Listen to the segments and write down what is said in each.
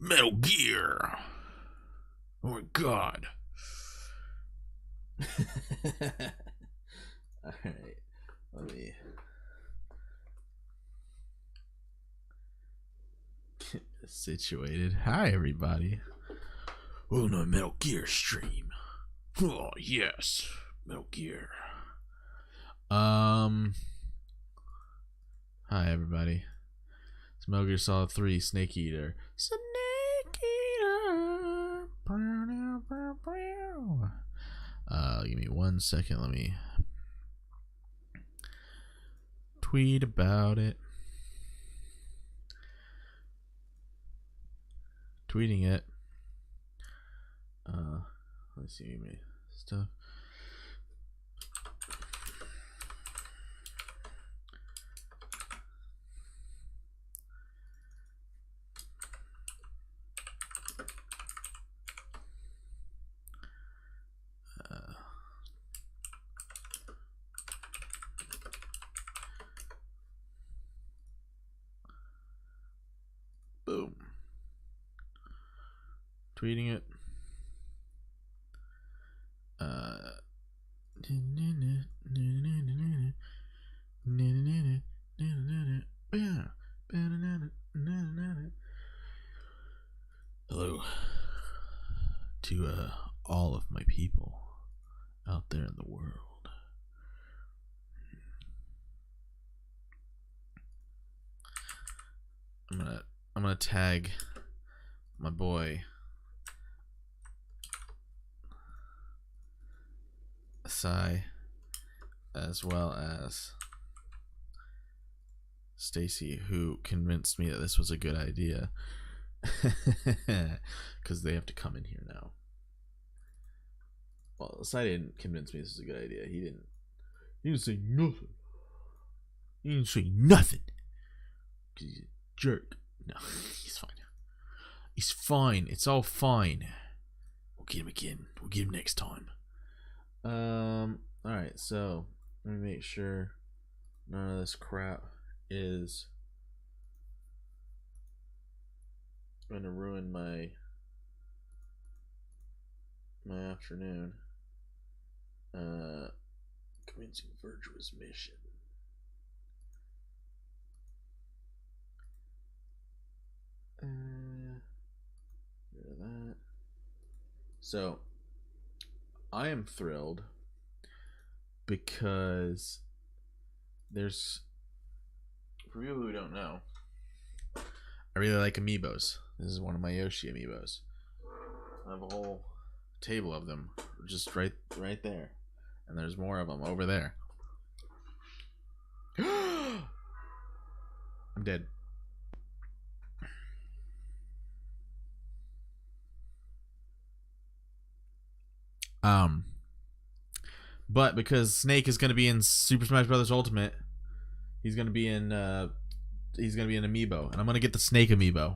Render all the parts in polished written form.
Metal Gear. Oh my god. Alright. Let me get situated. Hi, everybody. Welcome to Metal Gear stream. Oh, yes. Metal Gear. Hi, everybody. It's Metal Gear Solid 3 Snake Eater. Snake Eater. Give me 1 second. Let me tweet about it. Tweeting it. Let's see my stuff. Boom. Tweeting it. Hello to all of my people out there in the world. I'm gonna tag my boy Sai as well as Stacy, who convinced me that this was a good idea. Because they have to come in here now. Well, Sai didn't convince me this was a good idea. He didn't say nothing. He didn't say nothing. Because he's a jerk. No, he's fine. He's fine. It's all fine. We'll get him again. We'll get him next time. Alright, so let me make sure none of this crap is going to ruin my afternoon. Commencing Virtuous mission. Rid of that. So I am thrilled because there's, for people who don't know, I really like amiibos. This is one of my Yoshi amiibos. I have a whole table of them just right there, and there's more of them over there. I'm dead. But because Snake is going to be in Super Smash Bros. Ultimate, he's going to be in an amiibo, and I'm going to get the Snake amiibo.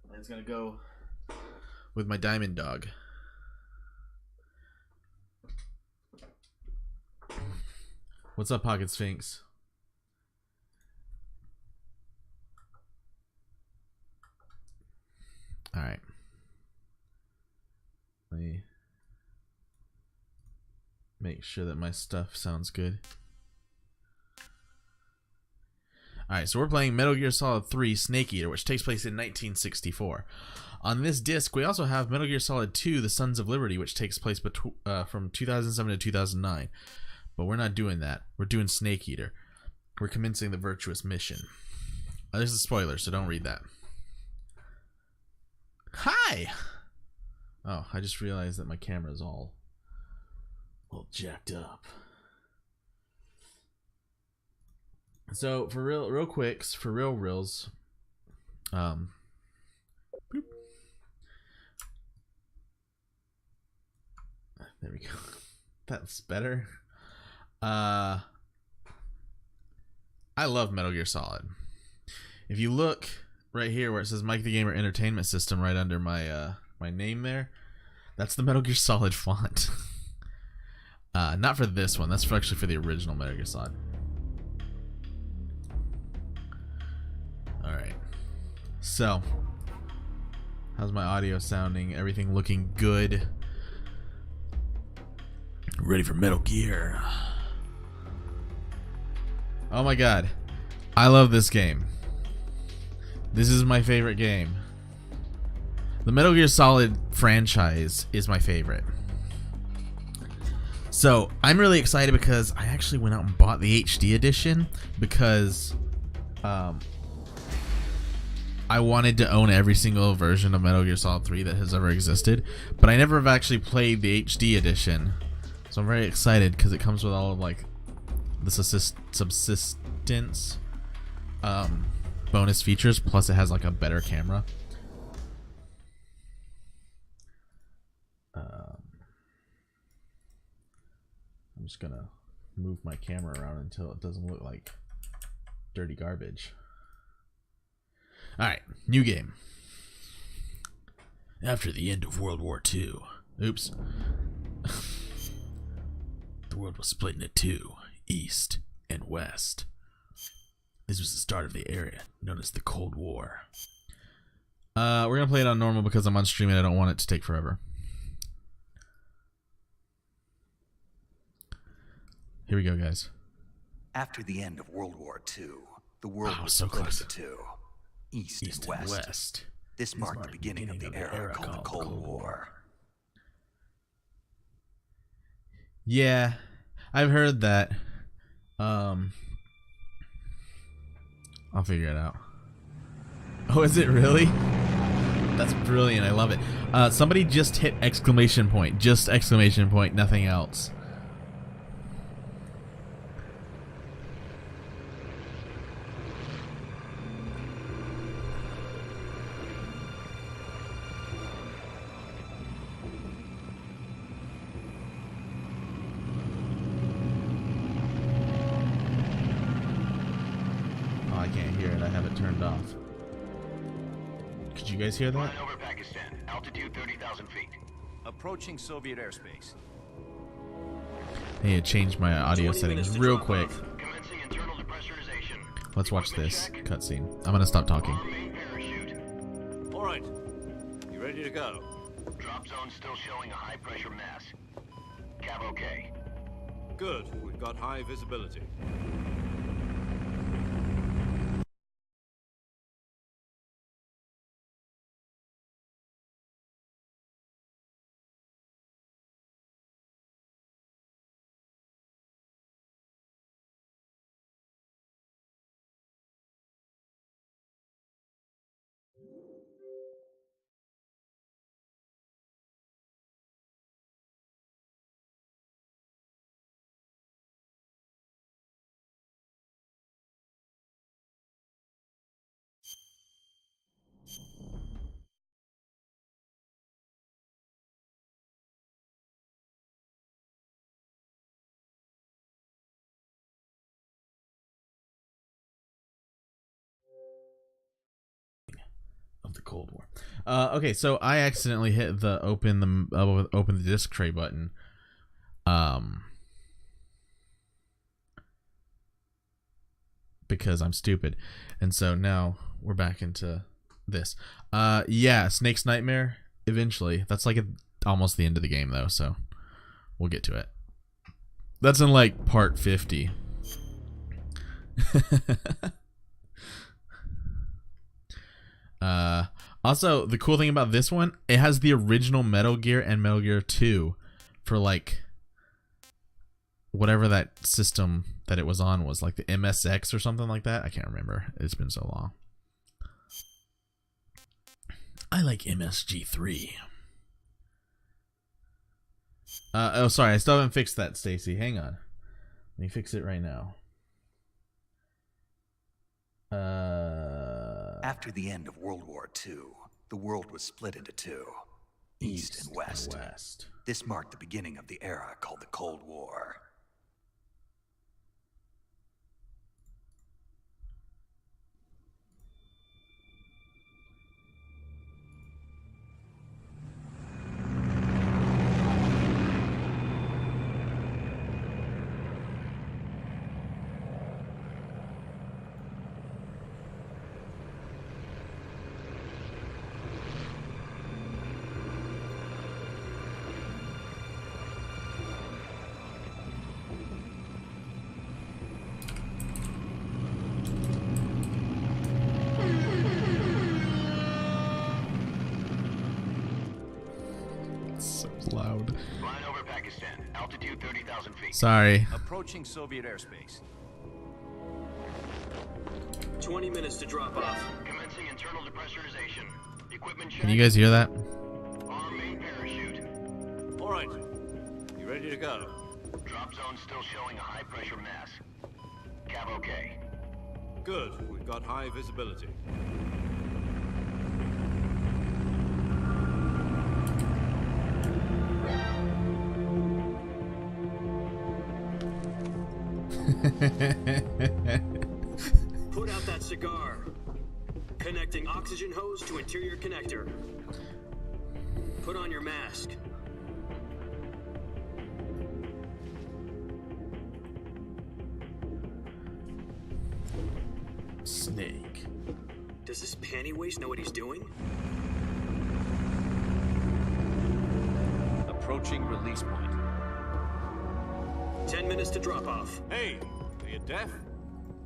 And it's going to go with my Diamond Dog. What's up, Pocket Sphinx? All right. Let me make sure that my stuff sounds good. Alright, so we're playing Metal Gear Solid 3 Snake Eater, which takes place in 1964. On this disc, we also have Metal Gear Solid 2 The Sons of Liberty, which takes place from 2007 to 2009. But we're not doing that. We're doing Snake Eater. We're commencing the Virtuous mission. There's a spoiler, so don't read that. Hi! Oh, I just realized that my camera is all jacked up. So for real quicks, for reals, bloop. There we go. That's better. I love Metal Gear Solid. If you look right here where it says Mike the Gamer Entertainment System right under my my name there, that's the Metal Gear Solid font. Not for this one. That's actually for the original Metal Gear Solid. Alright. So, How's my audio sounding? Everything looking good? Ready for Metal Gear. Oh my god. I love this game. This is my favorite game. The Metal Gear Solid franchise is my favorite. So I'm really excited because I actually went out and bought the HD edition because I wanted to own every single version of Metal Gear Solid 3 that has ever existed, but I never have actually played the HD edition. So I'm very excited because it comes with all of like the subsistence bonus features, plus it has like a better camera. I'm just gonna move my camera around until it doesn't look like dirty garbage. Alright, new game. After the end of World War II, Oops. the world was split into two, East and West. This was the start of the era known as the Cold War. We're gonna play it on normal because I'm on stream and I don't want it to take forever. Here we go, guys. After the end of World War II, the world was so split close. into two, East, East and and West. West. This marked the beginning of the era called the Cold War. Yeah, I've heard that. I'll figure it out. Oh, is it really? That's brilliant. I love it. Somebody just hit exclamation point. Just exclamation point, nothing else. Oh, I can't hear it. I have it turned off. Could you guys hear that? Flying over Pakistan, altitude 30,000 feet. Approaching Soviet airspace. I need to change my audio settings real quick. Commencing internal depressurization. Let's watch this cutscene. I'm gonna stop talking. Arm main parachute. All right. You ready to go? Drop zone still showing a high pressure mass. Cav okay. Good. We've got high visibility. Of the Cold War. Okay, so I accidentally hit the open the disk tray button. Because I'm stupid. And so now we're back into this. Yeah, Snake's Nightmare eventually. That's like almost the end of the game though, so we'll get to it. That's in like part 50. Also, the cool thing about this one, it has the original Metal Gear and Metal Gear 2 for like whatever that system that it was on was, like the MSX or something like that. I can't remember. It's been so long. I like MSG3. Oh, sorry. I still haven't fixed that, Stacy. Hang on. Let me fix it right now. After the end of World War II, the world was split into two, East and West. This marked the beginning of the era called the Cold War. Flying over Pakistan. Altitude 30,000 feet. Sorry. Approaching Soviet airspace. 20 minutes to drop off. Commencing internal depressurization. Equipment check. Can you guys hear that? Arm main parachute. All right. You ready to go? Drop zone still showing a high pressure mass. Cav okay. Good. We've got high visibility. Put out that cigar. Connecting oxygen hose to interior connector. Put on your mask. Snake. Does this panty waste know what he's doing? Approaching release point. 10 minutes to drop off. Hey, are you deaf?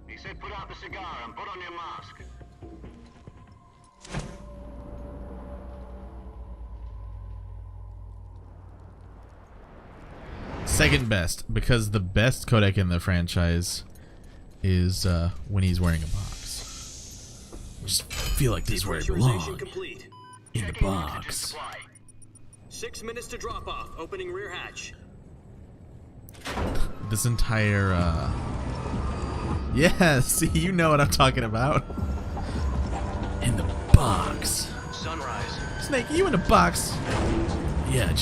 He said put out the cigar and put on your mask. Second best, because the best codec in the franchise is when he's wearing a box. Just feel like this is where I Depressurization belong. complete. In the Checking oxygen box. supply. 6 minutes to drop off. Opening rear hatch. This entire yeah, see, you know what I'm talking about. In the box. Sunrise. Snake, you in a box? Yeah,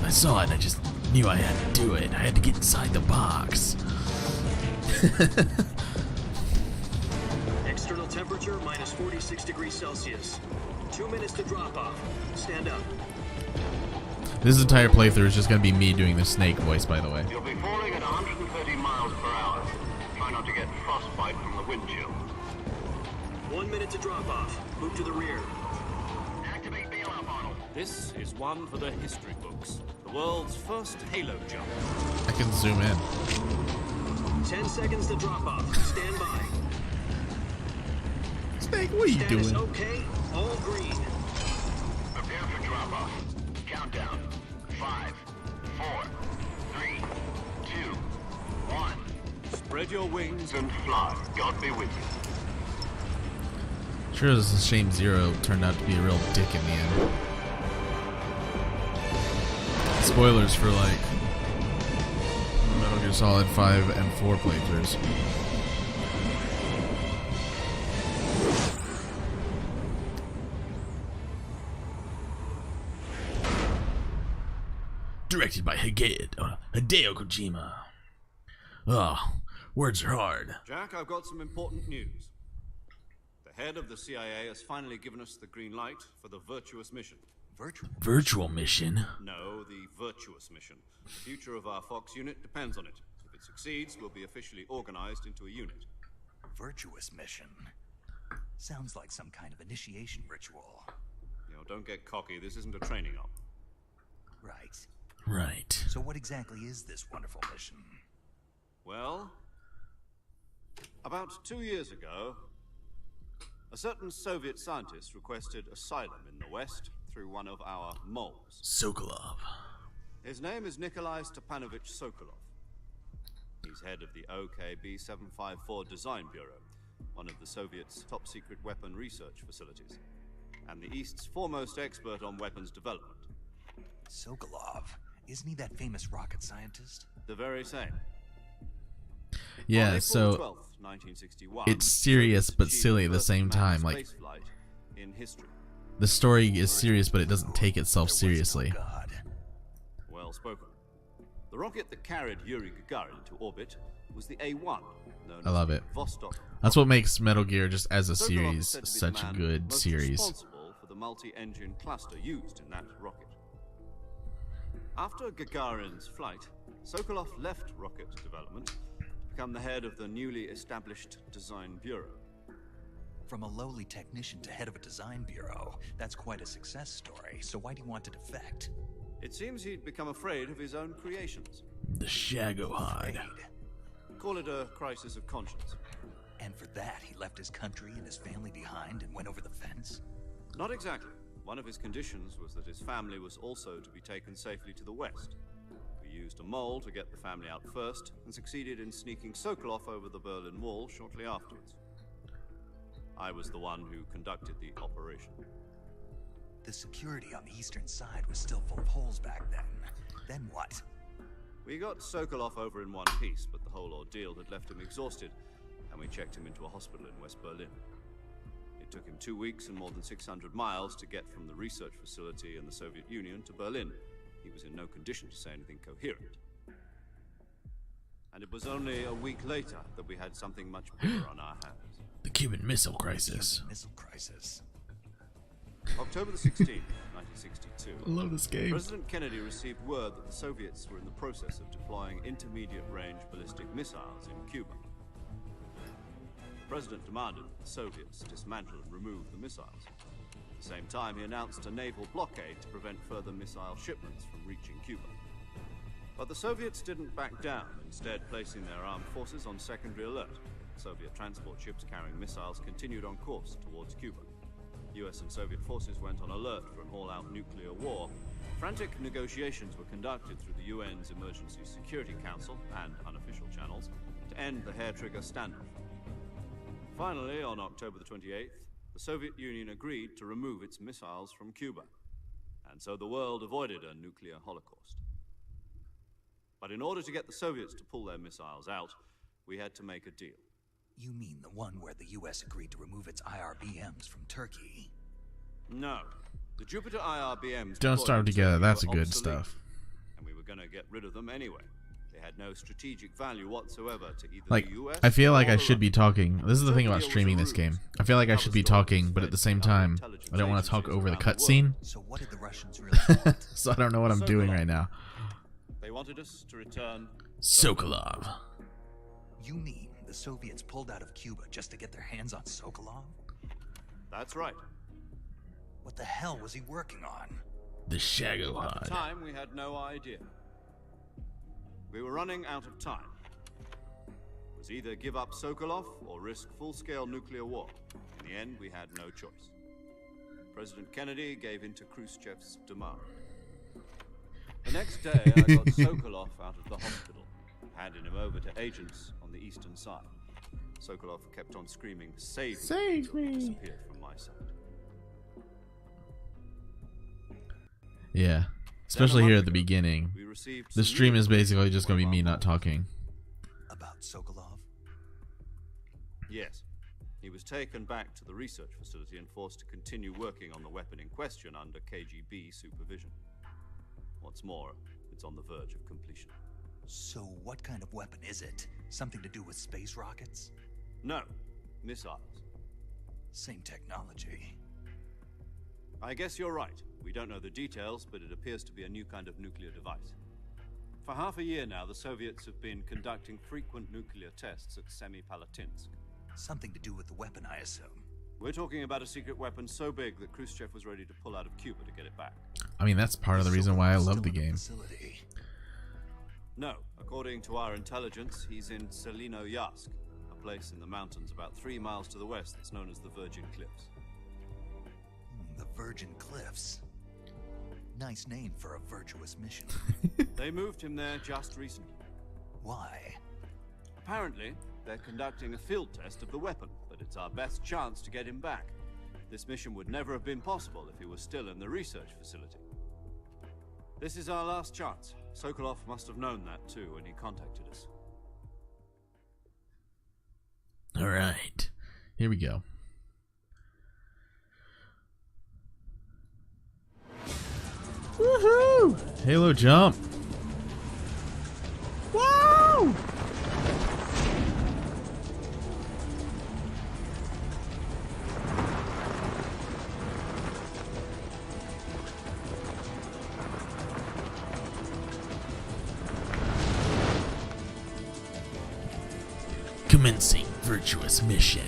I saw it and I just knew I had to do it. I had to get inside the box. External temperature minus 46 degrees Celsius. 2 minutes to drop off. Stand up. This entire playthrough is just gonna be me doing the Snake voice, by the way. You'll be falling at 130 miles per hour. Try not to get frostbite from the wind chill. 1 minute to drop off. Move to the rear. Activate bailout model. This is one for the history books. The world's first halo jump. I can zoom in. 10 seconds to drop off. Stand by. Snake, what are you Status doing? okay. All green. Prepare for drop off. Countdown. 5, 4, 3, 2, 1. Spread your wings And fly. God be with you. Sure, it's a shame Zero turned out to be a real dick in the end. Spoilers for like Metal Gear Solid 5 and 4 playthroughs. Directed by Hideo Kojima. Oh, words are hard. Jack, I've got some important news. The head of the CIA has finally given us the green light for the Virtuous mission. Virtual mission? No, the Virtuous mission. The future of our Fox unit depends on it. If it succeeds, we'll be officially organized into a unit. Virtuous mission. Sounds like some kind of initiation ritual. You know, don't get cocky. This isn't a training op. Right. Right. So what exactly is this wonderful mission? Well, about 2 years ago, a certain Soviet scientist requested asylum in the West through one of our moles. Sokolov. His name is Nikolai Stepanovich Sokolov. He's head of the OKB 754 Design Bureau, one of the Soviets' top-secret weapon research facilities, and the East's foremost expert on weapons development. Sokolov. Isn't he that famous rocket scientist? The very same. On Yeah, April so 12th, 1961, it's serious but achieved silly at the first same manned time. Like, spaceflight in history. the story is serious, but it doesn't take itself seriously. Oh, God. Well spoken. The rocket that carried Yuri Gagarin into orbit was the A-1, known I love as it. the Vostok. That's what makes Metal Gear just as a Sokolov is series said to be the such a man good most series. responsible for the multi-engine cluster used in that rocket. After Gagarin's flight, Sokolov left rocket development to become the head of the newly established Design Bureau. From a lowly technician to head of a design bureau, that's quite a success story. So why do you want to defect? It seems he'd become afraid of his own creations. The Shagohide. Afraid. Call it a crisis of conscience. And for that, he left his country and his family behind and went over the fence? Not exactly. One of his conditions was that his family was also to be taken safely to the west. We used a mole to get the family out first, and succeeded in sneaking Sokolov over the Berlin Wall shortly afterwards. I was the one who conducted the operation. The security on the eastern side was still full of holes back then. Then what? We got Sokolov over in one piece, but the whole ordeal had left him exhausted, and we checked him into a hospital in West Berlin. It took him 2 weeks and more than 600 miles to get from the research facility in the Soviet Union to Berlin. He was in no condition to say anything coherent. And it was only a week later that we had something much bigger on our hands. The Cuban Missile Crisis. Missile crisis. October the 16th, 1962. I love this game. President Kennedy received word that the Soviets were in the process of deploying intermediate-range ballistic missiles in Cuba. The President demanded that the Soviets dismantle and remove the missiles. At the same time, he announced a naval blockade to prevent further missile shipments from reaching Cuba. But the Soviets didn't back down, instead placing their armed forces on secondary alert. Soviet transport ships carrying missiles continued on course towards Cuba. US and Soviet forces went on alert for an all-out nuclear war. Frantic negotiations were conducted through the UN's Emergency Security Council and unofficial channels to end the hair-trigger standoff. Finally, on October the 28th, the Soviet Union agreed to remove its missiles from Cuba, and so the world avoided a nuclear holocaust. But in order to get the Soviets to pull their missiles out, we had to make a deal. You mean the one where the US agreed to remove its IRBMs from Turkey? No. The Jupiter IRBMs... Don't starve together. That's a good stuff. And we were going to get rid of them anyway. They had no strategic value whatsoever to either Like, the US I feel like or I the should be Russians. talking. This is the thing about streaming this game. I feel like I should be talking, but at the same time, I don't want to talk over the cutscene. So what did the Russians really want? So I don't know what I'm doing right now. They wanted us to return... Sokolov. You mean the Soviets pulled out of Cuba just to get their hands on Sokolov? That's right. What the hell was he working on? The Shago At the Pod. time, we had no idea. We were running out of time. It was either give up Sokolov or risk full-scale nuclear war. In the end, we had no choice. President Kennedy gave in to Khrushchev's demand. The next day, I got Sokolov out of the hospital, handed him over to agents on the eastern side. Sokolov kept on screaming, "Save me!" Save until he me. disappeared from my sight. Yeah. Especially here at the beginning. We received The some stream is news basically just going to be from me our not talking. About Sokolov? Yes. He was taken back to the research facility and forced to continue working on the weapon in question under KGB supervision. What's more, it's on the verge of completion. So what kind of weapon is it? Something to do with space rockets? No, missiles. Same technology. I guess you're right. We don't know the details, but it appears to be a new kind of nuclear device. For half a year now, the Soviets have been conducting frequent nuclear tests at Semipalatinsk. Something to do with the weapon, I assume. We're talking about a secret weapon so big that Khrushchev was ready to pull out of Cuba to get it back. I mean, that's part of the reason why I Sokolov's love still the in game. facility. No, according to our intelligence, he's in Selino-Yarsk, a place in the mountains about 3 miles to the west that's known as the Virgin Cliffs. The Virgin Cliffs. Nice name for a virtuous mission. They moved him there just recently. Why? Apparently, they're conducting a field test of the weapon, but it's our best chance to get him back. This mission would never have been possible if he was still in the research facility. This is our last chance. Sokolov must have known that too when he contacted us. All right. Here we go. Woohoo! Halo jump. Wow! Commencing Virtuous mission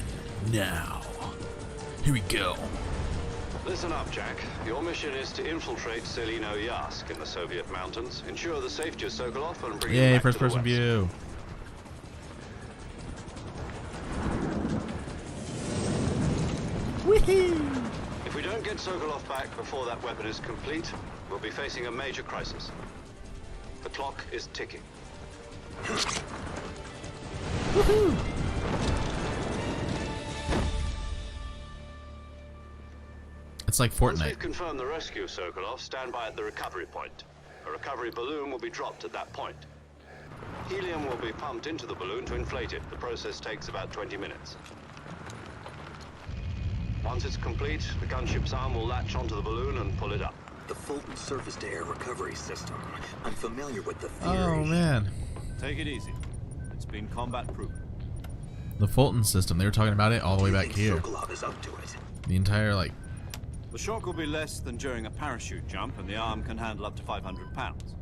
now. Here we go. Listen up, Jack. Your mission is to infiltrate Selino-Yarsk in the Soviet mountains, ensure the safety of Sokolov, and bring him Yay, back first to the person west. view. If we don't get Sokolov back before that weapon is complete, we'll be facing a major crisis. The clock is ticking. Woohoo! It's like Once Fortnite. we've confirmed the rescue of Sokolov, stand by at the recovery point. A recovery balloon will be dropped at that point. Helium will be pumped into the balloon to inflate it. The process takes about 20 minutes. Once it's complete, the gunship's arm will latch onto the balloon and pull it up. The Fulton surface-to-air recovery system. I'm familiar with the theory. Oh man, Take it easy. It's been combat proven. the Fulton system. They were talking about it all the way You back think here. Sokolov is up to it. The entire like. The shock will be less than during a parachute jump, and the arm can handle up to 500 pounds.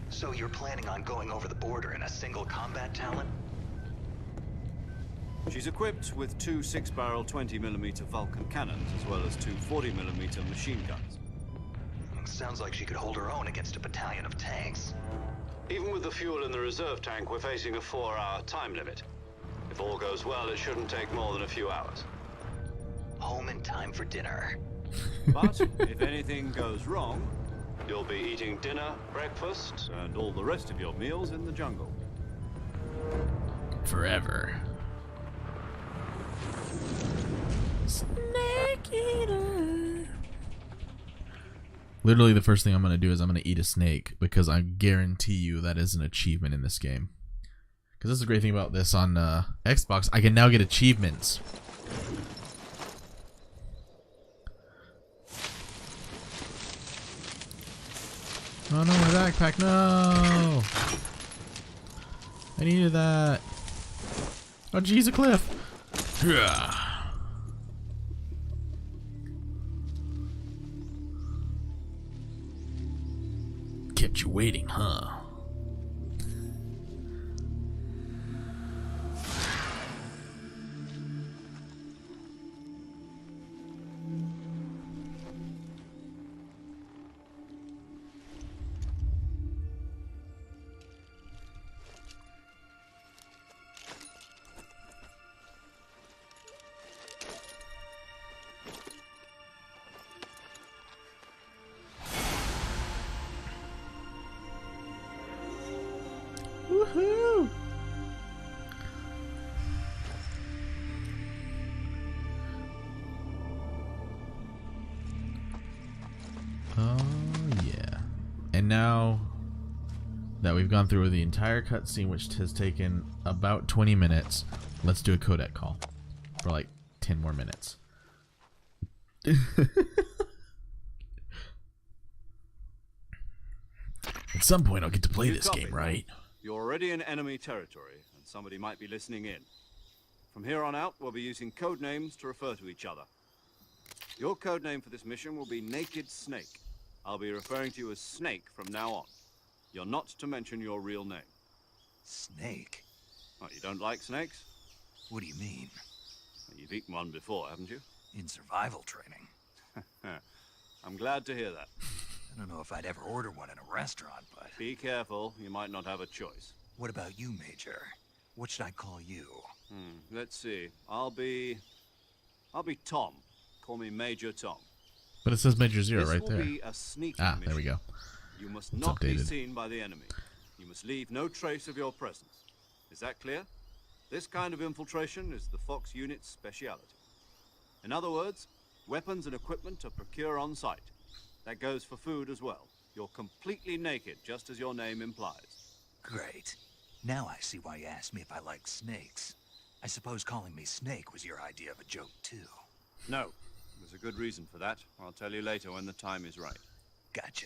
So you're planning on going over the border in a single combat talent? She's equipped with two 6-barrel 20mm Vulcan cannons, as well as two 40mm machine guns. Sounds like she could hold her own against a battalion of tanks. Even with the fuel in the reserve tank, we're facing a 4-hour time limit. If all goes well, it shouldn't take more than a few hours. Home in time for dinner. But if anything goes wrong, you'll be eating dinner, breakfast, and all the rest of your meals in the jungle. Forever. Snake eater. Literally, the first thing I'm gonna do is I'm gonna eat a snake because I guarantee you that is an achievement in this game. Because that's the great thing about this on Xbox. I can now get achievements. Oh no, my backpack! No, I needed that. Oh geez, a cliff. Kept you waiting, huh? Woohoo! Oh yeah. And now that we've gone through the entire cutscene, which has taken about 20 minutes, let's do a codec call for like 10 more minutes. At some point, I'll get to play You this copy. game, right? You're already in enemy territory, and somebody might be listening in. From here on out, we'll be using code names to refer to each other. Your code name for this mission will be Naked Snake. I'll be referring to you as Snake from now on. You're not to mention your real name. Snake? What, you don't like snakes? What do you mean? You've eaten one before, haven't you? In survival training? I'm glad to hear that. I don't know if I'd ever order one in a restaurant, but... Be careful, you might not have a choice. What about you, Major? What should I call you? Let's see. I'll be Tom. Call me Major Tom. But it says Major Zero This right will there. be a sneaking Ah, mission. there we go. You must It's not be updated. seen by the enemy. You must leave no trace of your presence. Is that clear? This kind of infiltration is the Fox unit's speciality. In other words, weapons and equipment are procured on site. That goes for food as well. You're completely naked, just as your name implies. Great. Now I see why you asked me if I like snakes. I suppose calling me Snake was your idea of a joke, too. No, there's a good reason for that. I'll tell you later when the time is right. Gotcha.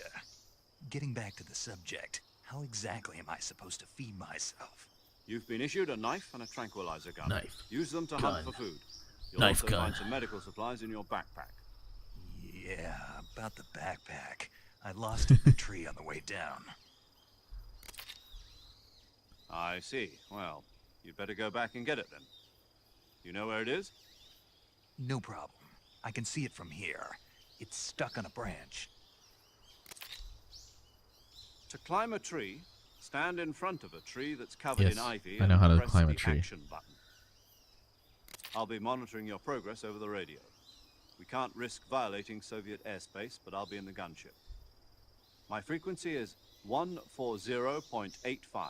Getting back to the subject, how exactly am I supposed to feed myself? You've been issued a knife and a tranquilizer gun. Knife. Use them to Gun. hunt for food. You'll Knife also gun. find some medical supplies in your backpack. Yeah, about the backpack. I lost it in the tree on the way down. I see. Well, you'd better go back and get it then. You know where it is? No problem. I can see it from here. It's stuck on a branch. To climb a tree, stand in front of a tree that's covered Yes, in ivy I know and how to press climb a the tree. action button. I'll be monitoring your progress over the radio. We can't risk violating Soviet airspace, but I'll be in the gunship. My frequency is 140.85.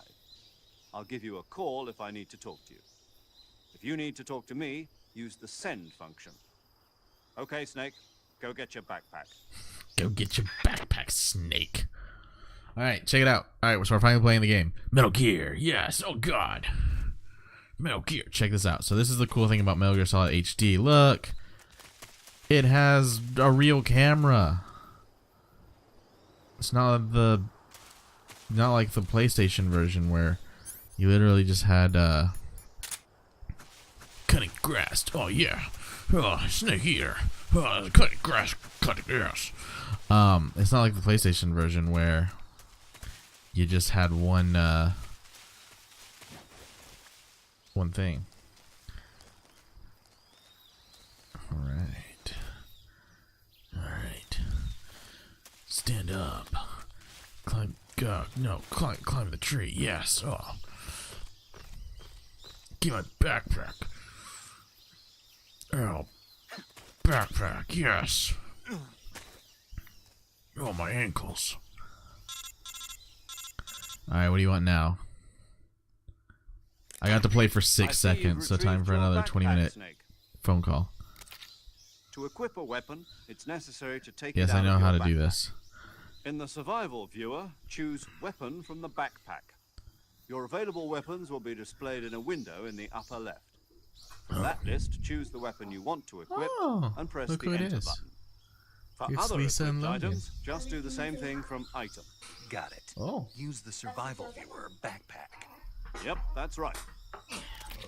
I'll give you a call if I need to talk to you. If you need to talk to me, use the send function. Okay, Snake, go get your backpack. Go get your backpack, Snake. Alright, check it out. Alright, so we're finally playing the game. Metal Gear, yes, oh god. Metal Gear, check this out. So this is the cool thing about Metal Gear Solid HD. Look, it has a real camera. It's not like the PlayStation version where you literally just had Cutting grass. Oh yeah. Oh, Snake here. Oh, cutting grass. Cutting grass. it's not like the PlayStation version where you just had one thing. Alright. Alright. Stand up. Climb. Go. No. Climb the tree. Yes. Oh. Get my backpack. Oh. Backpack. Yes. Oh, my ankles. Alright, what do you want now? I got to play for 6 seconds, so time for another 20-minute phone call. To equip a weapon, it's necessary to take Yes, it out I know of how your to do backpack. this. In the survival viewer, choose weapon from the backpack. Your available weapons will be displayed in a window in the upper left. From that list, choose the weapon you want to equip and press look the who it enter is. button. For It's other Lisa and equipped Logan. items, just do the same thing from item. Got it. Oh. Use the survival viewer backpack. Yep, that's right.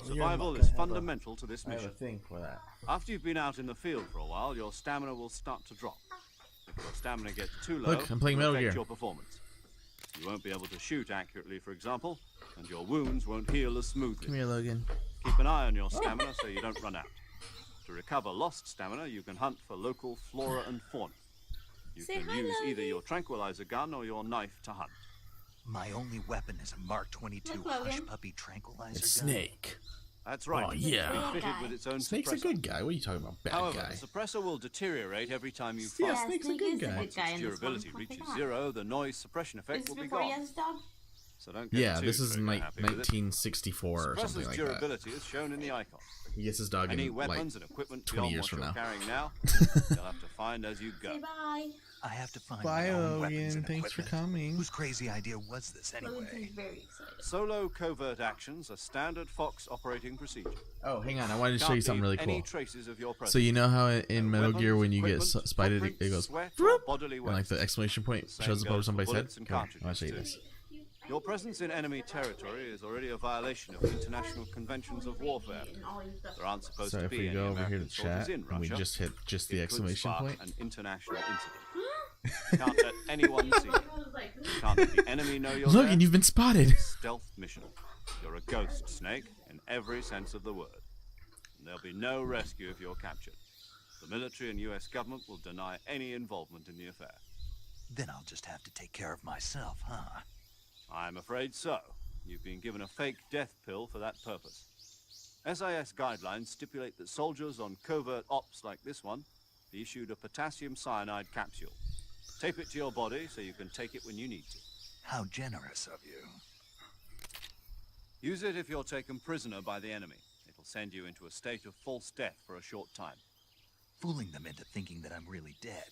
Survival is fundamental to this mission. thing for that. After you've been out in the field for a while, your stamina will start to drop. If your stamina gets too low, Look, I'm playing it'll Metal affect Gear. your performance. You won't be able to shoot accurately, for example, and your wounds won't heal as smoothly. Come here, Logan. Keep an eye on your stamina so you don't run out. To recover lost stamina, you can hunt for local flora and fauna. You Say can hi, use either Logan. your tranquilizer gun or your knife to hunt. My only weapon is a Mark 22 Look, Logan. Hush Puppy tranquilizer It's gun. Snake. That's right. Oh, yeah. It's fitted with its own Snake's a suppressor. good guy. What are you talking about? Bad However, guy. the suppressor will deteriorate every time you Yeah, fire. Snake's a Snake good is guy. a Once good guy its in this durability one. reaches What's it 0, the noise suppression Is effect this will be before he gone. has his dog? So don't get Yeah, too this is trigger happy with it. 1964 or something Suppressor's like that. durability is shown in the icon. He gets his dog Any in like weapons and equipment 20 beyond years what from you're now. carrying now, you'll have to find as you go. Say bye. I have to find Bye, my own weapons Logan. and Thanks for equipment. coming. Whose crazy idea was this Logan anyway? seems very excited. Solo covert actions are standard Fox operating procedure. Oh, hang on. I wanted to show Can't you something leave really any cool. traces of your presence. So you know how in Metal Weapons, Gear when you get equipment, spited, it footprints, goes sweat, or whoop, bodily and like waste. the exclamation point The same shows up over goes for somebody's head. bullets and Come here, I'll show you cartridges, this. Your presence in enemy territory is already a violation of the international conventions of warfare. And all your stuff. There aren't supposed So to if be we any go over here American to soldiers chat in and we Russia. just hit just the It could exclamation spark point. an international incident. Can't let anyone see you. Can't let the enemy know you're Logan, there. you've been spotted. Stealth mission. You're a ghost, Snake, in every sense of the word. And there'll be no rescue if you're captured. The military and U.S. government will deny any involvement in the affair. Then I'll just have to take care of myself, huh? I'm afraid so. You've been given a fake death pill for that purpose. SIS guidelines stipulate that soldiers on covert ops like this one be issued a potassium cyanide capsule. Tape it to your body so you can take it when you need to. How generous of you. Use it if you're taken prisoner by the enemy. It'll send you into a state of false death for a short time. Fooling them into thinking that I'm really dead.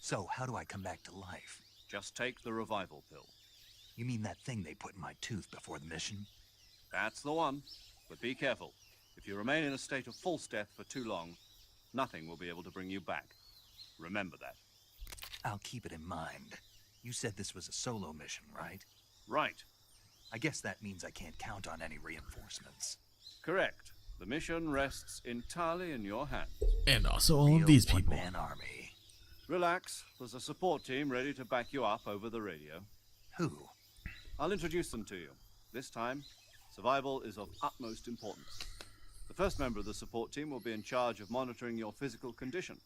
So how do I come back to life? Just take the revival pill. You mean that thing they put in my tooth before the mission? That's the one. But be careful. If you remain in a state of false death for too long, nothing will be able to bring you back. Remember that. I'll keep it in mind. You said this was a solo mission, right? Right. I guess that means I can't count on any reinforcements. Correct. The mission rests entirely in your hands. And also all of Real these people. one-man army. Relax. There's a support team ready to back you up over the radio. Who? I'll introduce them to you. This time, survival is of utmost importance. The first member of the support team will be in charge of monitoring your physical condition,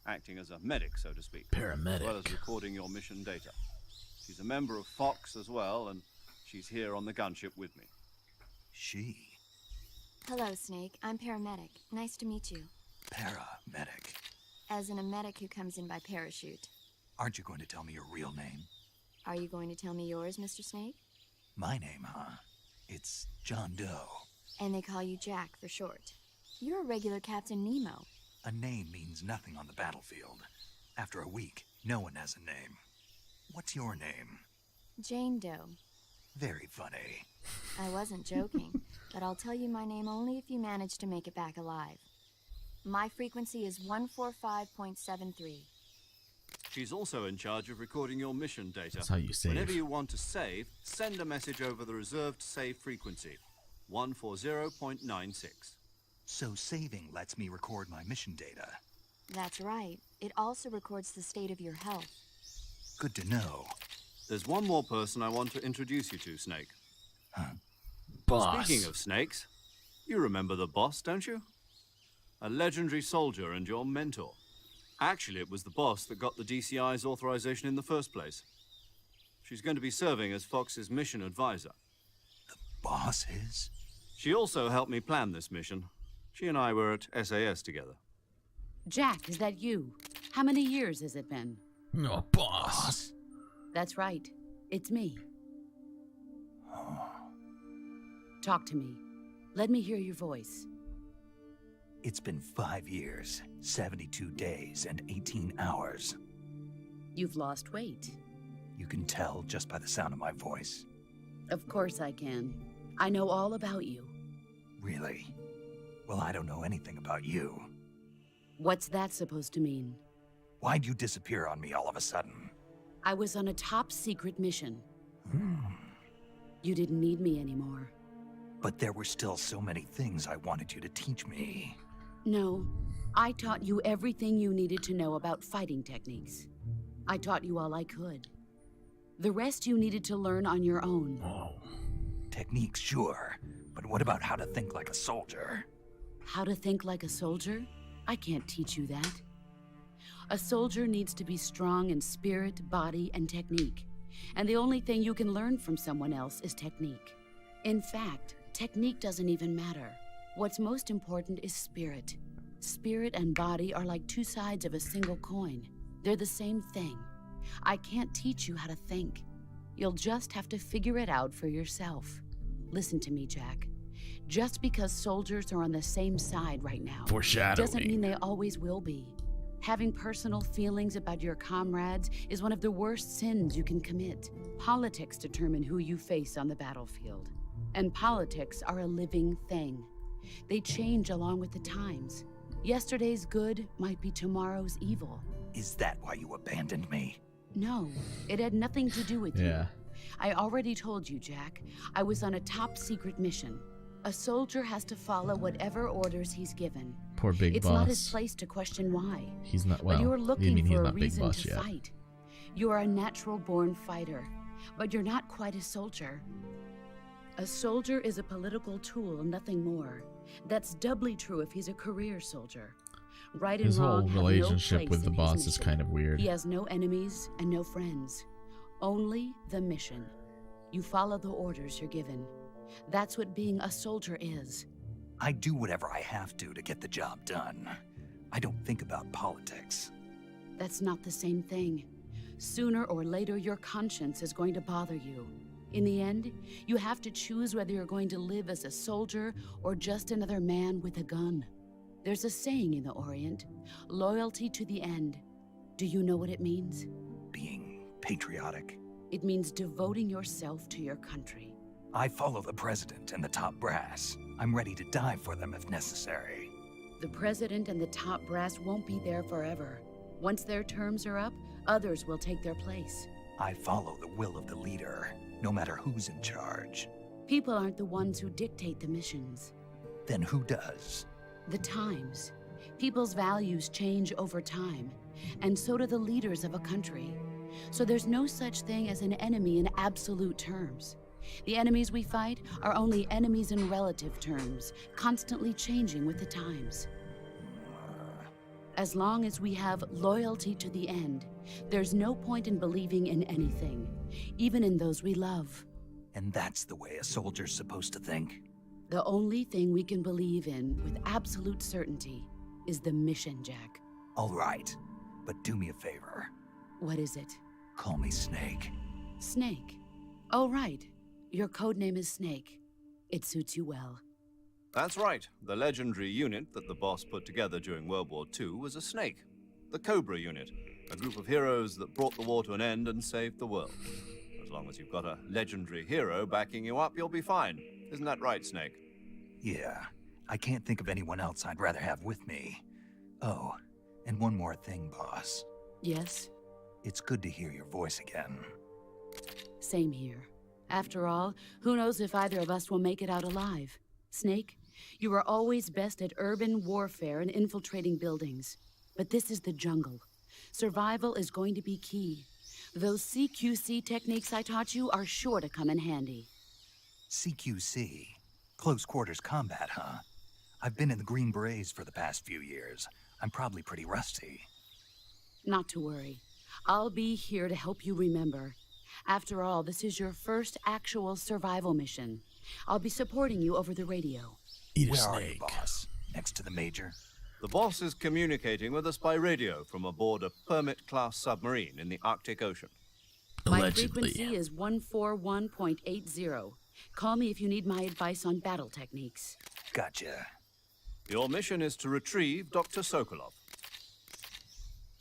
acting as a medic, so to speak, as well as Paramedic. recording your mission data. She's a member of Fox as well, and she's here on the gunship with me. She. Hello, Snake. I'm paramedic. Nice to meet you. Paramedic. as in a medic who comes in by parachute. Aren't you going to tell me your real name? Are you going to tell me yours, Mr. Snake? My name, huh? It's John Doe. And they call you Jack for short. You're a regular Captain Nemo. A name means nothing on the battlefield. After a week, no one has a name. What's your name? Jane Doe. Very funny. I wasn't joking, but I'll tell you my name only if you manage to make it back alive. My frequency is 145.73. She's also in charge of recording your mission data. That's how you save. Whenever you want to save, send a message over the reserved save frequency, 140.96. So saving lets me record my mission data. That's right. It also records the state of your health. Good to know. There's one more person I want to introduce you to, Snake. Boss. Speaking of snakes, you remember the boss, don't you? A legendary soldier and your mentor. Actually, it was the boss that got the DCI's authorization in the first place. She's going to be serving as Fox's mission advisor. The boss is? She also helped me plan this mission. She and I were at SAS together. Jack, is that you? How many years has it been? No, boss. That's right. It's me. Talk to me. Let me hear your voice. It's been 5 years, 72 days, and 18 hours. You've lost weight. You can tell just by the sound of my voice. Of course I can. I know all about you. Really? Well, I don't know anything about you. What's that supposed to mean? Why'd you disappear on me all of a sudden? I was on a top secret mission. You didn't need me anymore. But there were still so many things I wanted you to teach me. No, I taught you everything you needed to know about fighting techniques. I taught you all I could. The rest you needed to learn on your own. Techniques, sure. But what about how to think like a soldier? How to think like a soldier? I can't teach you that. A soldier needs to be strong in spirit, body, and technique. And the only thing you can learn from someone else is technique. In fact, technique doesn't even matter. What's most important is spirit. Spirit and body are like two sides of a single coin. They're the same thing. I can't teach you how to think. You'll just have to figure it out for yourself. Listen to me, Jack. Just because soldiers are on the same side right now Foreshadowing. doesn't mean they always will be. Having personal feelings about your comrades is one of the worst sins you can commit. Politics determine who you face on the battlefield. And politics are a living thing. They change along with the times. Yesterday's good might be tomorrow's evil. Is that why you abandoned me? No, it had nothing to do with Yeah. you. I already told you, Jack. I was on a top secret mission. A soldier has to follow whatever orders he's given. Poor Big It's Boss. not his place to question why. He's not, well, But you're you looking mean he's for a not Big reason Boss to yet. fight. You are a natural-born fighter, but you're not quite a soldier. A soldier is a political tool, nothing more. That's doubly true if he's a career soldier. Right His and whole wrong have no relationship place with the in his boss is mission. kind of weird. He has no enemies and no friends. Only the mission. You follow the orders you're given. That's what being a soldier is. I do whatever I have to get the job done. I don't think about politics. That's not the same thing. Sooner or later, your conscience is going to bother you. In the end, you have to choose whether you're going to live as a soldier or just another man with a gun. There's a saying in the Orient, loyalty to the end. Do you know what it means? Being patriotic. It means devoting yourself to your country. I follow the president and the top brass. I'm ready to die for them if necessary. The president and the top brass won't be there forever. Once their terms are up, others will take their place. I follow the will of the leader, no matter who's in charge. People aren't the ones who dictate the missions. Then who does? The times. People's values change over time, and so do the leaders of a country. So there's no such thing as an enemy in absolute terms. The enemies we fight are only enemies in relative terms, constantly changing with the times. As long as we have loyalty to the end, there's no point in believing in anything, even in those we love. And that's the way a soldier's supposed to think? The only thing we can believe in with absolute certainty is the mission, Jack. All right, but do me a favor. What is it? Call me Snake. Snake. Oh, right. Your code name is Snake. It suits you well. That's right. The legendary unit that the boss put together during World War II was a snake. The Cobra unit. A group of heroes that brought the war to an end and saved the world. As long as you've got a legendary hero backing you up, you'll be fine. Isn't that right, Snake? Yeah, I can't think of anyone else I'd rather have with me. Oh, and one more thing, boss. Yes? It's good to hear your voice again. Same here. After all, who knows if either of us will make it out alive? Snake, you are always best at urban warfare and infiltrating buildings. But this is the jungle. Survival is going to be key. Those CQC techniques I taught you are sure to come in handy. CQC? Close quarters combat, huh? I've been in the Green Berets for the past few years. I'm probably pretty rusty. Not to worry. I'll be here to help you remember. After all, this is your first actual survival mission. I'll be supporting you over the radio. Eat a Where are you, snake. boss? Next to the Major? The boss is communicating with us by radio from aboard a Permit-class submarine in the Arctic Ocean. My Allegedly. frequency is 141.80. Call me if you need my advice on battle techniques. Gotcha. Your mission is to retrieve Dr. Sokolov.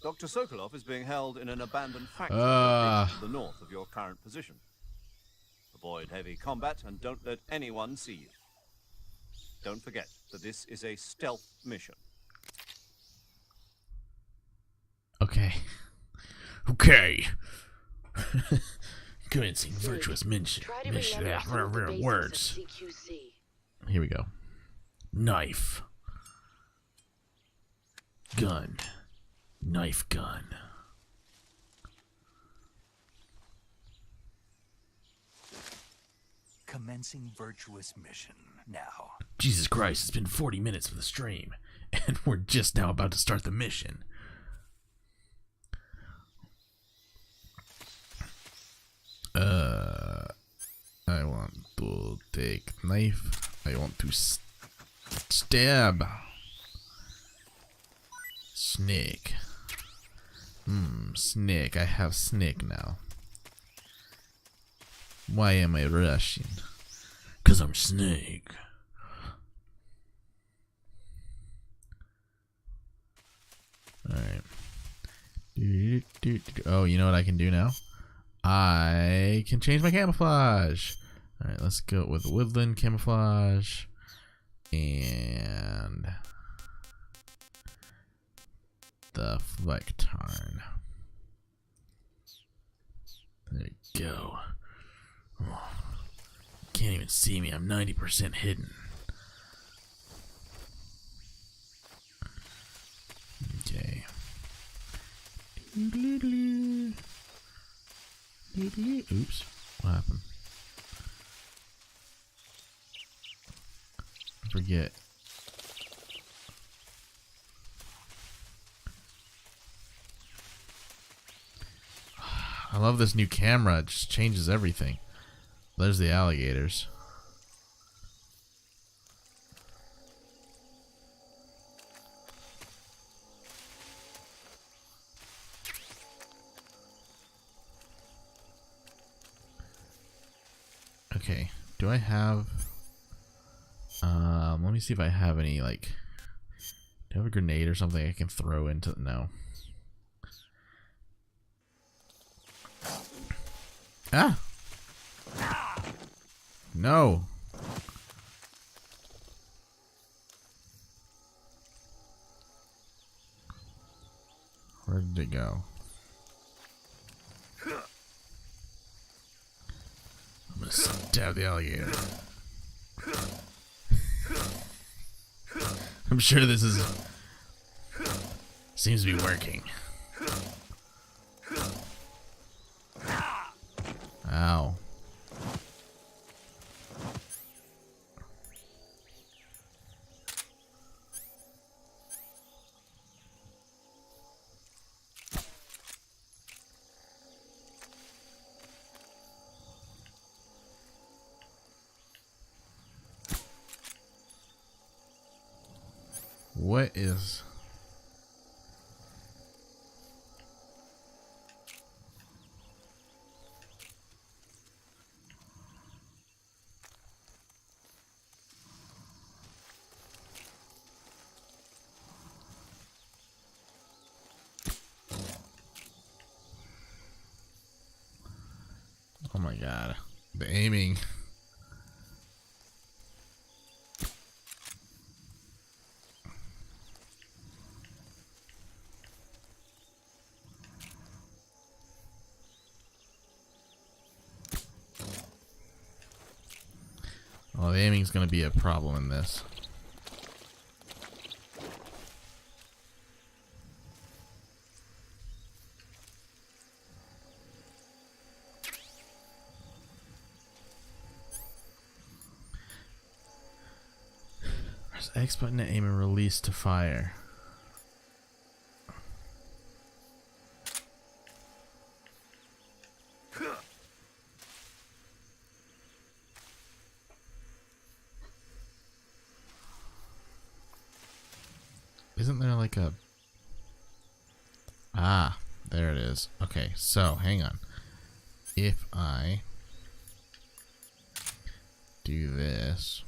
Dr. Sokolov is being held in an abandoned factory to the north of your current position. Avoid heavy combat and don't let anyone see you. Don't forget that this is a stealth mission. Okay. Okay. Convincing virtuous mention. Try to remember some of the basics Words. of CQC. Here we go. Knife. Gun. Knife gun. Commencing Virtuous mission now. Jesus Christ, it's been 40 minutes of the stream, and we're just now about to start the mission. I want to take knife. I want to stab. Snake. Snake. I have snake now. Why am I rushing? 'Cause I'm Snake. Alright. Oh, you know what I can do now? I can change my camouflage. Alright, let's go with woodland camouflage. And the Flectarn. There you go. Oh, can't even see me. I'm 90% hidden. Okay. Oops. What happened? I forget. I love this new camera. It just changes everything. There's the alligators. Okay, do I have let me see if I have any, like, do I have a grenade or something I can throw into? No. Ah! No. Where did it go? I'm gonna stab the alligator. I'm sure this is seems to be working. Ow. What is... god. The aiming. Well, the aiming's going to be a problem in this. Press X button to aim and release to fire. Isn't there like a... Ah, there it is. Okay, so hang on. If I do this...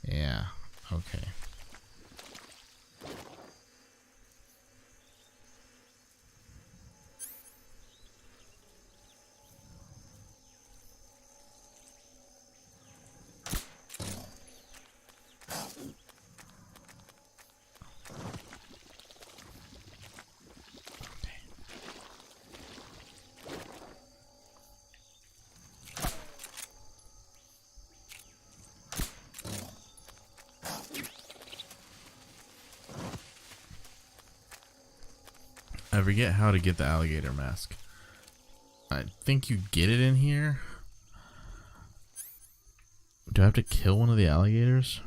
Yeah, okay. I forget how to get the alligator mask. I think you get it in here. Do I have to kill one of the alligators?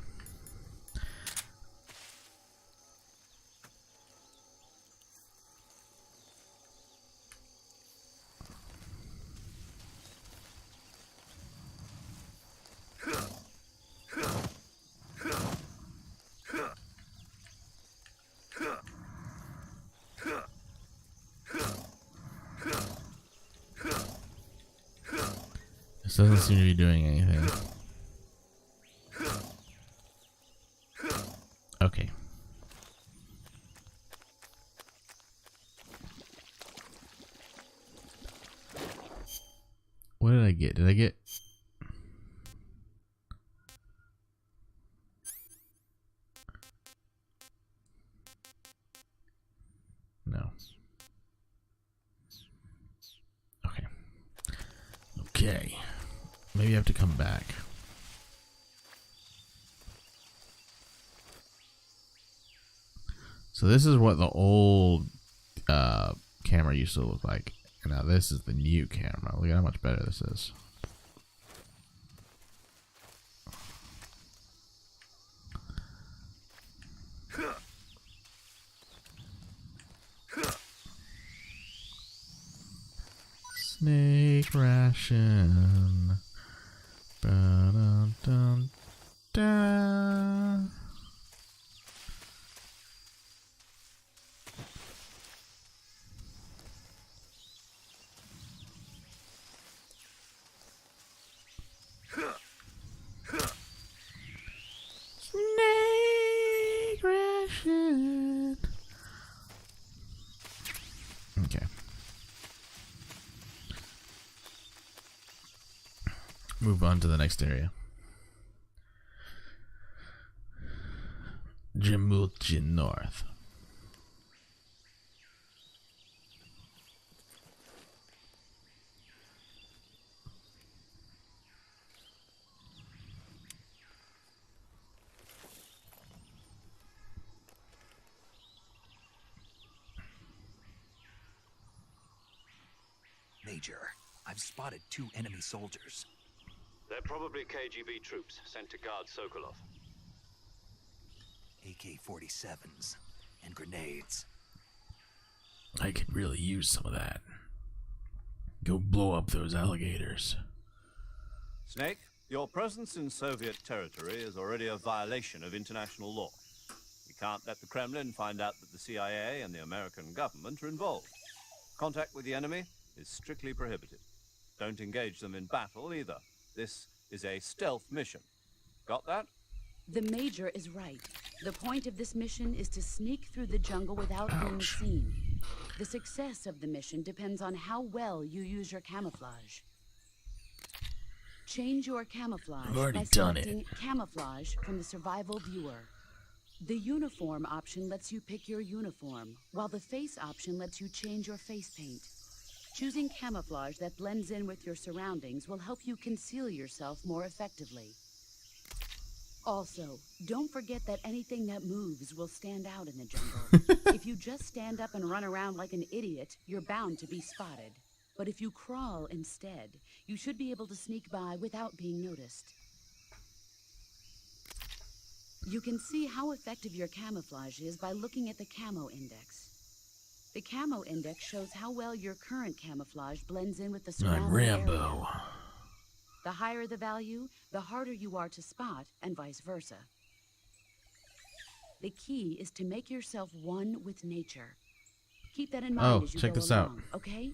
This doesn't seem to be doing anything. Okay. What did I get? Did I get... No. Okay. Okay. Maybe I have to come back. So this is what the old camera used to look like. And now this is the new camera. Look at how much better this is. Snake ration. Ba-dum-dum-da. Snake ration. Okay. Move on to the next area. Jamulchin North. Major, I've spotted 2 enemy soldiers. They're probably KGB troops sent to guard Sokolov. AK-47s and grenades. I could really use some of that. Go blow up those alligators. Snake, your presence in Soviet territory is already a violation of international law. We can't let the Kremlin find out that the CIA and the American government are involved. Contact with the enemy is strictly prohibited. Don't engage them in battle either. This is a stealth mission. Got that? The Major is right. The point of this mission is to sneak through the jungle without being seen. The success of the mission depends on how well you use your camouflage. Change your camouflage I've already by done it. selecting camouflage from the survival viewer. The uniform option lets you pick your uniform, while the face option lets you change your face paint. Choosing camouflage that blends in with your surroundings will help you conceal yourself more effectively. Also, don't forget that anything that moves will stand out in the jungle. If you just stand up and run around like an idiot, you're bound to be spotted. But if you crawl instead, you should be able to sneak by without being noticed. You can see how effective your camouflage is by looking at the camo index. The camo index shows how well your current camouflage blends in with the surrounding I'm Rambo. area. The higher the value, the harder you are to spot, and vice versa. The key is to make yourself one with nature. Keep that in mind as you check go this out. along, okay?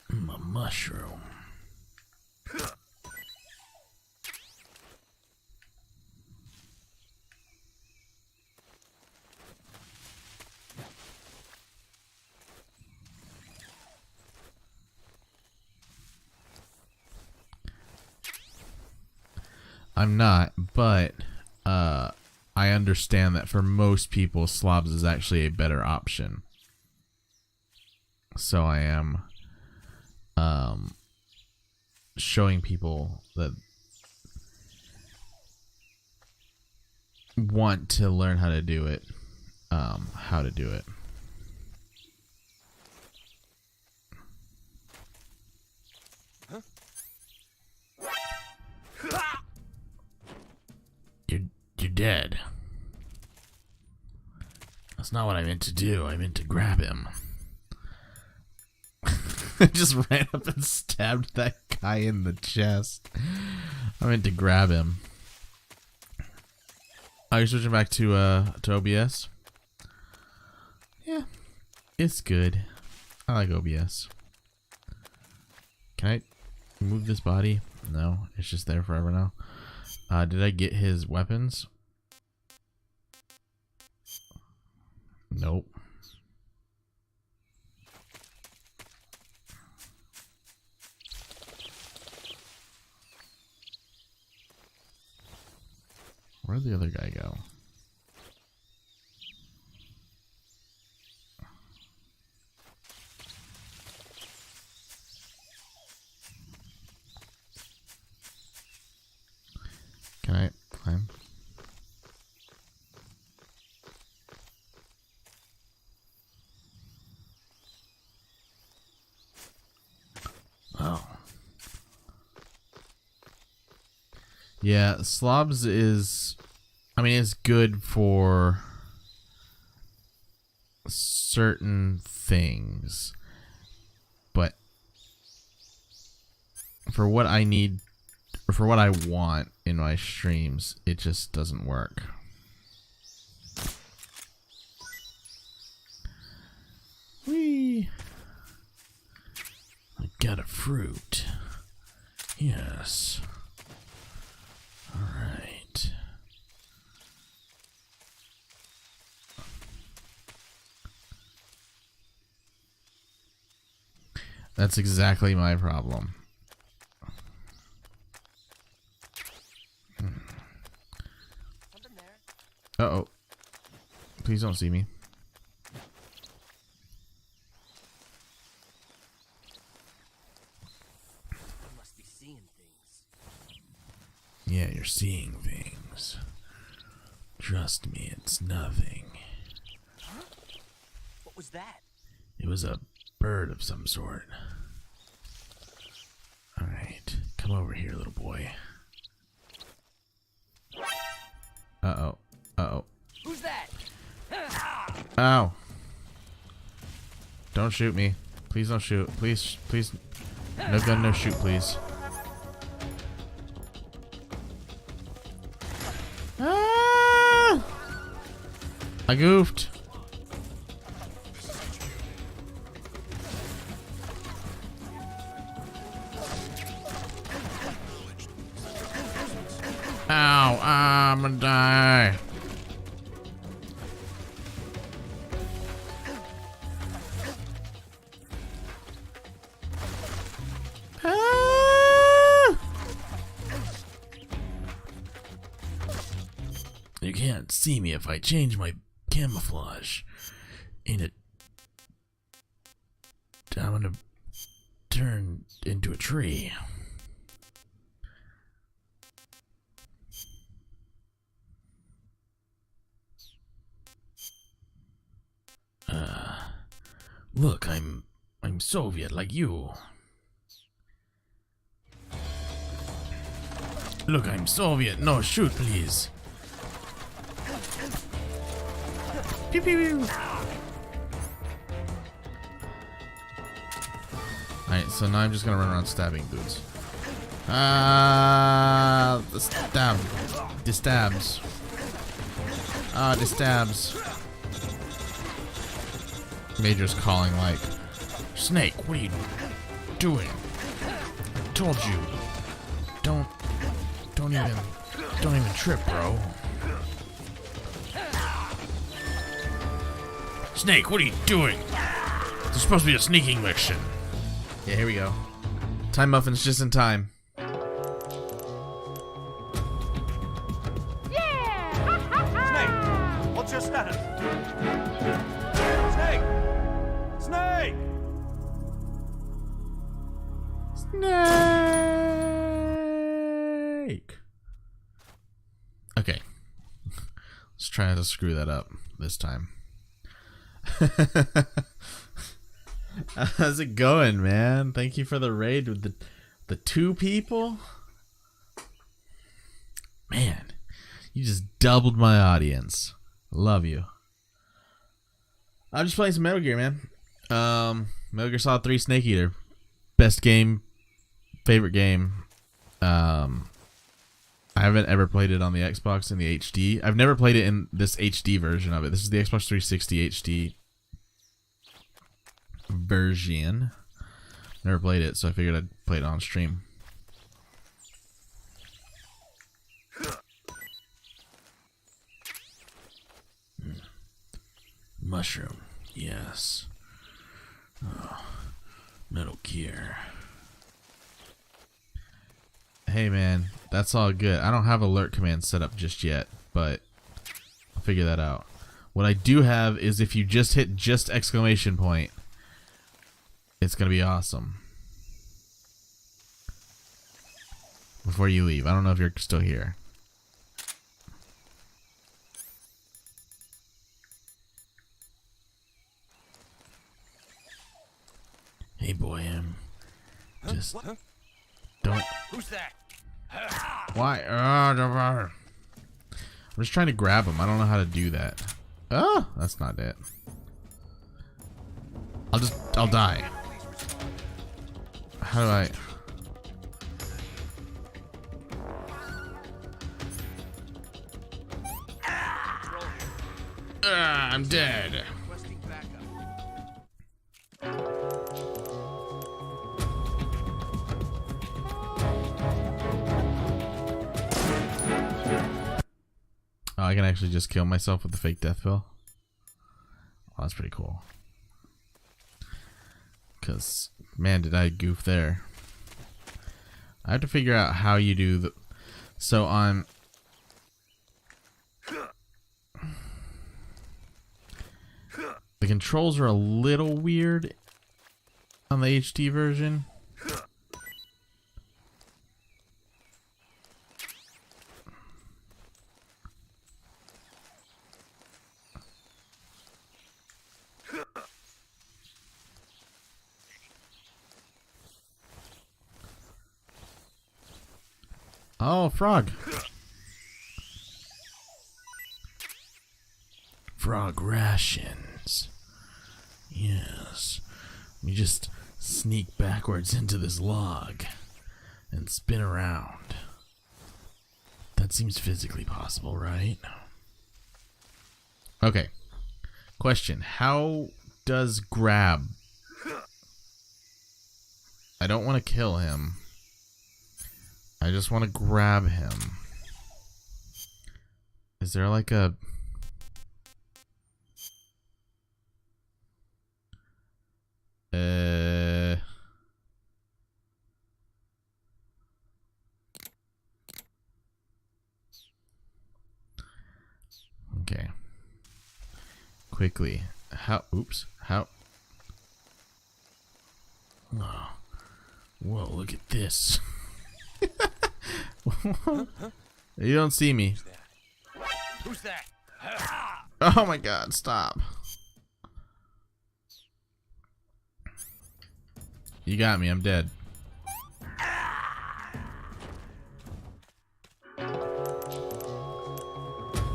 A mushroom. I'm not, but I understand that for most people, slobs is actually a better option. So I am showing people that want to learn how to do it, how to do it. You're dead. That's not what I meant to do. I meant to grab him. I just ran up and stabbed that guy in the chest. I meant to grab him. Are you switching back to OBS? Yeah, it's good. I like OBS. Can I move this body? No, it's just there forever now. Did I get his weapons? Nope. Where'd the other guy go? Can I climb? Oh. Yeah, slobs is, I mean, it's good for certain things, but for what I need, or for what I want in my streams, it just doesn't work. Whee! I got a fruit. Yes. Alright. That's exactly my problem. Uh-oh. Please don't see me. I must be seeing things. Yeah, you're seeing things. Trust me, it's nothing. Huh? What was that? It was a bird of some sort. Alright, come over here, little boy. Uh-oh. Uh-oh. Who's that? Ow. Don't shoot me. Please don't shoot. Please, please. No gun, no shoot, please. Ah! I goofed. I'm gonna die. You can't see me if I change my camouflage. Ain't it? I'm gonna turn into a tree. Look, I'm Soviet like you. Look, I'm Soviet. No, shoot, please. Pew pew pew. Alright, so now I'm just gonna run around stabbing dudes. The stab. The stabs. The stabs. Major's calling like, Snake, what are you doing? I told you. Don't even trip, bro. Snake, what are you doing? There's supposed to be a sneaking mission. yeah, here we go. Time muffins just in time. Snake! What's your status? Snake! Snake! Snake. Okay. Let's try not to screw that up this time. How's it going, man? Thank you for the raid with the 2 people. Man, you just doubled my audience. Love you. I'm just playing some Metal Gear, man. Metal Gear Solid 3 Snake Eater. Best game. Favorite game. I haven't ever played it on the Xbox in the HD. I've never played it in this HD version of it. This is the Xbox 360 HD version. Never played it, so I figured I'd play it on stream. Mushroom, yes. Oh, Metal Gear. Hey man, that's all good. I don't have alert commands set up just yet, but I'll figure that out. What I do have is if you just hit just exclamation point, it's gonna be awesome. Before you leave, I don't know if you're still here. Hey boy, just don't. Who's that? Why? I'm just trying to grab him. I don't know how to do that. Oh, that's not it. I'll die. How do I? I'm dead. Oh, I can actually just kill myself with the fake death pill. Oh, that's pretty cool. Because, man, did I goof there. I have to figure out how you do the... So on... The controls are a little weird on the HD version. Oh, frog. Frog rations. Yes. We just sneak backwards into this log and spin around. That seems physically possible, right? Okay. Question. How does grab? I don't want to kill him. I just want to grab him. Is there like a... Okay. Quickly. How? Oops. How? Oh. Whoa, look at this. You don't see me. Who's that? Oh my god, stop. You got me, I'm dead.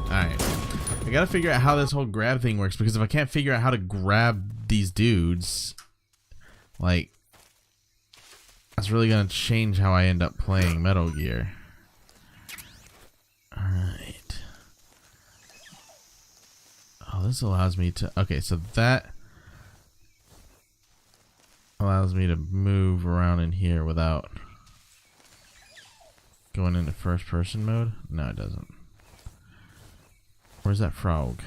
Alright. I gotta figure out how this whole grab thing works, because if I can't figure out how to grab these dudes, like, that's really gonna change how I end up playing Metal Gear. Alright. Oh, this allows me to... Okay, so that allows me to move around in here without going into first person mode. No, it doesn't. Where's that frog?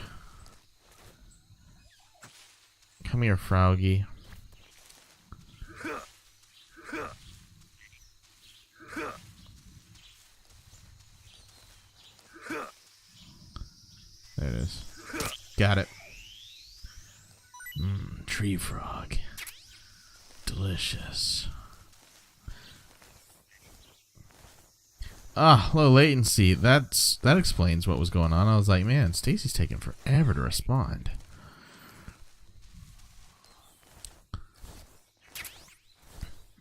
Come here, froggy. There it is. Got it. Tree frog. Delicious. Ah, low latency. That explains what was going on. I was like, man, Stacy's taking forever to respond.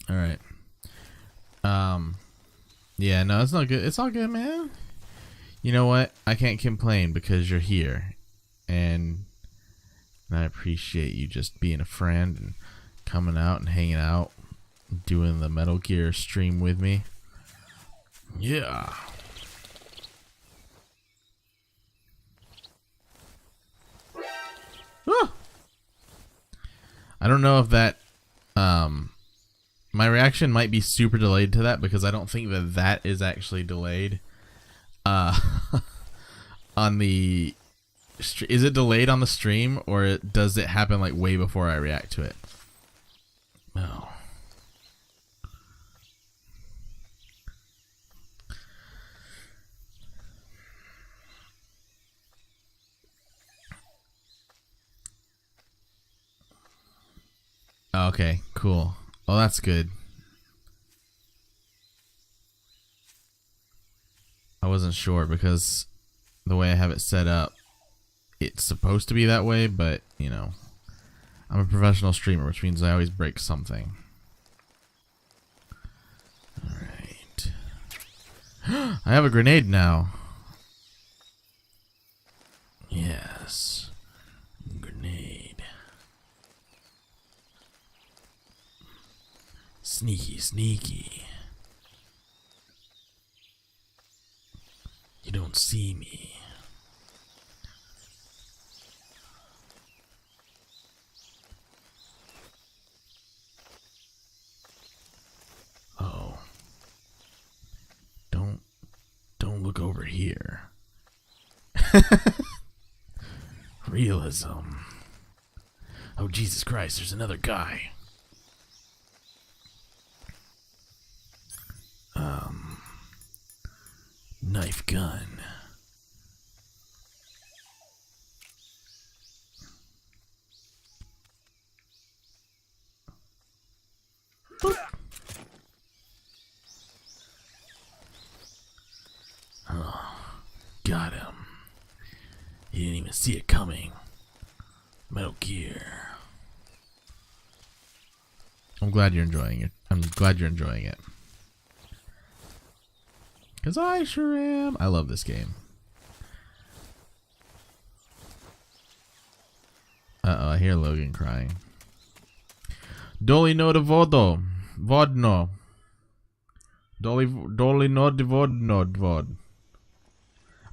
All right. Yeah, no, it's not good. It's all good, man. You know what? I can't complain because you're here, and I appreciate you just being a friend and coming out and hanging out, doing the Metal Gear stream with me. Yeah. Ah! I don't know if that my reaction might be super delayed to that, because I don't think that that is actually delayed on the is it delayed on the stream, or does it happen like way before I react to it? Oh. Okay, cool. Well, that's good. I wasn't sure because the way I have it set up, it's supposed to be that way, but, you know, I'm a professional streamer, which means I always break something. Alright. I have a grenade now. Yes. Grenade. Sneaky, sneaky. You don't see me. Oh. Don't look over here. Realism. Oh, Jesus Christ, there's another guy. Knife gun. Boop. Oh, got him. He didn't even see it coming. Metal Gear. I'm glad you're enjoying it. I'm glad you're enjoying it. Because I sure am. I love this game. Uh-oh, I hear Logan crying. Dolly no de vodo. Vodno. Dolly no de vodno vod.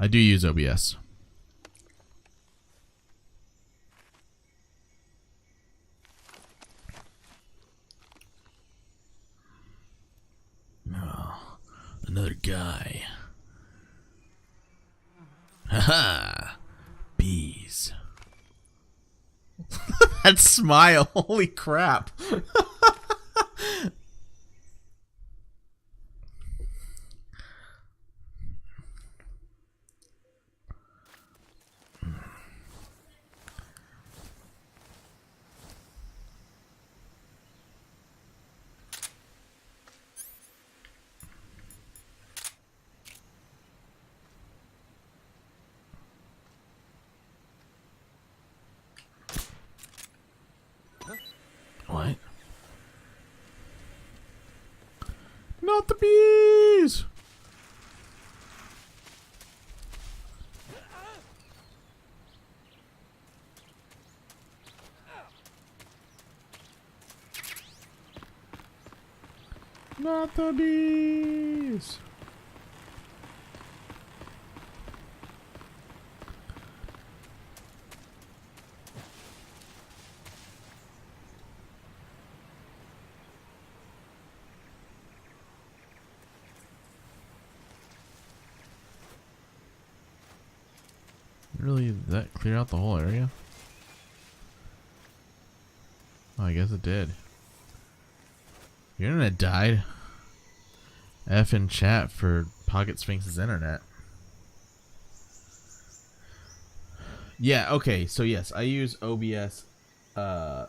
I do use OBS. No. Another guy. Ha! Bees. That smile. Holy crap. What? Not the bees. Not the bees. Really, did that clear out the whole area? Oh, I guess it did. Your internet died. F in chat for Pocket Sphinx's internet. Yeah, okay, so yes, I use OBS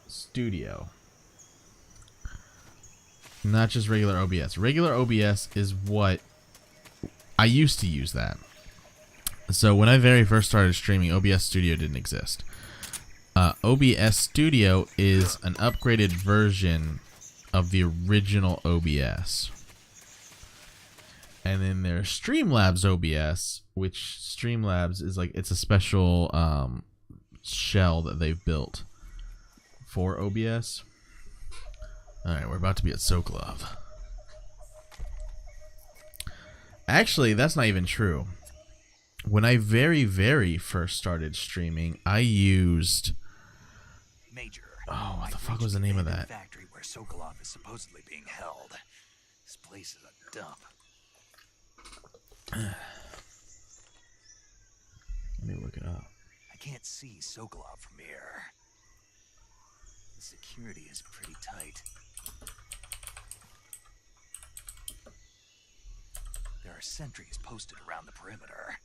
Studio. Not just regular OBS. Regular OBS is what I used to use that. So when I very first started streaming, OBS Studio didn't exist. OBS Studio is an upgraded version of the original OBS. And then there's Streamlabs OBS, which Streamlabs is like, it's a special shell that they've built for OBS. Alright, we're about to be at Sokolov. Actually, that's not even true. When I very first started streaming, I used... Major. Oh, what the fuck was the name of that? Factory where Sokolov is supposedly being held. This place is a dump. Let me look it up. I can't see Sokolov from here. The security is pretty tight. There are sentries posted around the perimeter.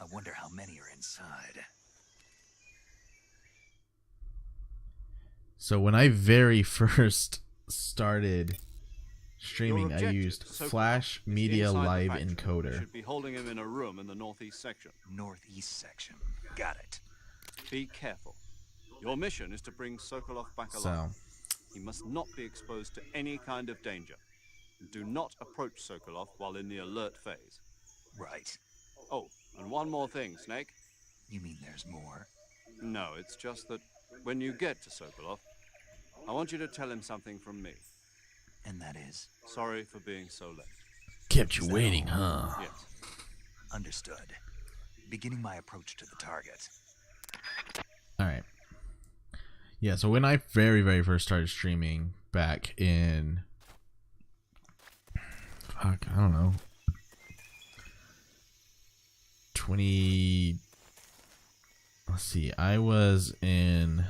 I wonder how many are inside. So when I very first started streaming, I used Flash Media Live Encoder. Should be holding him in a room in the northeast section. Northeast section. Got it. Be careful. Your mission is to bring Sokolov back alive. He must not be exposed to any kind of danger. Do not approach Sokolov while in the alert phase. Right. Oh, and one more thing, Snake. You mean there's more? No, it's just that when you get to Sokolov, I want you to tell him something from me. And that is? Sorry for being so late. Kept you waiting, huh? Yes. Understood. Beginning my approach to the target. Alright. Yeah, so when I very first started streaming back in... Fuck, I don't know. Let's see, I was in...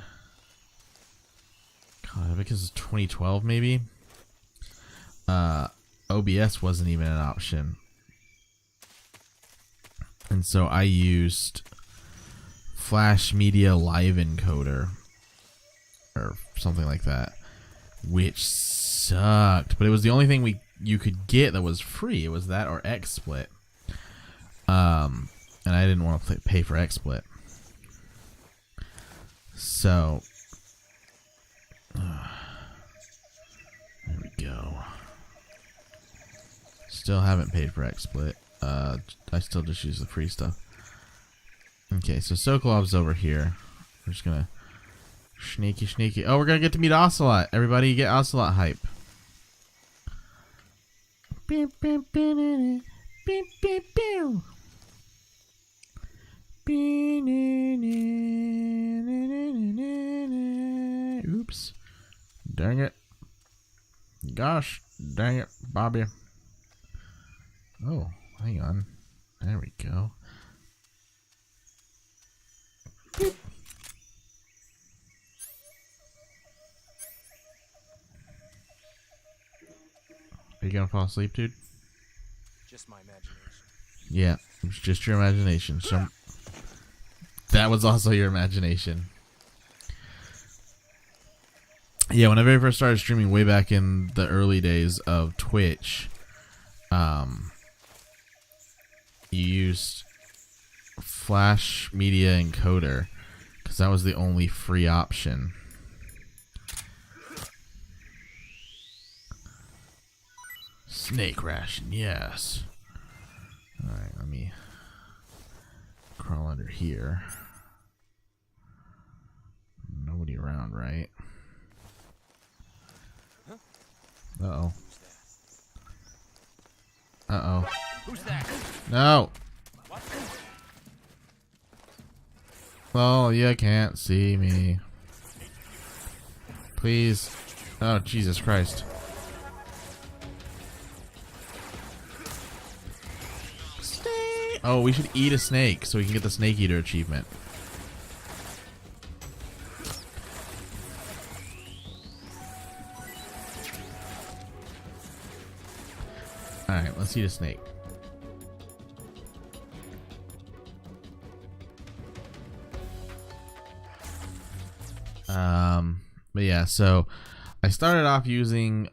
God, I think it was 2012 maybe. OBS wasn't even an option. And so I used Flash Media Live Encoder. Or something like that. Which sucked. But it was the only thing you could get that was free. It was that or XSplit. And I didn't want to pay for XSplit. So... there we go. Still haven't paid for XSplit. I still just use the free stuff. Okay, so Sokolov's over here. We're just gonna sneaky. Oh, we're gonna get to meet Ocelot. Everybody get Ocelot hype. Oops. Dang it. Gosh, dang it, Bobby. Oh, hang on. There we go. Are you gonna fall asleep, dude? Just my imagination. Yeah, it's just your imagination. That was also your imagination. Yeah, when I very first started streaming way back in the early days of Twitch, you used Flash Media Encoder because that was the only free option. Snake ration, yes. Alright, let me crawl under here. Nobody around, right? Uh-oh. Uh-oh. Who's that? No! What? Oh, you can't see me. Please. Oh, Jesus Christ. Oh, we should eat a snake so we can get the Snake Eater achievement. Alright, let's eat a snake. But yeah, so I started off using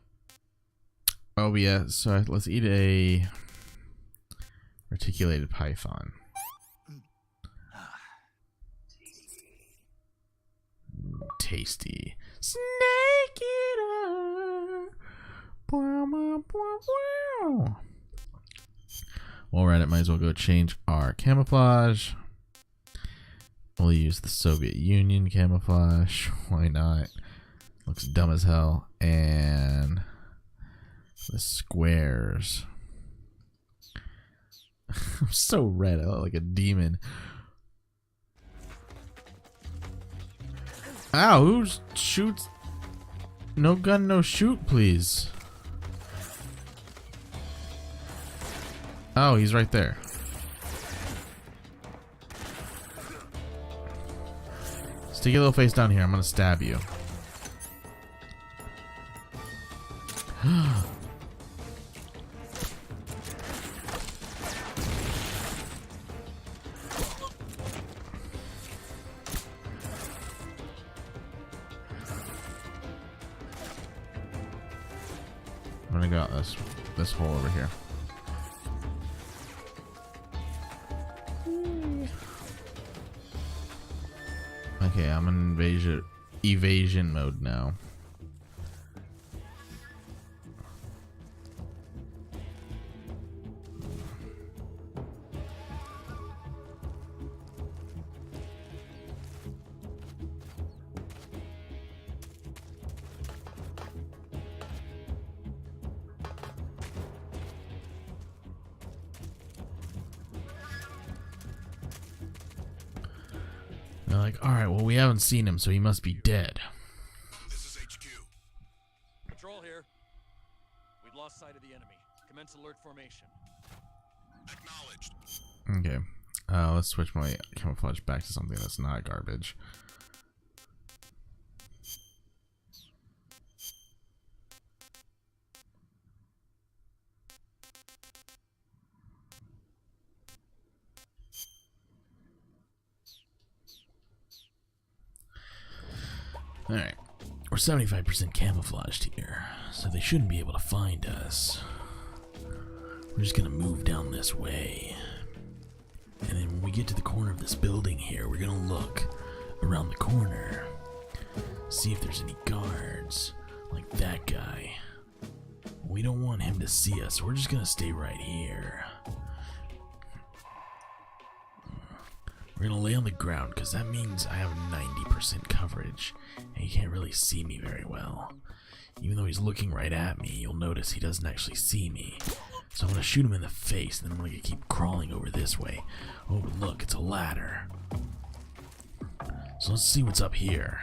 OBS, so let's eat a reticulated python. Tasty. Snake Eater. While we're at it, might as well go change our camouflage. We'll use the Soviet Union camouflage. Why not? Looks dumb as hell. And the squares. I'm so red. I look like a demon. Ow, who shoots? No gun, no shoot, please. Oh, he's right there. Stick your little face down here. I'm gonna stab you. I'm gonna go out this hole over here. Okay, I'm in evasion mode now. They're like, alright, well, we haven't seen him, so he must be dead. This is HQ. Patrol here. We've lost sight of the enemy. Commence alert formation. Acknowledged. Okay. Let's switch my camouflage back to something that's not garbage. Alright. We're 75% camouflaged here, so they shouldn't be able to find us. We're just gonna move down this way. And then when we get to the corner of this building here, we're gonna look around the corner. See if there's any guards, like that guy. We don't want him to see us, so we're just gonna stay right here. We're gonna lay on the ground, because that means I have 90% coverage, and he can't really see me very well. Even though he's looking right at me, you'll notice he doesn't actually see me. So I'm gonna shoot him in the face, and then I'm gonna keep crawling over this way. Oh, but look, it's a ladder. So let's see what's up here.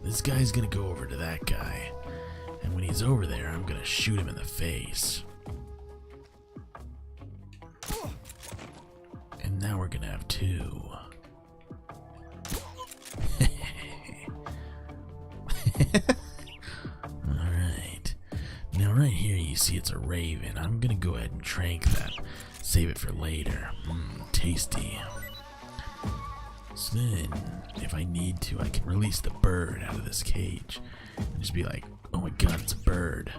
This guy's gonna go over to that guy. And when he's over there, I'm gonna shoot him in the face. Now we're gonna have 2. Alright. Now right here you see it's a raven. I'm gonna go ahead and trank that. Save it for later. Tasty. So then, if I need to, I can release the bird out of this cage. And just be like, oh my god, it's a bird.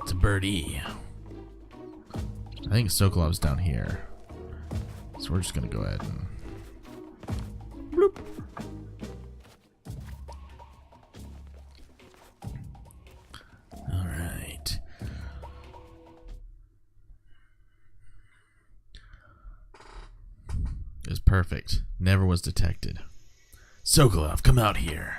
It's a birdie. I think Sokolov's down here. So we're just gonna go ahead and bloop. Alright. It was perfect. Never was detected. Sokolov, come out here.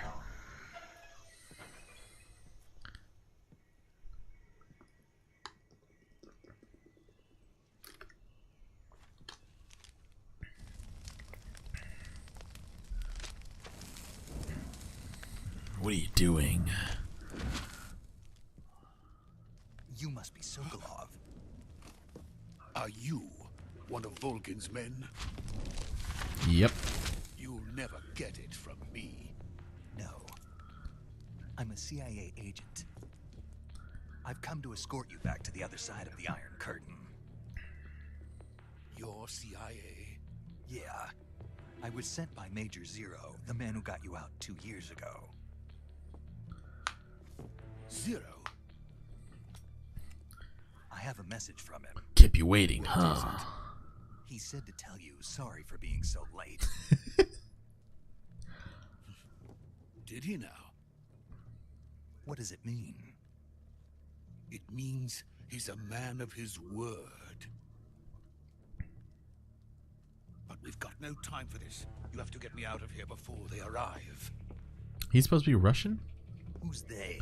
What are you doing? You must be Sokolov. Are you one of Volgin's men? Yep. You'll never get it from me. No. I'm a CIA agent. I've come to escort you back to the other side of the Iron Curtain. You're CIA? Yeah. I was sent by Major Zero, the man who got you out 2 years ago. Zero? I have a message from him. Kept you waiting, huh? He said to tell you sorry for being so late. Did he now? What does it mean? It means he's a man of his word. But we've got no time for this. You have to get me out of here before they arrive. He's supposed to be Russian? Who's they?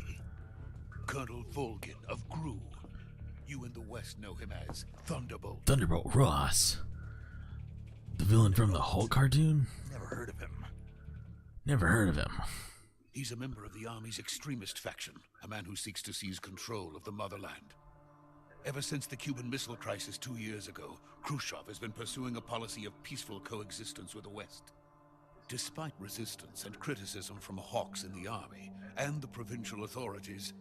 Colonel Volgin of Gru. You in the West know him as Thunderbolt. Thunderbolt Ross. The villain from the Hulk cartoon? Never heard of him. Never heard of him. He's a member of the Army's extremist faction, a man who seeks to seize control of the motherland. Ever since the Cuban Missile Crisis 2 years ago, Khrushchev has been pursuing a policy of peaceful coexistence with the West. Despite resistance and criticism from hawks in the army and the provincial authorities,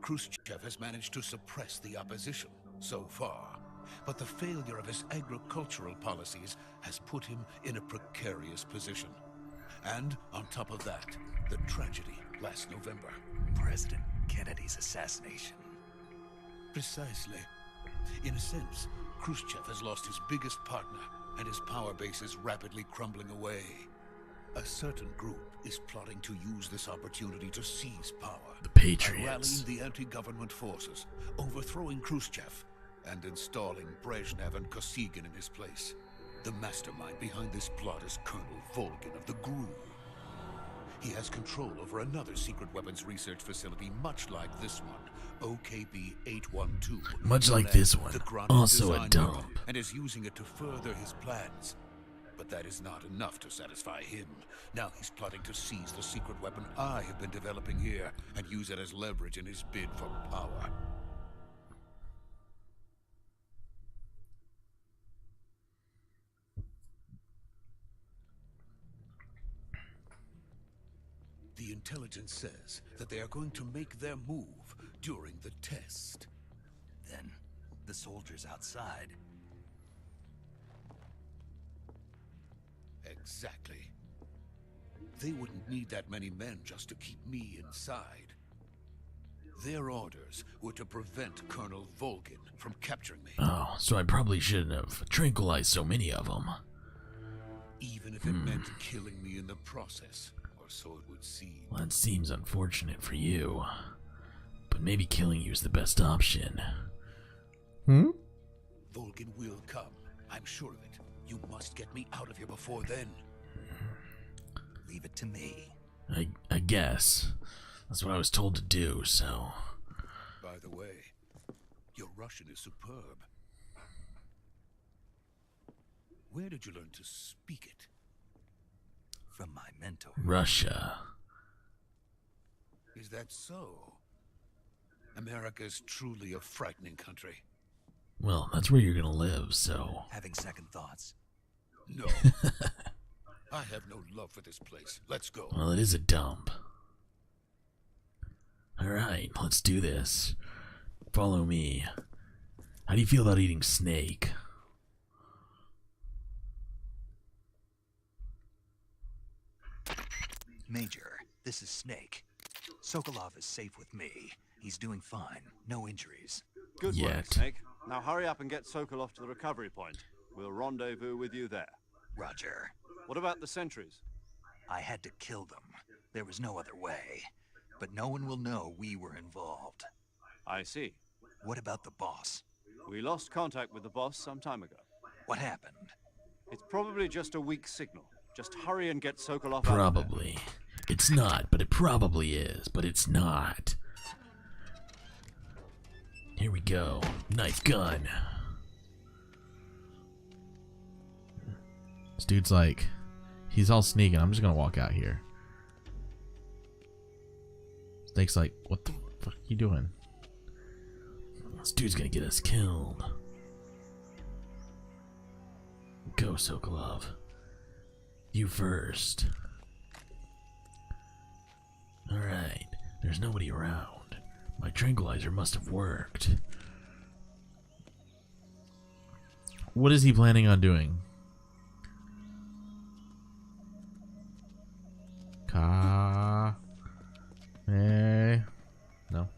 Khrushchev has managed to suppress the opposition so far. But the failure of his agricultural policies has put him in a precarious position. And on top of that, the tragedy last November. President Kennedy's assassination. Precisely. In a sense, Khrushchev has lost his biggest partner, and his power base is rapidly crumbling away. A certain group is plotting to use this opportunity to seize power. The Patriots. By rallying the anti-government forces, overthrowing Khrushchev, and installing Brezhnev and Kosygin in his place. The mastermind behind this plot is Colonel Volgin of the GRU. He has control over another secret weapons research facility much like this one, OKB-812. Much like this one, also a dump. And is using it to further his plans. But that is not enough to satisfy him. Now he's plotting to seize the secret weapon I have been developing here and use it as leverage in his bid for power. The intelligence says that they are going to make their move during the test. Then, the soldiers outside. Exactly. They wouldn't need that many men just to keep me inside. Their orders were to prevent Colonel Volgin from capturing me. Oh, so I probably shouldn't have tranquilized so many of them. Even if it meant killing me in the process, or so it would seem. Well, that seems unfortunate for you. But maybe killing you is the best option. Volgin will come. I'm sure of it. You must get me out of here before then. Leave it to me. I guess. That's what I was told to do, so... By the way, your Russian is superb. Where did you learn to speak it? From my mentor. Russia. Is that so? America is truly a frightening country. Well, that's where you're gonna live, so... Having second thoughts. No. I have no love for this place. Let's go. Well, it is a dump. Alright, let's do this. Follow me. How do you feel about eating snake? Major, this is Snake. Sokolov is safe with me. He's doing fine. No injuries. Good Yet. work, Snake. Now hurry up and get Sokolov to the recovery point. We'll rendezvous with you there. Roger. What about the sentries? I had to kill them. There was no other way. But no one will know we were involved. I see. What about the boss? We lost contact with the boss some time ago. What happened? It's probably just a weak signal. Just hurry and get Sokolov out Probably. It's not, but it probably is, but it's not. Here we go. Knife gun. This dude's like, he's all sneaking. I'm just gonna walk out here. Snake's like, what the fuck are you doing? This dude's gonna get us killed. Go, Sokolov. You first. Alright, there's nobody around. My tranquilizer must have worked. What is he planning on doing? No.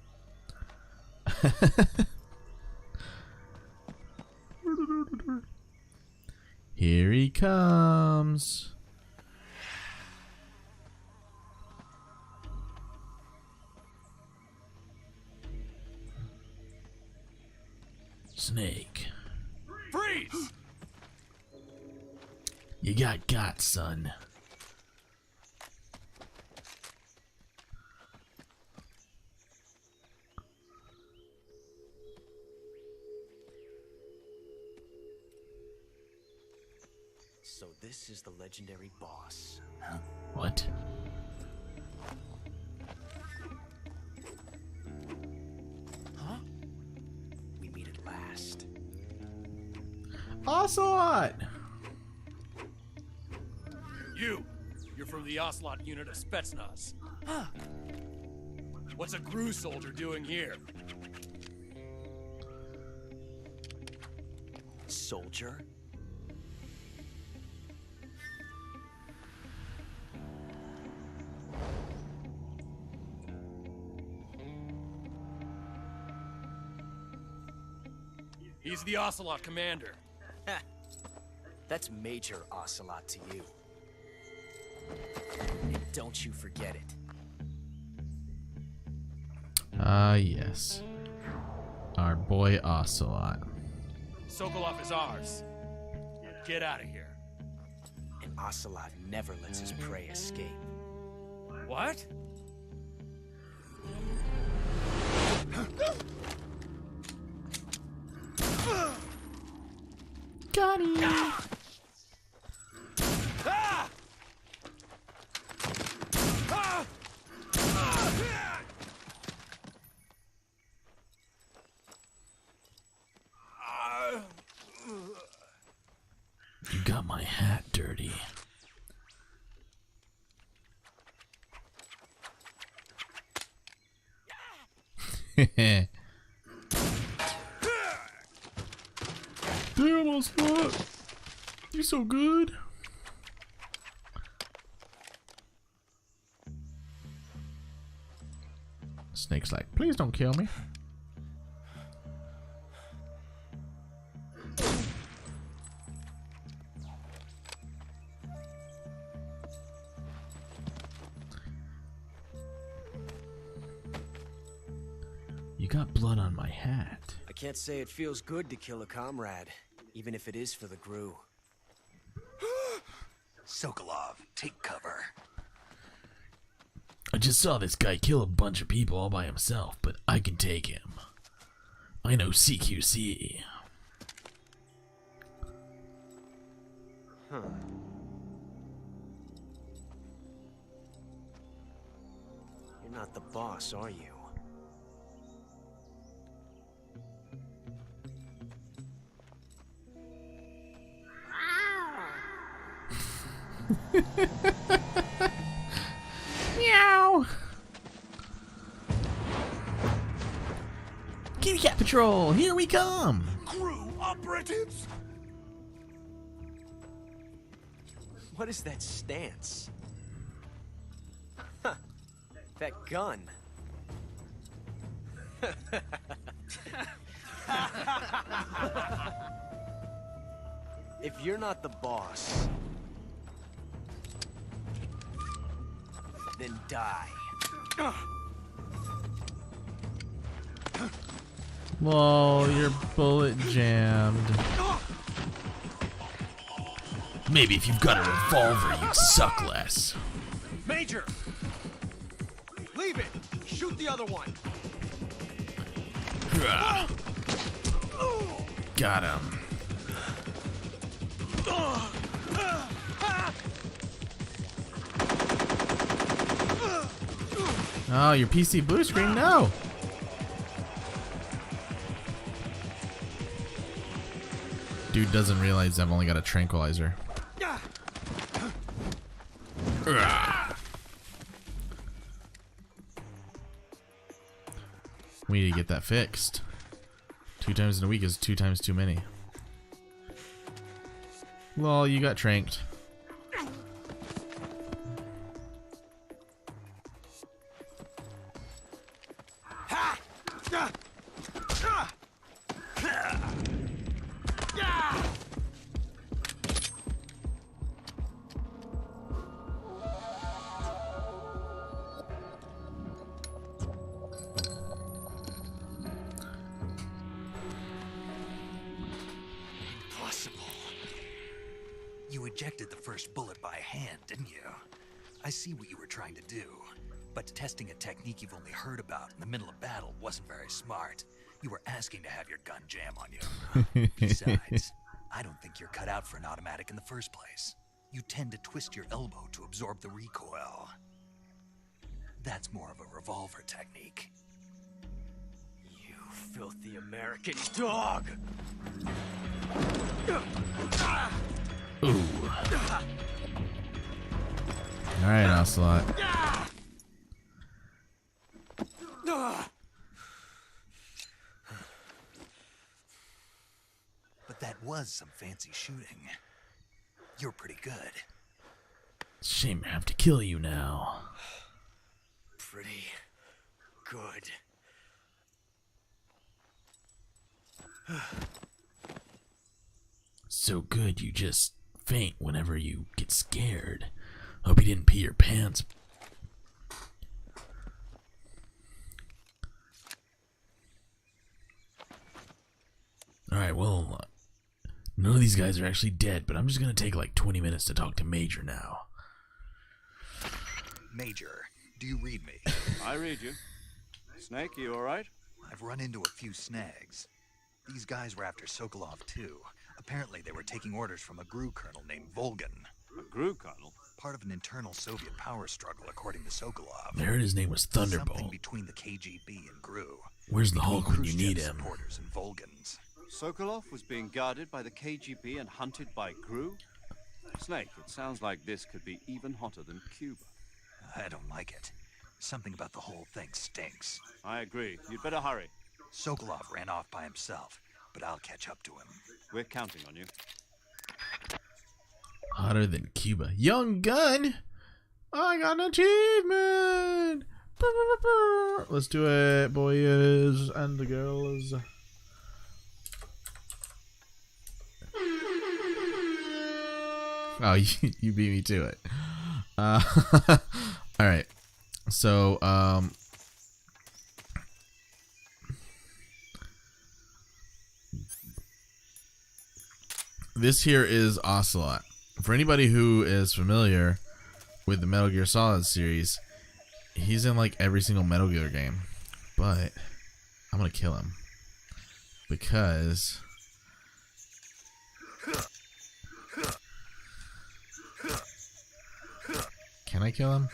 Here he comes. Snake. Freeze! You got, son. So this is the legendary boss. What? Huh? We meet at last. Ocelot! You're from the Ocelot unit of Spetsnaz. What's a GRU soldier doing here? Soldier? He's the Ocelot commander. That's Major Ocelot to you. And don't you forget it. Ah, yes. Our boy Ocelot. Sokolov is ours. Get out of here. And Ocelot never lets his prey escape. What? Got him! You got my hat dirty. Damn, Ocelot! You're so good! Snake's like, please don't kill me. You got blood on my hat. I can't say it feels good to kill a comrade, even if it is for the GRU. Sokolov, take cover. I just saw this guy kill a bunch of people all by himself, but I can take him. I know CQC. Huh. You're not the boss, are you? Meow. Kitty Cat Patrol, here we come. Crew operatives? What is that stance? Huh. That gun. If you're not the boss, then die. Whoa, your bullet jammed. Maybe if you've got a revolver, you'd suck less. Major! Leave it! Shoot the other one! Got him. Oh, your PC blue screen? No! Dude doesn't realize I've only got a tranquilizer. We need to get that fixed. 2 times in a week is 2 times too many. Lol, you got tranked. You ejected the first bullet by hand, didn't you? I see what you were trying to do, but testing a technique you've only heard about in the middle of battle wasn't very smart. You were asking to have your gun jam on you. Besides, I don't think you're cut out for an automatic in the first place. You tend to twist your elbow to absorb the recoil. That's more of a revolver technique. You filthy American dog! Ooh. Alright, Ocelot. But that was some fancy shooting. You're pretty good. Shame I have to kill you now. Pretty good. So good you just faint whenever you get scared. Hope you didn't pee your pants. Alright, well, none of these guys are actually dead, but I'm just gonna take like 20 minutes to talk to Major now. Major, do you read me? I read you. Snake, you alright? I've run into a few snags. These guys were after Sokolov too. Apparently they were taking orders from a GRU colonel named Volgan. A GRU colonel? Part of an internal Soviet power struggle, according to Sokolov. I heard his name was Thunderbolt. Something between the KGB and GRU. Where's the Hulk when you need him? Supporters and Volgans. Sokolov was being guarded by the KGB and hunted by GRU? Snake, it sounds like this could be even hotter than Cuba. I don't like it. Something about the whole thing stinks. I agree. You'd better hurry. Sokolov ran off by himself, but I'll catch up to him. We're counting on you. Hotter than Cuba. Young gun! I got an achievement! Let's do it, boys and the girls. Oh, you beat me to it. Alright. So, this here is Ocelot. For anybody who is familiar with the Metal Gear Solid series, he's in like every single Metal Gear game. But I'm gonna kill him because can I kill him?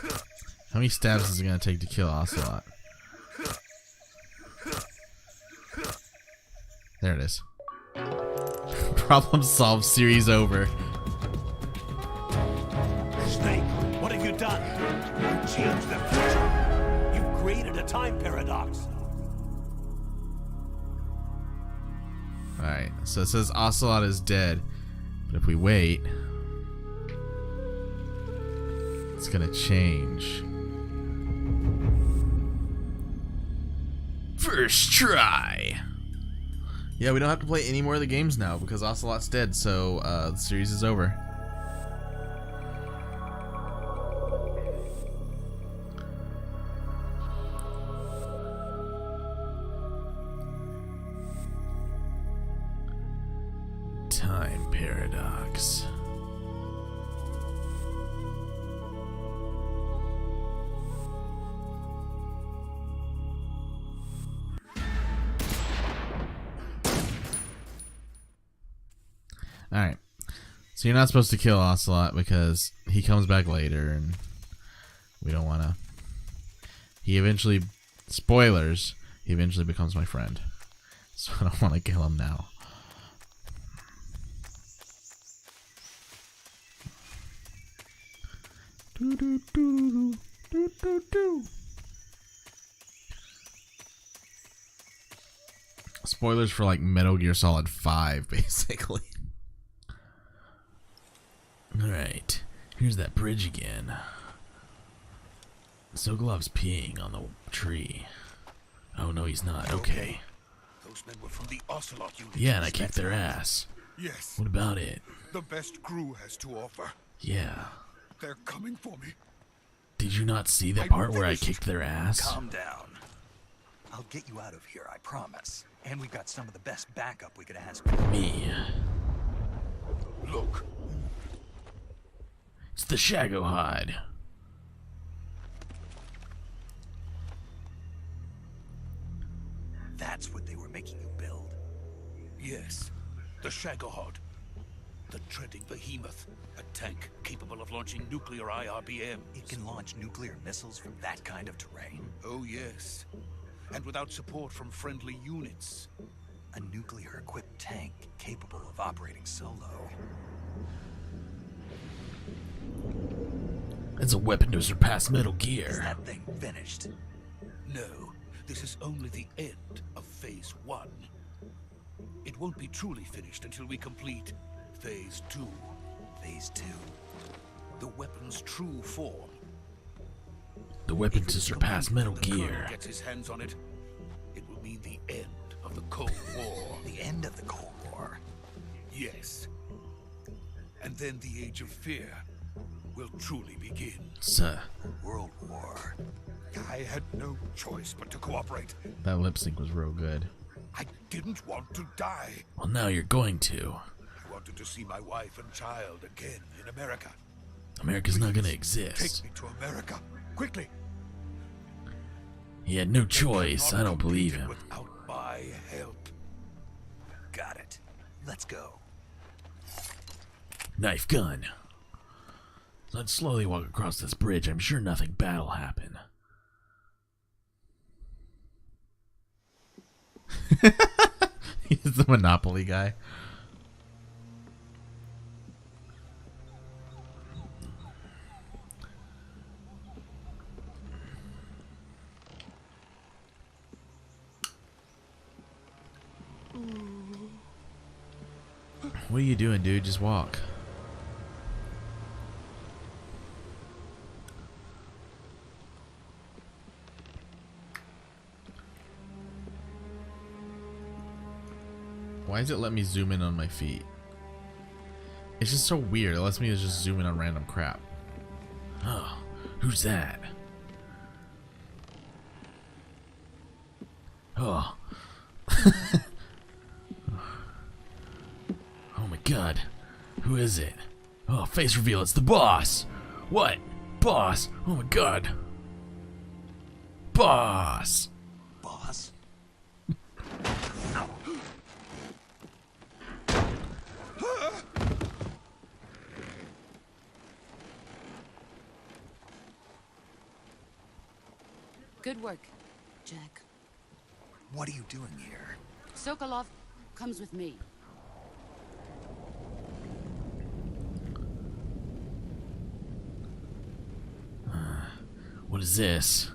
How many stabs is it gonna take to kill Ocelot? There it is. Problem solved, series over. So it says Ocelot is dead. But if we wait, it's gonna change. First try. Yeah, we don't have to play any more of the games now because Ocelot's dead, so the series is over. Time paradox. Alright. So you're not supposed to kill Ocelot because he comes back later and we don't want to. He eventually, spoilers, he eventually becomes my friend. So I don't want to kill him now. Spoilers for like Metal Gear Solid 5, basically. Alright, here's that bridge again. Sokolov's peeing on the tree. Oh no, he's not. Okay. Those men were from the Ocelot unit. Yeah, and I kicked their ass. Yes. What about it? The best crew has to offer. Yeah. They're coming for me. Did you not see the part where I kicked their ass? Calm down. I'll get you out of here, I promise. And we've got some of the best backup we could ask for. Me. Look. It's the Shagohod. That's what they were making you build? Yes. The Shagohod. The treading behemoth. A tank capable of launching nuclear IRBMs. It can launch nuclear missiles from that kind of terrain? Oh, yes. And without support from friendly units. A nuclear-equipped tank capable of operating solo. It's a weapon to surpass Metal Gear. Is that thing finished? No. This is only the end of Phase 1. It won't be truly finished until we complete Phase 2. Phase 2? The weapon's true form. The weapon to surpass Metal Gear. Gets his hands on it, it will mean the end of the Cold War. The end of the Cold War? Yes. And then the Age of Fear will truly begin. Sir. World War. I had no choice but to cooperate. That lip sync was real good. I didn't want to die. Well, now you're going to. I wanted to see my wife and child again in America. America's not gonna exist. Take me to America, quickly. He had no choice. I don't believe him. Without my help. Got it. Let's go. Knife gun. So I'd slowly walk across this bridge. I'm sure nothing bad will happen. He's the Monopoly guy. What are you doing, dude? Just walk. Why does it let me zoom in on my feet? It's just so weird. It lets me just zoom in on random crap. Oh, who's that? Oh. Oh my god. Who is it? Oh, face reveal. It's the boss. What? Boss? Oh my god. Boss. Boss? Good work, Jack. What are you doing here? Sokolov comes with me. What is this?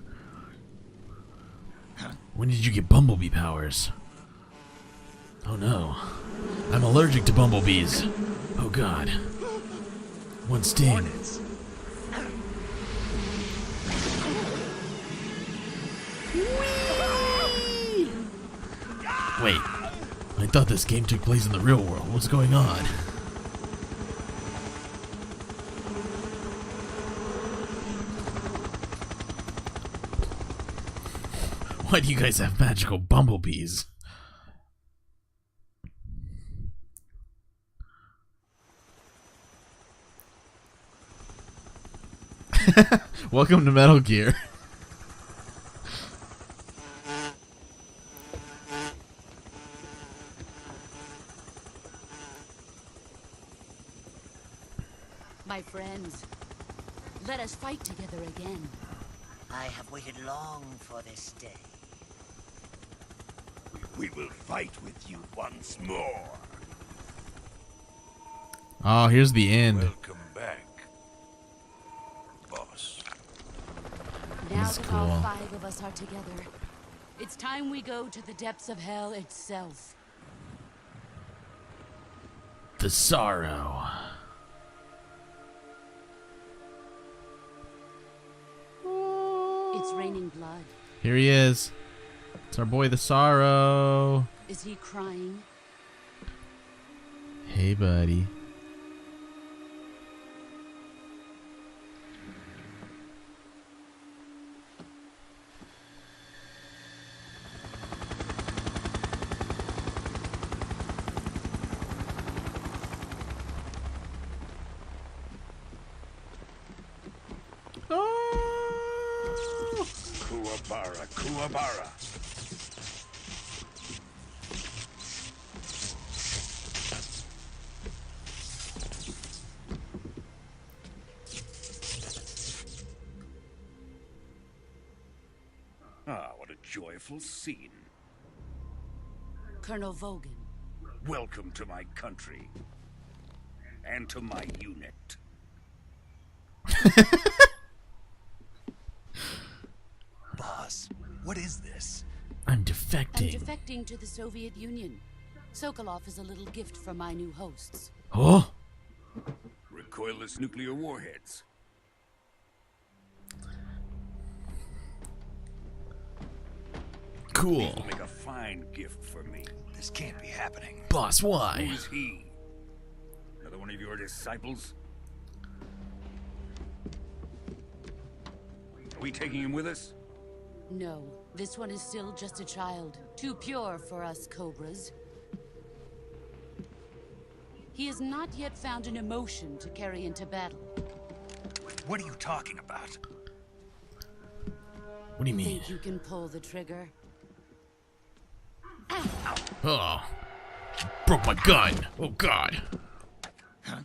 When did you get Bumblebee powers? Oh no. I'm allergic to bumblebees. Oh god. One sting. Wait, I thought this game took place in the real world. What's going on? Why do you guys have magical bumblebees? Welcome to Metal Gear. My friends, let us fight together again. I have waited long for this day. We will fight with you once more. Oh, here's the end. Welcome back, boss. Now That's that all cool. 5 of us are together, it's time we go to the depths of hell itself. The sorrow. It's raining blood. Here he is. It's our boy, the Sorrow. Is he crying? Hey, buddy. Kuwabara, Kuwabara. Ah, what a joyful scene. Colonel Vogan. Welcome to my country. And to my unit. Boss, what is this? I'm I'm defecting. defecting to the Soviet Union. Sokolov is a little gift from my new hosts. Oh? Recoilless nuclear warheads. Cool. These will make a fine gift for me. This can't be happening. Boss, why? Who is he? Another one of your disciples? Are we taking him with us? No, this one is still just a child. Too pure for us Cobras. He has not yet found an emotion to carry into battle. What are you talking about? What do you mean? Think you can pull the trigger? Oh. Broke my gun. Oh god. Huh?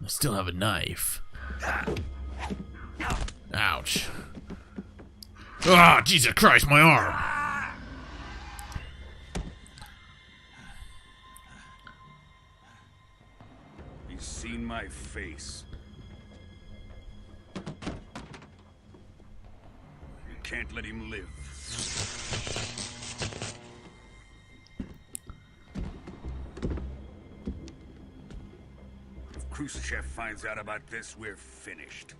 I still have a knife. Ouch. Ah, Jesus Christ, my arm. He's seen my face. You can't let him live. If Khrushchev finds out about this, we're finished.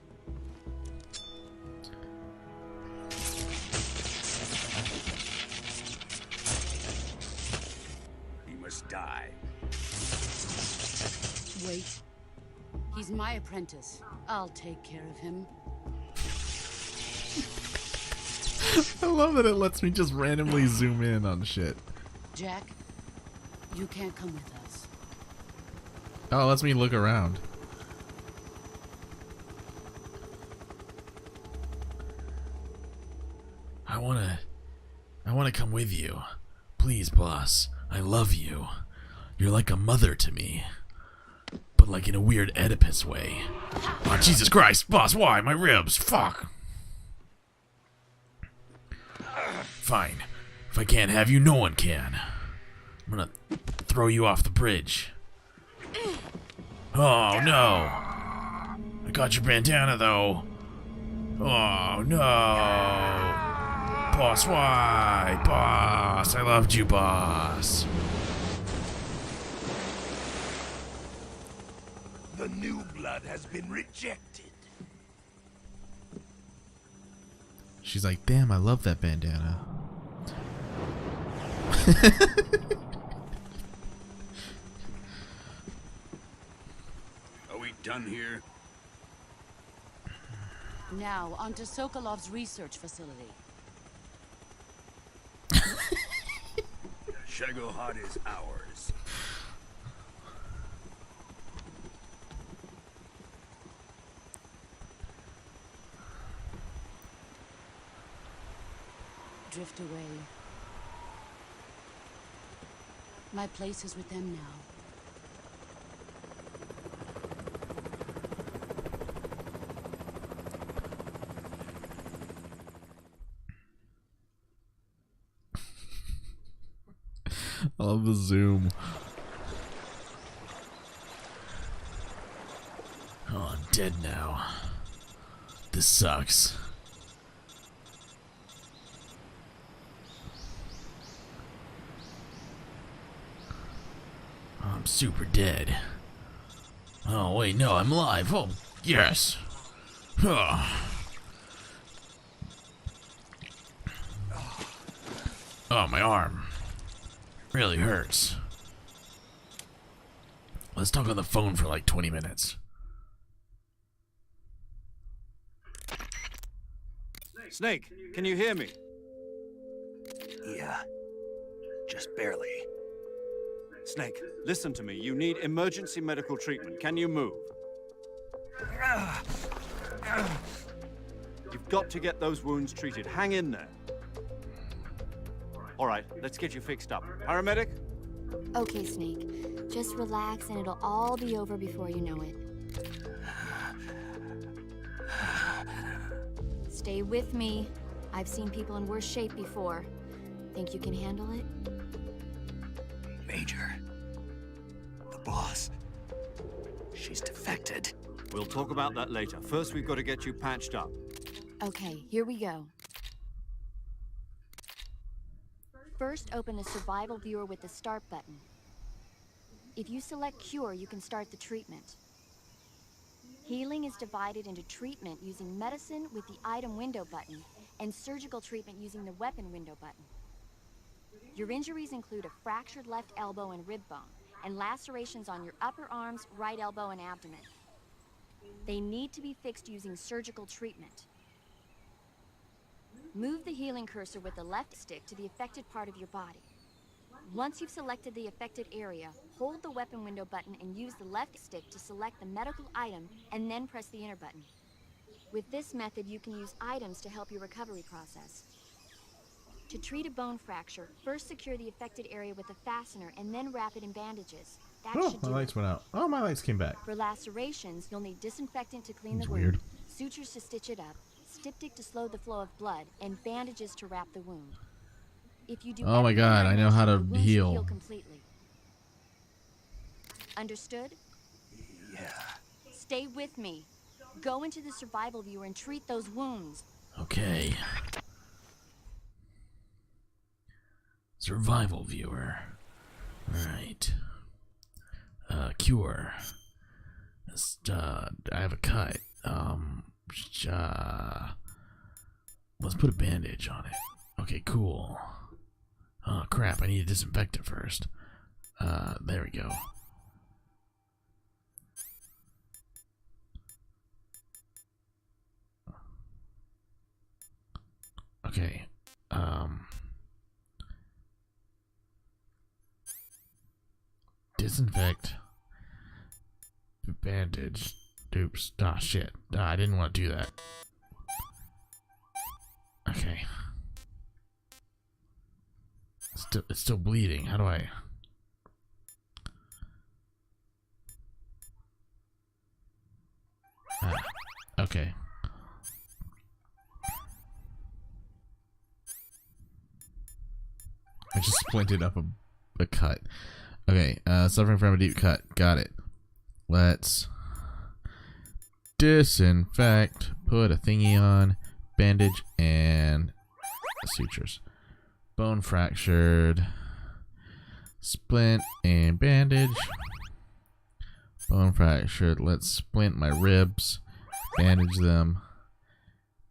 He must die. Wait. He's my apprentice. I'll take care of him. I love that it lets me just randomly zoom in on shit. Jack, you can't come with us. Oh, it lets me look around. I wanna come with you. Please, boss. I love you. You're like a mother to me. But like in a weird Oedipus way. Oh, Jesus Christ, boss, why? My ribs, fuck. Fine. If I can't have you, no one can. I'm gonna throw you off the bridge. Oh, no. I got your bandana, though. Oh no! Boss, why? Boss, I loved you, boss. The new blood has been rejected. She's like, damn, I love that bandana. Are we done here? Now, on to Sokolov's research facility. Shagohod is ours. Drift away. My place is with them now. I love the zoom. Oh, I'm dead now. This sucks. I'm super dead. Oh, wait, no, I'm alive. Oh, yes. Oh, my arm. Really hurts. Let's talk on the phone for like 20 minutes. Snake, can you hear me? Yeah. Just barely. Snake, listen to me. You need emergency medical treatment. Can you move? You've got to get those wounds treated. Hang in there. All right, let's get you fixed up. Paramedic? Okay, Snake. Just relax and it'll all be over before you know it. Stay with me. I've seen people in worse shape before. Think you can handle it? Major. The boss. She's defected. We'll talk about that later. First, we've got to get you patched up. Okay, here we go. First, open the survival viewer with the start button. If you select cure, you can start the treatment. Healing is divided into treatment using medicine with the item window button and surgical treatment using the weapon window button. Your injuries include a fractured left elbow and rib bone and lacerations on your upper arms, right elbow, and abdomen. They need to be fixed using surgical treatment. Move the healing cursor with the left stick to the affected part of your body. Once you've selected the affected area, hold the weapon window button and use the left stick to select the medical item and then press the enter button. With this method, you can use items to help your recovery process. To treat a bone fracture, first secure the affected area with a fastener and then wrap it in bandages. That Oh, should my do lights it. went out. Oh, my lights came back. For lacerations, you'll need disinfectant to clean That's the wound, weird. sutures to stitch it up, styptic to slow the flow of blood, and bandages to wrap the wound. If you do Oh my God, I know how to the wound should heal. heal completely. Understood? Yeah. Stay with me. Go into the survival viewer and treat those wounds. Okay. Survival viewer. Alright. Cure. I have a cut. Let's put a bandage on it. Okay, cool. Oh crap, I need to disinfect it first. There we go. Okay. Disinfect. Bandage. Oops. Ah, shit. I didn't want to do that. Okay. It's still bleeding. How do I... Ah, okay. I just splinted up a cut. Okay, suffering from a deep cut. Got it. Let's Disinfect. Put a thingy on. Bandage and sutures. Bone fractured. Splint and bandage. Bone fractured. Let's splint my ribs. Bandage them.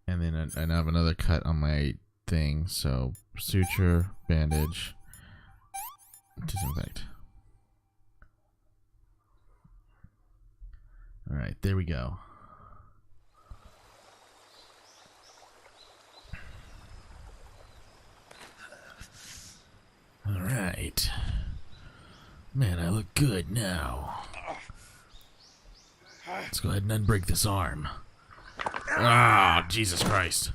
And then I now have another cut on my thing. So suture, bandage, disinfect. Alright, there we go. Alright. Man, I look good now. Let's go ahead and unbreak this arm. Ah, Jesus Christ.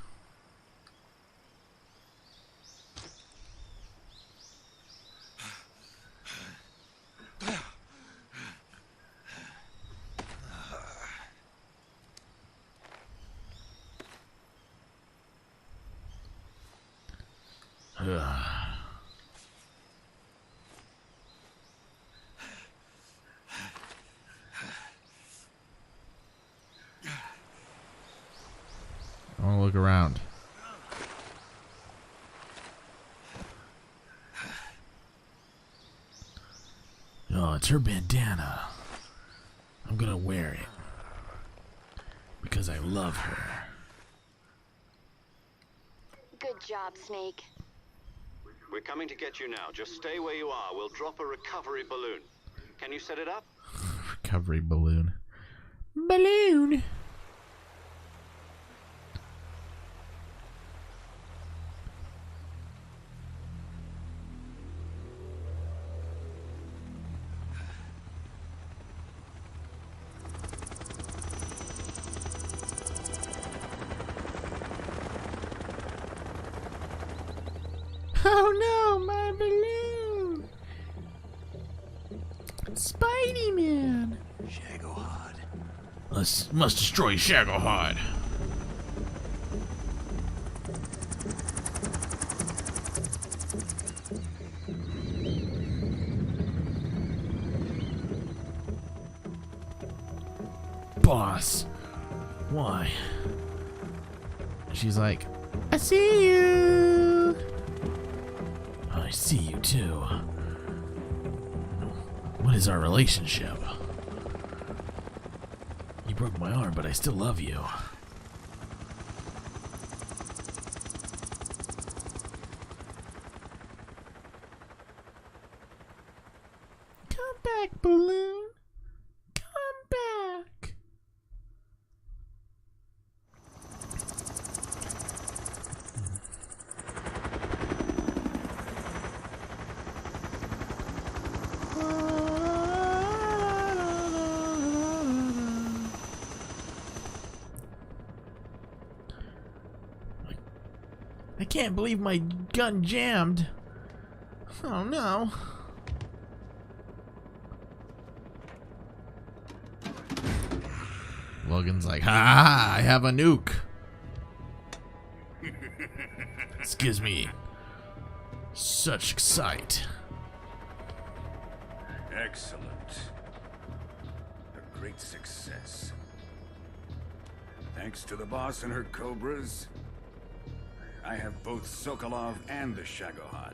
I want to look around. Oh, it's her bandana. I'm gonna wear it. Because I love her. Good job, Snake. We're coming to get you now. Just stay where you are. We'll drop a recovery balloon. Can you set it up? Recovery balloon. Balloon! Oh no, my balloon! Spidey-Man! Shagohod. Must destroy Shagohod. Boss. Why? She's like, I see you. I see you too. What is our relationship? You broke my arm, but I still love you. Come back, balloon. Come back. I can't believe my gun jammed. Oh no. Logan's like, ha, I have a nuke. This gives me such excite. Excellent. A great success. Thanks to the boss and her cobras, I have both Sokolov and the Shagohod.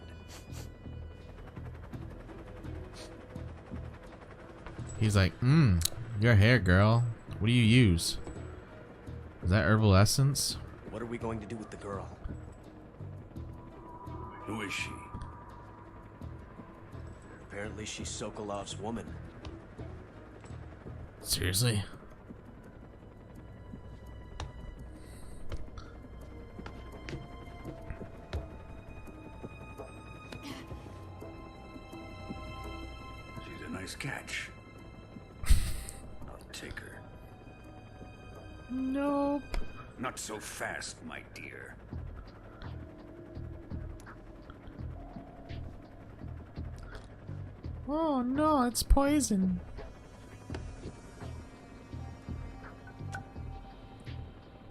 He's like, your hair, girl. What do you use? Is that herbal essence? What are we going to do with the girl? Who is she? Apparently she's Sokolov's woman. Seriously? She's a nice catch. I'll take her. Nope. Not so fast, my dear. Oh no, it's poison.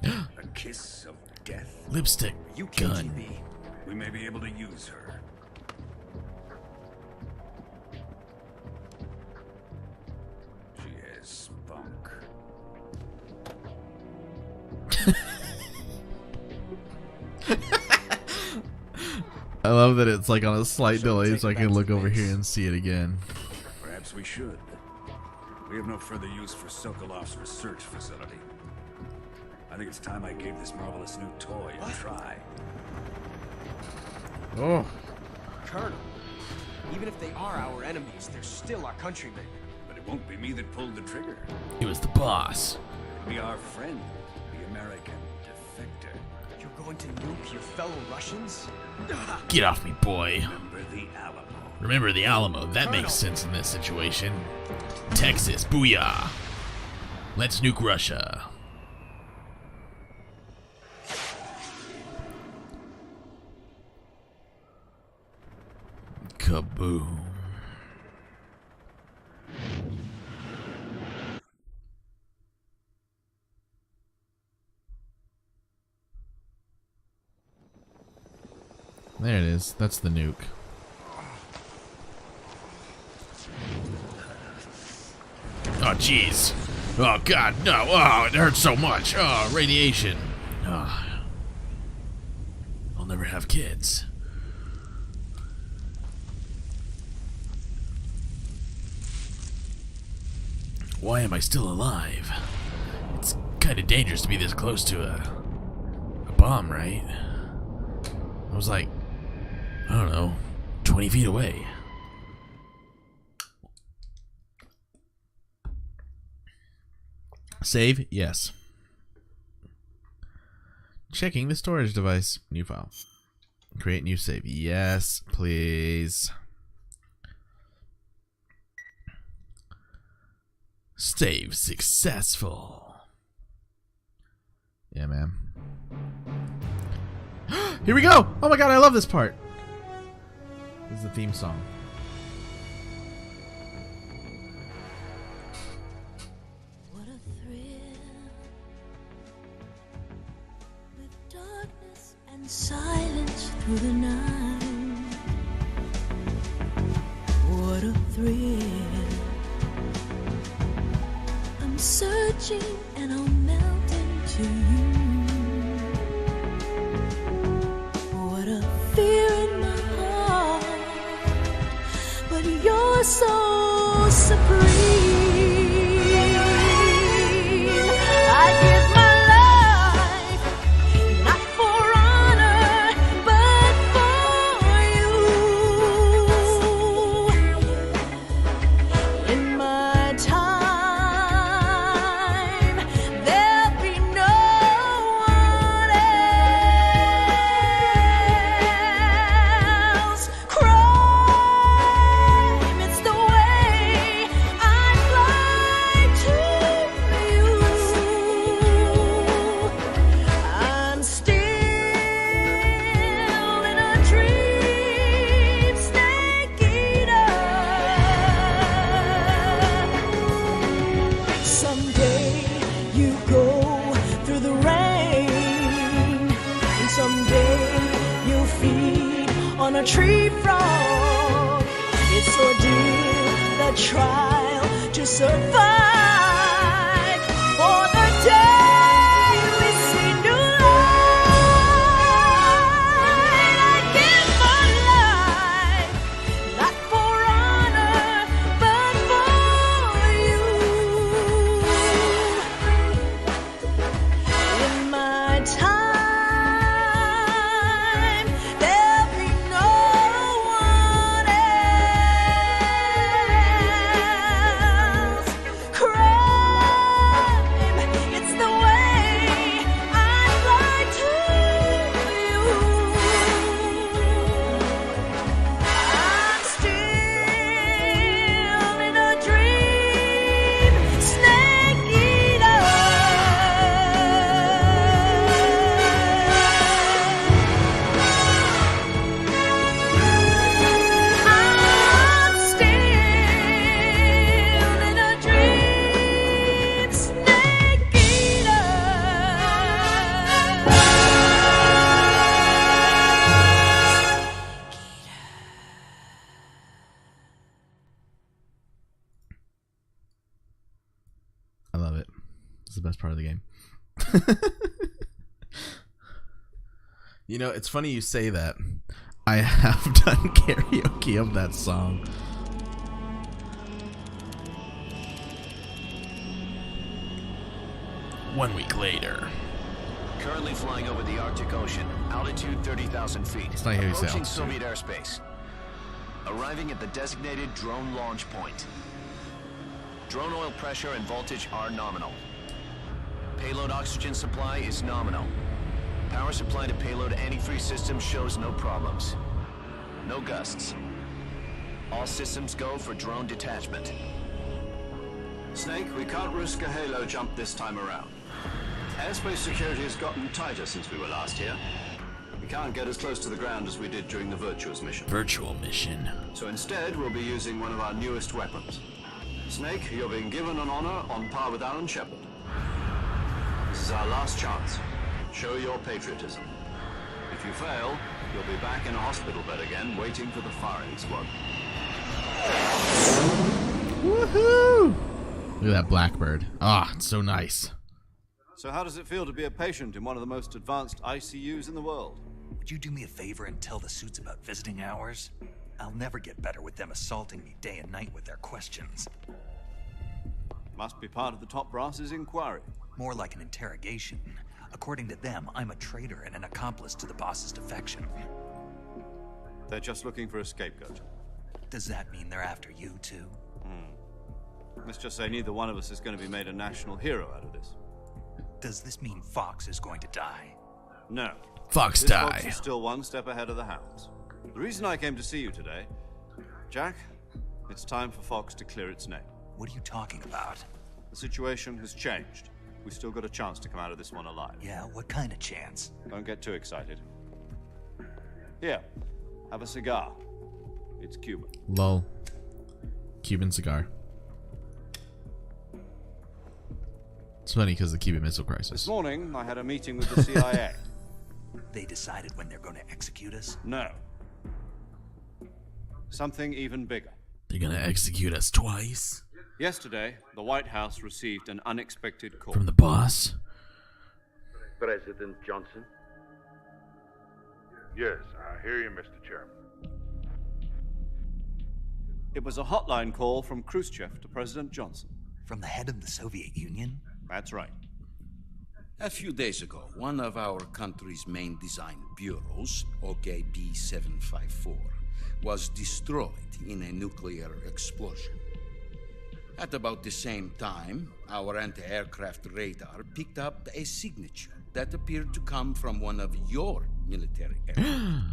A kiss of death. Lipstick. You gun. KGB. We may be able to use her. She has spunk. I love that it's like on a slight delay so I can look over here and see it again. Perhaps we should. We have no further use for Sokolov's research facility. I think it's time I gave this marvelous new toy a try. Oh. Colonel, even if they are our enemies, they're still our countrymen. But it won't be me that pulled the trigger. It was the boss. It'll be our friend, the American defector. You're going to nuke your fellow Russians? Get off me, boy. Remember the Alamo. Remember the Alamo. That makes sense in this situation. Texas, booyah. Let's nuke Russia. Kaboom. There it is. That's the nuke. Oh, jeez. Oh, God, no. Oh, it hurts so much. Oh, radiation. Oh. I'll never have kids. Why am I still alive? It's kind of dangerous to be this close to a bomb, right? I was like, I don't know, 20 feet away. Save? Yes. Checking the storage device. New file. Create new save. Yes, please. Save successful. Yeah, man. Here we go! Oh my god, I love this part. This is the theme song. What a thrill, with darkness and silence through the night. What a thrill. I'm searching and I'll melt into you. What a fear in my heart, but you're so supreme. I give my life, not for honor, but for you. In my time, there'll be no one else. Crime, it's the way I fly to you. I'm still in a dream, snake eater. Someday you go through the rain, and someday you'll feed on a tree frog. It's ordeal, the trial to survive. For the day we see new light, I give my life, not for honor, but for you. In my time, there'll be no one else. Crime, it's the way I fly to you. I'm still in a dream, snake eater. I'm still in a dream, snake eater. I love it. It's the best part of the game. You know, it's funny you say that. I have done karaoke of that song. One week later. Currently flying over the Arctic Ocean, altitude 30,000 feet. It's not how you say Approaching altitude. Soviet airspace. Arriving at the designated drone launch point. Drone oil pressure and voltage are nominal. Payload oxygen supply is nominal. Power supply to payload antifreeze system shows no problems. No gusts. All systems go for drone detachment. Snake, we can't risk a halo jump this time around. Airspace security has gotten tighter since we were last here. We can't get as close to the ground as we did during the Virtuous mission. Virtual mission. So instead, we'll be using one of our newest weapons. Snake, you're being given an honor on par with Alan Shepard. This is our last chance. Show your patriotism. If you fail, you'll be back in a hospital bed again, waiting for the firing squad. Woohoo! Look at that blackbird. Ah, it's so nice. So how does it feel to be a patient in one of the most advanced ICUs in the world? Would you do me a favor and tell the suits about visiting hours? I'll never get better with them assaulting me day and night with their questions. Must be part of the top brass's inquiry. More like an interrogation. According to them, I'm a traitor and an accomplice to the boss's defection. They're just looking for a scapegoat. Does that mean they're after you, too? Let's just say neither one of us is going to be made a national hero out of this. Does this mean Fox is going to die? No. Fox This die. Fox is still one step ahead of the Hounds. The reason I came to see you today, Jack, it's time for Fox to clear its name. What are you talking about? The situation has changed. We've still got a chance to come out of this one alive. Yeah, what kind of chance? Don't get too excited. Here, have a cigar. It's Cuban. Lol. Cuban cigar. It's funny because of the Cuban Missile Crisis. This morning, I had a meeting with the CIA. They decided when they're going to execute us? No. Something even bigger. They're gonna execute us twice. Yesterday, the White House received an unexpected call. From the boss? President Johnson? Yes, I hear you, Mr. Chairman. It was a hotline call from Khrushchev to President Johnson. From the head of the Soviet Union? That's right. A few days ago, one of our country's main design bureaus, OKB 754, was destroyed in a nuclear explosion. At about the same time, our anti-aircraft radar picked up a signature that appeared to come from one of your military aircraft.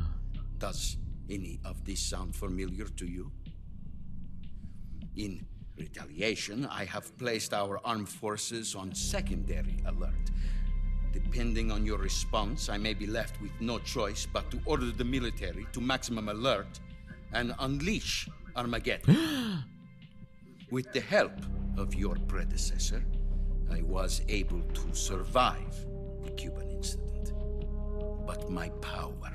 Does any of this sound familiar to you? In retaliation, I have placed our armed forces on secondary alert. Depending on your response, I may be left with no choice but to order the military to maximum alert and unleash Armageddon. With the help of your predecessor, I was able to survive the Cuban incident. But my power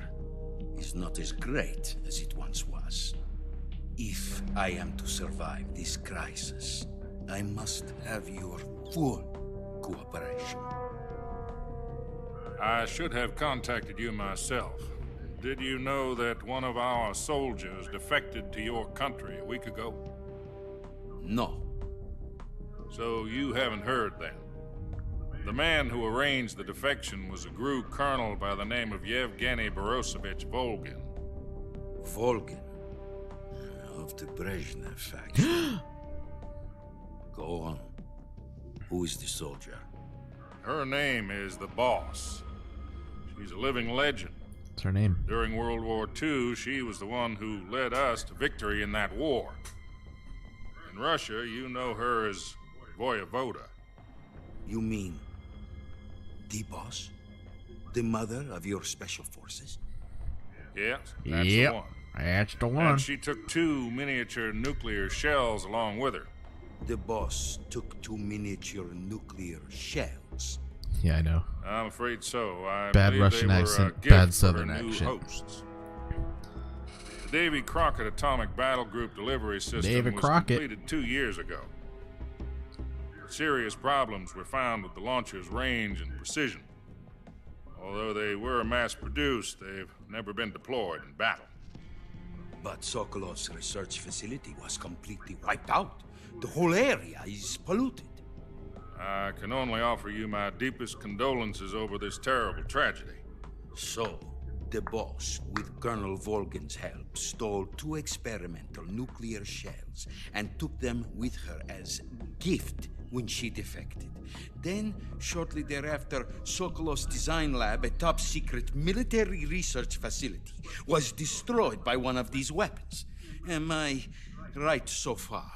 is not as great as it once was. If I am to survive this crisis, I must have your full cooperation. I should have contacted you myself. Did you know that one of our soldiers defected to your country a week ago? No. So you haven't heard then. The man who arranged the defection was a GRU colonel by the name of Yevgeny Borosovich Volgin. Volgin? Of the Brezhnev faction. Go on. Who is the soldier? Her name is the Boss. She's a living legend. What's her name? During World War II, she was the one who led us to victory in that war. In Russia, you know her as Voyevoda. You mean the boss? The mother of your special forces? Yes, that's the one. That's the one. And she took 2 miniature nuclear shells along with her. The boss took 2 miniature nuclear shells. Yeah, I know. I'm afraid so. I Bad believe Russian they were accent, a gift bad for Southern her new accent. hosts. The Davy Crockett Atomic Battle Group delivery system Davy was Crockett. completed 2 years ago. Serious problems were found with the launcher's range and precision. Although they were mass-produced, they've never been deployed in battle. But Sokolov's research facility was completely wiped out. The whole area is polluted. I can only offer you my deepest condolences over this terrible tragedy. So, the boss, with Colonel Volgin's help, stole 2 experimental nuclear shells and took them with her as gift when she defected. Then, shortly thereafter, Sokolov's design lab, a top-secret military research facility, was destroyed by one of these weapons. Am I right so far?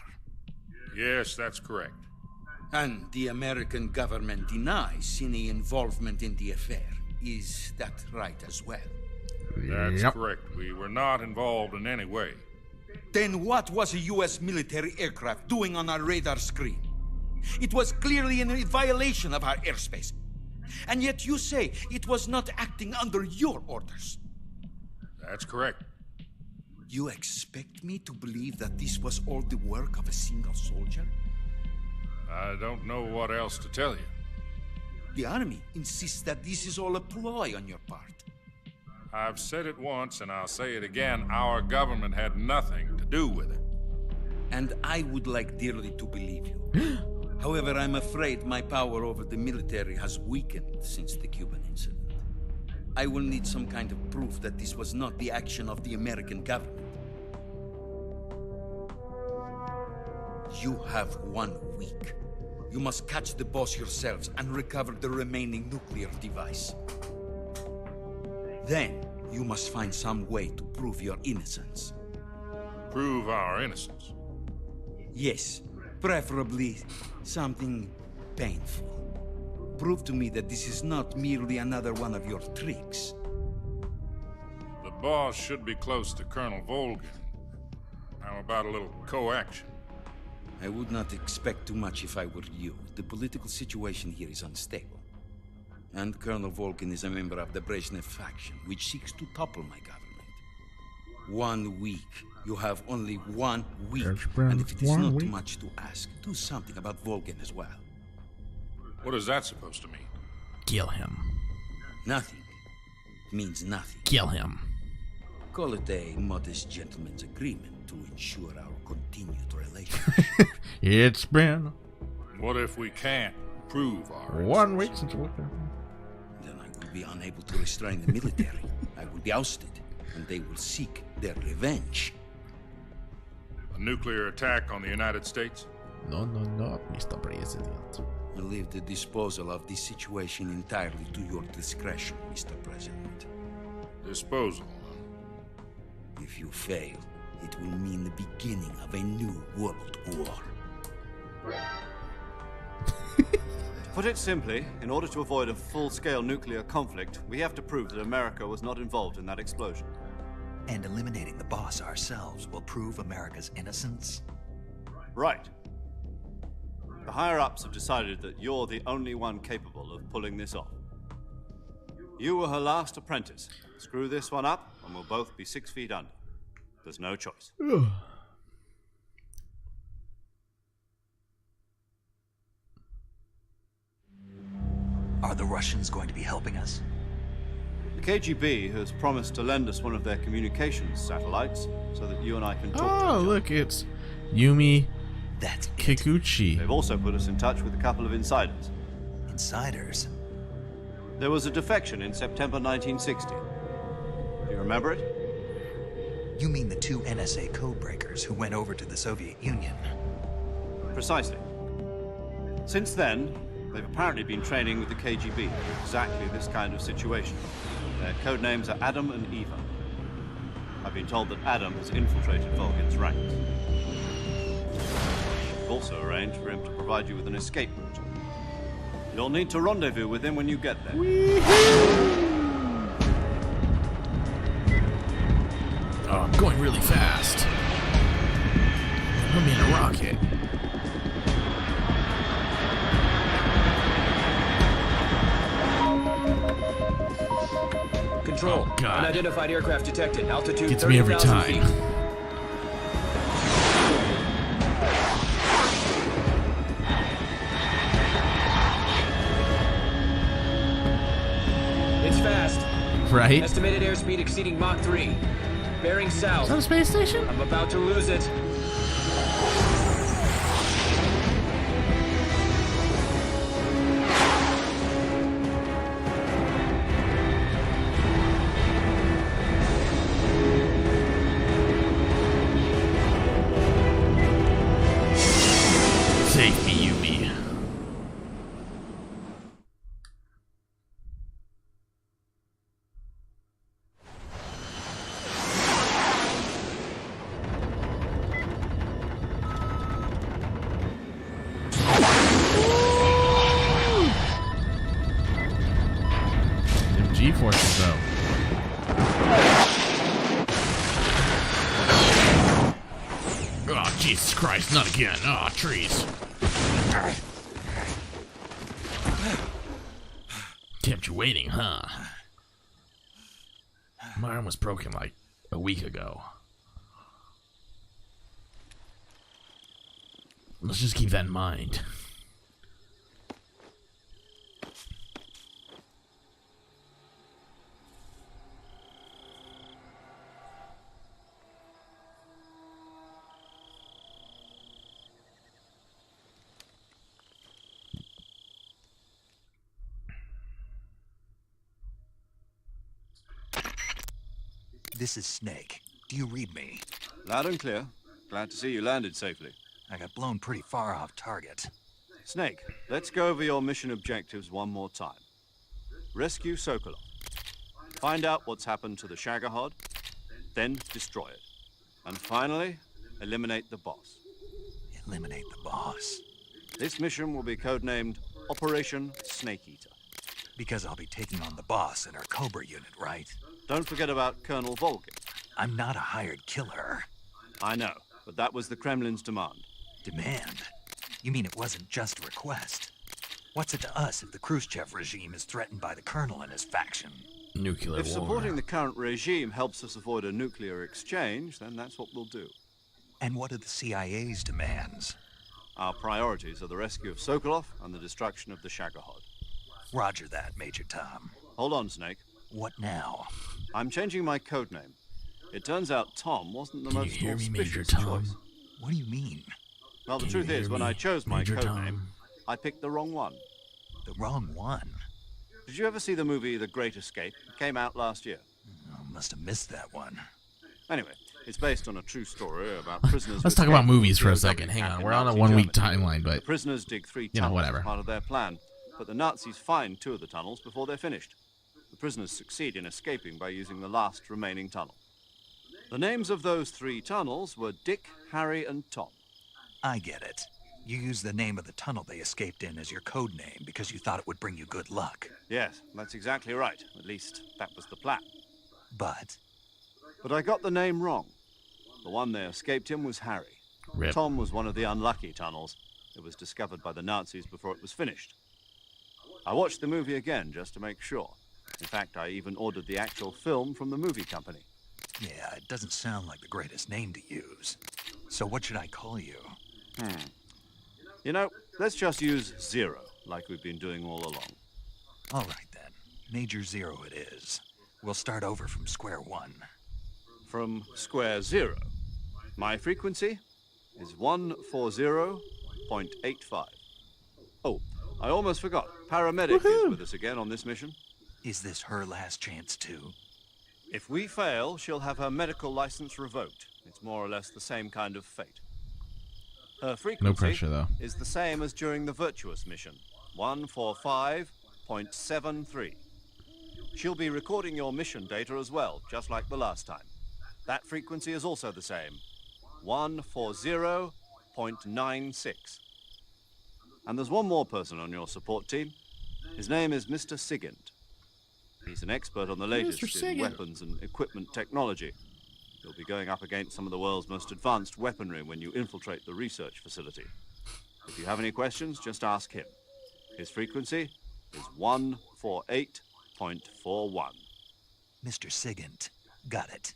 Yes, that's correct. And the American government denies any involvement in the affair. Is that right as well? That's correct. We were not involved in any way. Then what was a U.S. military aircraft doing on our radar screen? It was clearly in violation of our airspace. And yet you say it was not acting under your orders. That's correct. You expect me to believe that this was all the work of a single soldier? I don't know what else to tell you. The army insists that this is all a ploy on your part. I've said it once and I'll say it again. Our government had nothing to do with it. And I would like dearly to believe you. However, I'm afraid my power over the military has weakened since the Cuban incident. I will need some kind of proof that this was not the action of the American government. You have 1 week. You must catch the boss yourselves and recover the remaining nuclear device. Then, you must find some way to prove your innocence. Prove our innocence? Yes, preferably something painful. Prove to me that this is not merely another one of your tricks. The boss should be close to Colonel Volgin. How about a little coaction? I would not expect too much if I were you. The political situation here is unstable. And Colonel Volgin is a member of the Brezhnev faction, which seeks to topple my government. 1 week. You have only 1 week. And if it is not too much to ask, do something about Volgin as well. What is that supposed to mean? Kill him. Nothing. It means nothing. Kill him. Call it a modest gentleman's agreement to ensure our continued relationship. It's been... What if we can't prove our 1 week since we... Then I will be unable to restrain the military. I will be ousted, and they will seek their revenge. A nuclear attack on the United States? No, Mr. President. I leave the disposal of this situation entirely to your discretion, Mr. President. Disposal? If you fail, it will mean the beginning of a new world war. To put it simply, in order to avoid a full-scale nuclear conflict, we have to prove that America was not involved in that explosion. And eliminating the boss ourselves will prove America's innocence? Right. The higher-ups have decided that you're the only one capable of pulling this off. You were her last apprentice. Screw this one up, and we'll both be 6 feet under. There's no choice. Are the Russians going to be helping us? The KGB has promised to lend us one of their communications satellites so that you and I can talk to each other. Look, it's Yumi That's Kikuchi. They've also put us in touch with a couple of insiders. Insiders? There was a defection in September 1960. Do you remember it? You mean the 2 NSA codebreakers who went over to the Soviet Union? Precisely. Since then, they've apparently been training with the KGB for exactly this kind of situation. Their code names are Adam and Eva. I've been told that Adam has infiltrated Volgin's ranks. We've also arranged for him to provide you with an escape route. You'll need to rendezvous with him when you get there. Oh, I'm going really fast. I'm in a rocket. Control. Oh, God. Unidentified aircraft detected. Altitude Gets me every 30,000 time. feet. It's Right? Estimated airspeed exceeding Mach 3. Bearing south. Is that a space station? I'm about to lose it. Save me, Yumi. Them G-forces, though. Oh, Jesus Christ, not again. Oh, trees. Kept you waiting, huh? My arm was broken like a week ago. Let's just keep that in mind. This is Snake. Do you read me? Loud and clear. Glad to see you landed safely. I got blown pretty far off target. Snake, let's go over your mission objectives one more time. Rescue Sokolov. Find out what's happened to the Shagohod, then destroy it. And finally, eliminate the boss. Eliminate the boss. This mission will be codenamed Operation Snake Eater. Because I'll be taking on the boss in our Cobra unit, right? Don't forget about Colonel Volgin. I'm not a hired killer. I know, but that was the Kremlin's demand. Demand? You mean it wasn't just a request? What's it to us if the Khrushchev regime is threatened by the Colonel and his faction? Nuclear If war. supporting the current regime helps us avoid a nuclear exchange, then that's what we'll do. And what are the CIA's demands? Our priorities are the rescue of Sokolov and the destruction of the Shagohod. Roger that, Major Tom. Hold on, Snake. What now? I'm changing my codename. It turns out Tom wasn't the most Can you hear me, Major auspicious Tom? choice. What do you mean? Well, the Can truth you is, hear when me, I chose my Major codename, Tom? I picked the wrong one. The wrong one? Did you ever see the movie The Great Escape? It came out last year. Oh, must have missed that one. Anyway, it's based on a true story about prisoners. Let's who talk about escaped movies from for a POW second. Hang camp on, in we're on a Nazi 1 week Germany. timeline, The but prisoners dig 3 you know, tunnels whatever. as part of their plan, but the Nazis find 2 of the tunnels before they're finished. The prisoners succeed in escaping by using the last remaining tunnel. The names of those 3 tunnels were Dick, Harry, and Tom. I get it. You used the name of the tunnel they escaped in as your code name because you thought it would bring you good luck. Yes, that's exactly right. At least, that was the plan. But I got the name wrong. The one they escaped in was Harry. Rip. Tom was one of the unlucky tunnels. It was discovered by the Nazis before it was finished. I watched the movie again just to make sure. In fact, I even ordered the actual film from the movie company. yeah, it doesn't sound like the greatest name to use. So what should I call you? You know, let's just use Zero, like we've been doing all along. All right then. Major Zero it is. We'll start over from square one. From square zero. My frequency is 140.85. Oh, I almost forgot. Paramedic is with us again on this mission. Is this her last chance too? If we fail, she'll have her medical license revoked. It's more or less the same kind of fate. Her frequency No pressure, though. is the same as during the Virtuous mission, 145.73. She'll be recording your mission data as well, just like the last time. That frequency is also the same, 140.96. And there's one more person on your support team. His name is Mr. Sigint. He's an expert on the latest in weapons and equipment technology. You'll be going up against some of the world's most advanced weaponry when you infiltrate the research facility. If you have any questions, just ask him. His frequency is 148.41. Mr. Sigint. Got it.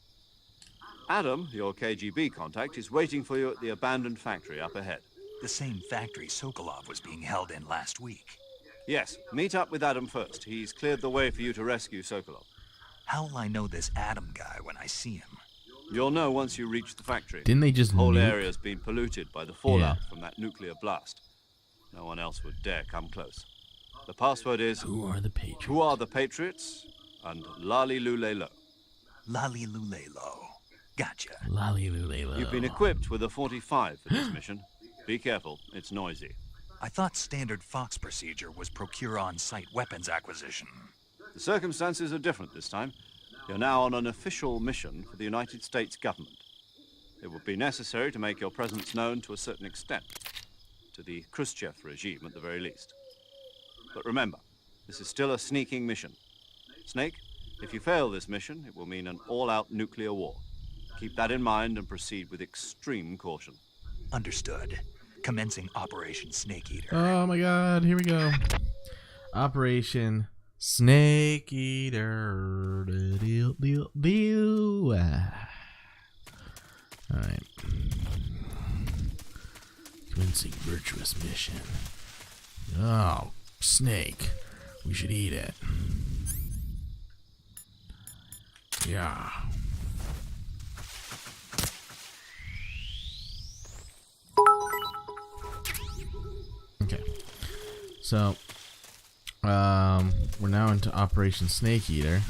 Adam, your KGB contact, is waiting for you at the abandoned factory up ahead. The same factory Sokolov was being held in last week. Yes, meet up with Adam first. He's cleared the way for you to rescue Sokolov. How'll I know this Adam guy when I see him? You'll know once you reach the factory. Didn't they just The whole nuke? area's been polluted by the fallout from that nuclear blast. No one else would dare come close. The password is... Who are the Patriots? Who are the Patriots? And Lali Lule Lo. Lali Lule Lo. Gotcha. Lali Lule Lo. You've been equipped with a 45 for this mission. Be careful, it's noisy. I thought standard Fox procedure was procure on-site weapons acquisition. The circumstances are different this time. You're now on an official mission for the United States government. It would be necessary to make your presence known to a certain extent. To the Khrushchev regime, at the very least. But remember, this is still a sneaking mission. Snake, if you fail this mission, it will mean an all-out nuclear war. Keep that in mind and proceed with extreme caution. Understood. Commencing Operation Snake Eater. Oh my god, here we go. Operation Snake Eater. Alright. Commencing Virtuous mission. Oh, snake. We should eat it. Yeah. Okay. So, we're now into Operation Snake Eater.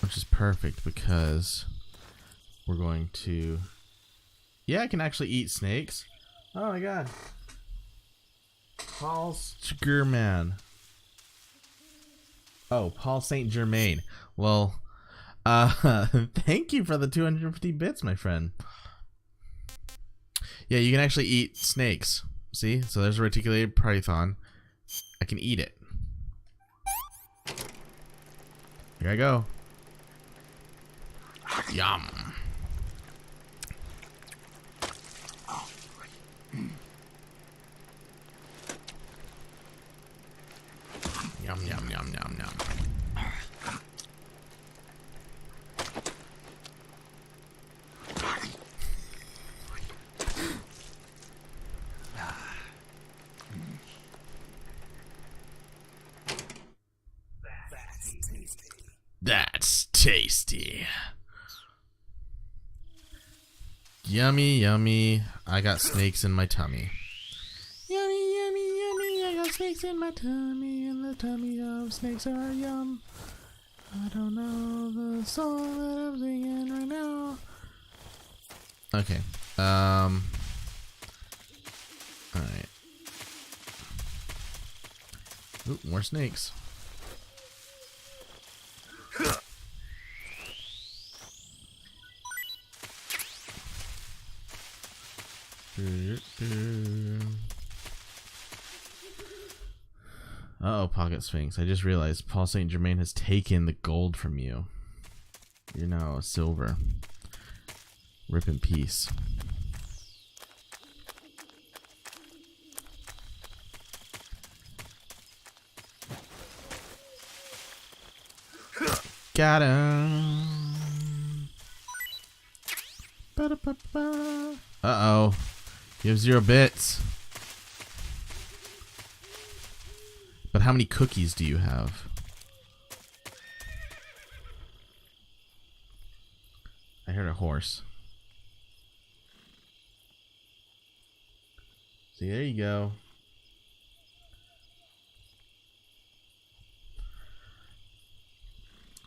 Which is perfect because we're going to... Yeah, I can actually eat snakes. Oh my god. Paul Germain. Oh, Paul Saint Germain. Well, thank you for the 250 bits, my friend. Yeah, you can actually eat snakes. See? So there's a reticulated python. I can eat it. Here I go. Yum. Yum, yum, yum, yum, yum. That's tasty. Yummy, yummy. I got snakes in my tummy. Yummy, yummy, yummy. I got snakes in my tummy, and the tummy of snakes are yum. I don't know the song that I'm singing right now. Okay. Alright. Ooh, more snakes. Uh-oh, Pocket Sphinx. I just realized Paul Saint Germain has taken the gold from you. You're now a silver. Rip in peace. Got him. Uh-oh. You have 0 bits. But how many cookies do you have? I heard a horse. See, there you go.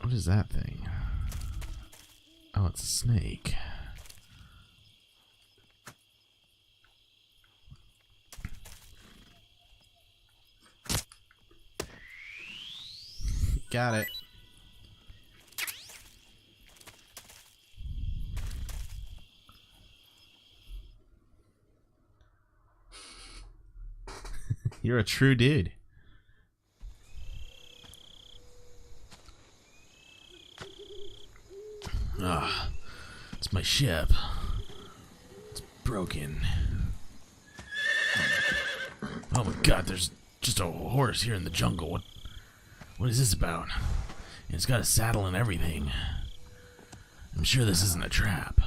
What is that thing? Oh, it's a snake. Got it. You're a true dude. Ah, it's my ship. It's broken. Oh my god, there's just a horse here in the jungle. What is this about? And it's got a saddle and everything. I'm sure this isn't a trap.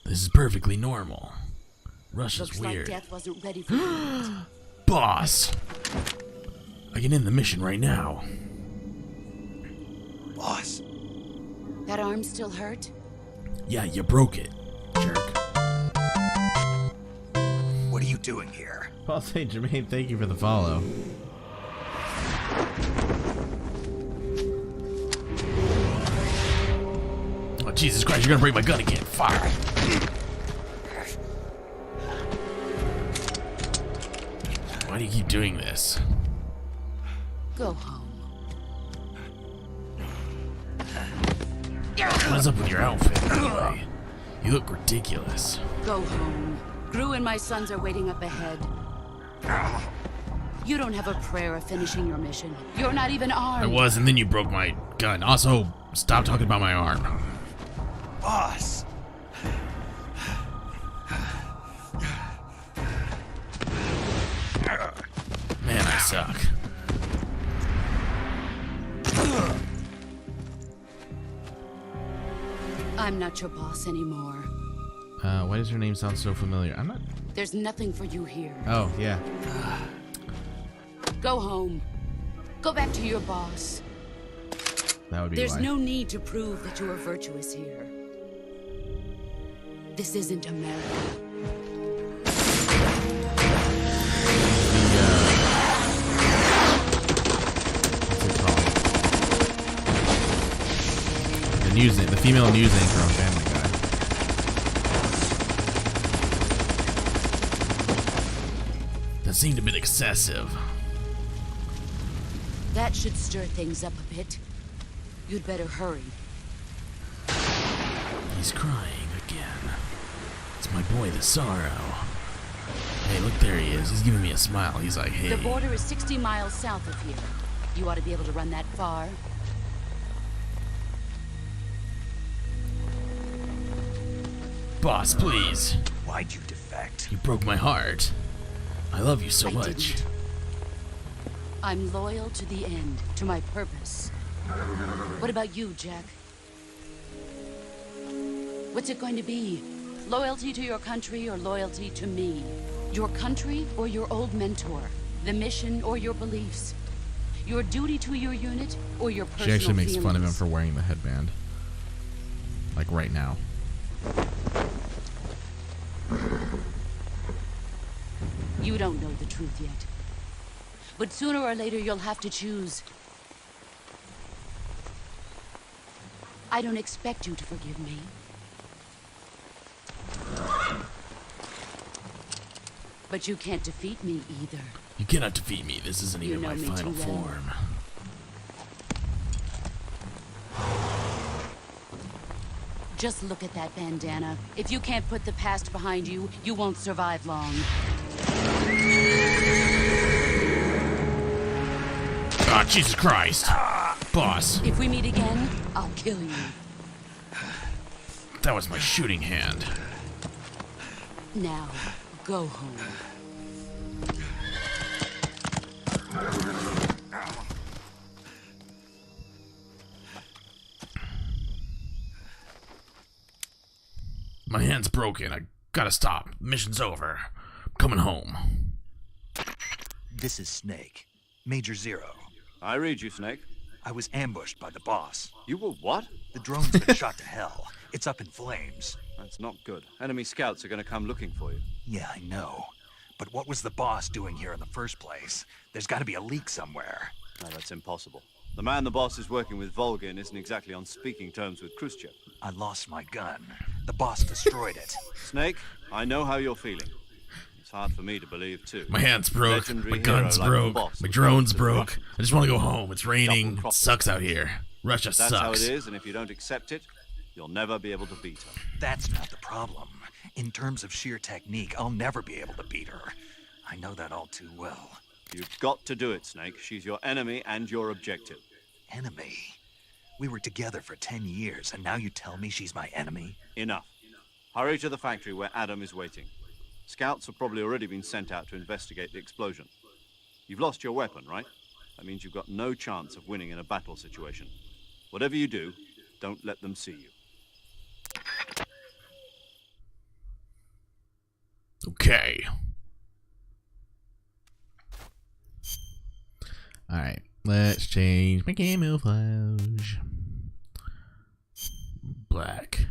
This is perfectly normal. Russia's Looks weird. like death wasn't ready for you. Boss! I can end the mission right now. Boss. That arm still hurt? Yeah, you broke it, jerk. What are you doing here? Paul St. Germain, thank you for the follow. Oh, Jesus Christ, you're gonna break my gun again. Fire. Why do you keep doing this? Go home. What's up with your outfit, anyway? You look ridiculous. Go home. Gru and my sons are waiting up ahead. You don't have a prayer of finishing your mission. You're not even armed. I was, and then you broke my gun. Also, stop talking about my arm. Boss. Man, I suck. I'm not your boss anymore. Why does her name sound so familiar? I'm not... There's nothing for you here. Oh, yeah. Go home. Go back to your boss. That would be There's why. no need to prove that you are virtuous here. This isn't America. The female news anchor on Family Guy. That seemed a bit excessive. That should stir things up a bit. You'd better hurry. He's crying again. It's my boy, the Sorrow. Hey, look, there he is. He's giving me a smile. He's like, hey. The border is 60 miles south of here. You ought to be able to run that far. Boss, please. Why'd you defect? You broke my heart. I love you so much. Didn't. I'm loyal to the end, to my purpose. What about you, Jack? What's it going to be? Loyalty to your country or loyalty to me? Your country or your old mentor? The mission or your beliefs? Your duty to your unit or your personal She actually makes feelings? fun of him for wearing the headband. Like right now. You don't know the truth yet. But sooner or later you'll have to choose. I don't expect you to forgive me. But you can't defeat me either. You cannot defeat me. This isn't You even know my me final too well. form. Just look at that bandana. If you can't put the past behind you, you won't survive long. Ah, Jesus Christ. Boss. If we meet again, I'll kill you. That was my shooting hand. Now, go home. My hand's broken. I gotta stop. Mission's over. I'm coming home. This is Snake. Major Zero. I read you, Snake. I was ambushed by the boss. You were what? The drone's been shot to hell. It's up in flames. That's not good. Enemy scouts are going to come looking for you. Yeah, I know. But what was the boss doing here in the first place? There's got to be a leak somewhere. No, that's impossible. The man the boss is working with, Volgin, isn't exactly on speaking terms with Khrushchev. I lost my gun. The boss destroyed it. Snake, I know how you're feeling. It's hard for me to believe, too. My hand's broke. Legendary My gun's hero like the broke. boss My was drone's to broke. Russia. I just want to go home. It's raining. Double It sucks out here. Russia That's sucks. how it is, and if you don't accept it, you'll never be able to beat her. That's not the problem. In terms of sheer technique, I'll never be able to beat her. I know that all too well. You've got to do it, Snake. She's your enemy and your objective. Enemy? We were together for 10 years, and now you tell me she's my enemy? Enough. Hurry to the factory where Adam is waiting. Scouts have probably already been sent out to investigate the explosion. You've lost your weapon, right? That means you've got no chance of winning in a battle situation. Whatever you do, don't let them see you. Okay. Alright, let's change my camouflage. Black.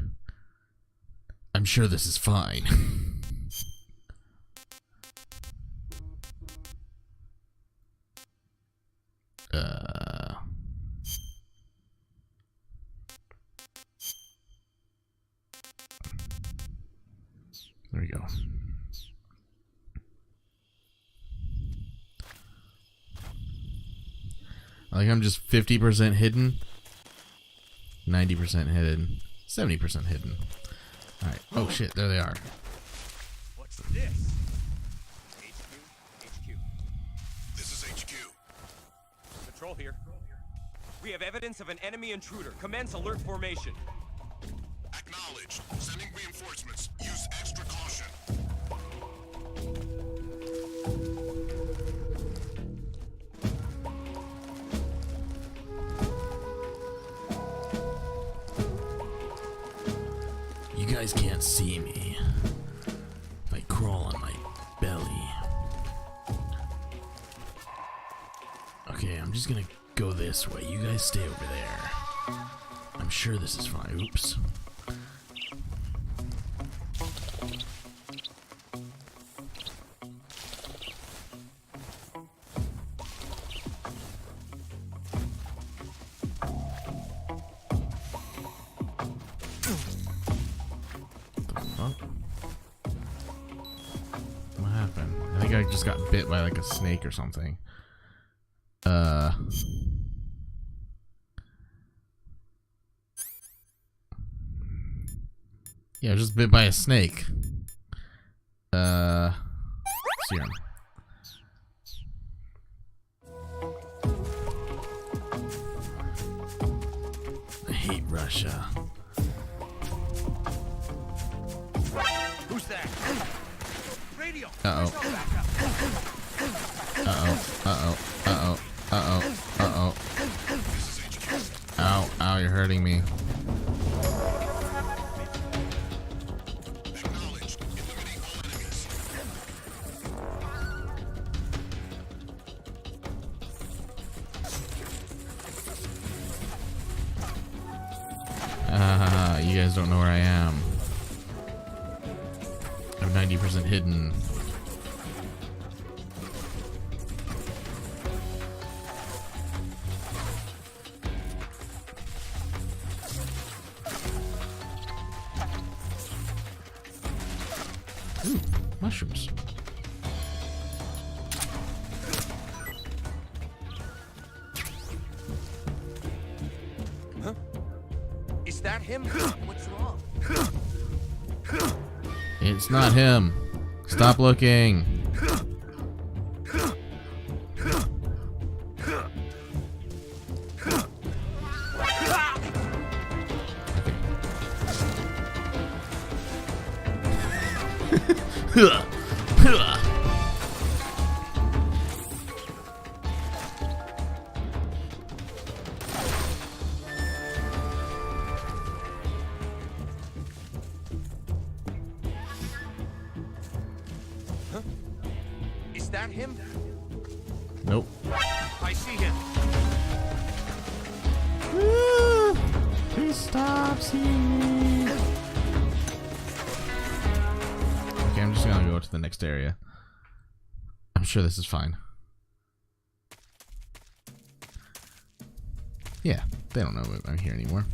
I'm sure this is fine. There we go. Like I'm just 50% hidden, 90% hidden, 70% hidden. Alright. Oh shit, there they are. What's this? HQ. This is HQ. Patrol here. We have evidence of an enemy intruder. Commence alert formation. Acknowledged. Sending reinforcements. Use extra caution. You guys can't see me if I crawl on my belly. Okay, I'm just gonna go this way. You guys stay over there. I'm sure this is fine. Oops. What happened? I think I just got bit by like a snake or something. Yeah, I was just bit by a snake. Serum. I hate Russia. Who's that? Radio. Uh-oh. Uh-oh. Ow, ow, you're hurting me. You guys don't know where I am. I'm 90% hidden. Ooh, mushrooms. Huh? Is that him? What's wrong? It's not him. Stop looking. Is that him? Nope. I see him. Please stop seeing me. Okay, I'm just gonna go to the next area. I'm sure this is fine. Yeah, they don't know I'm here anymore.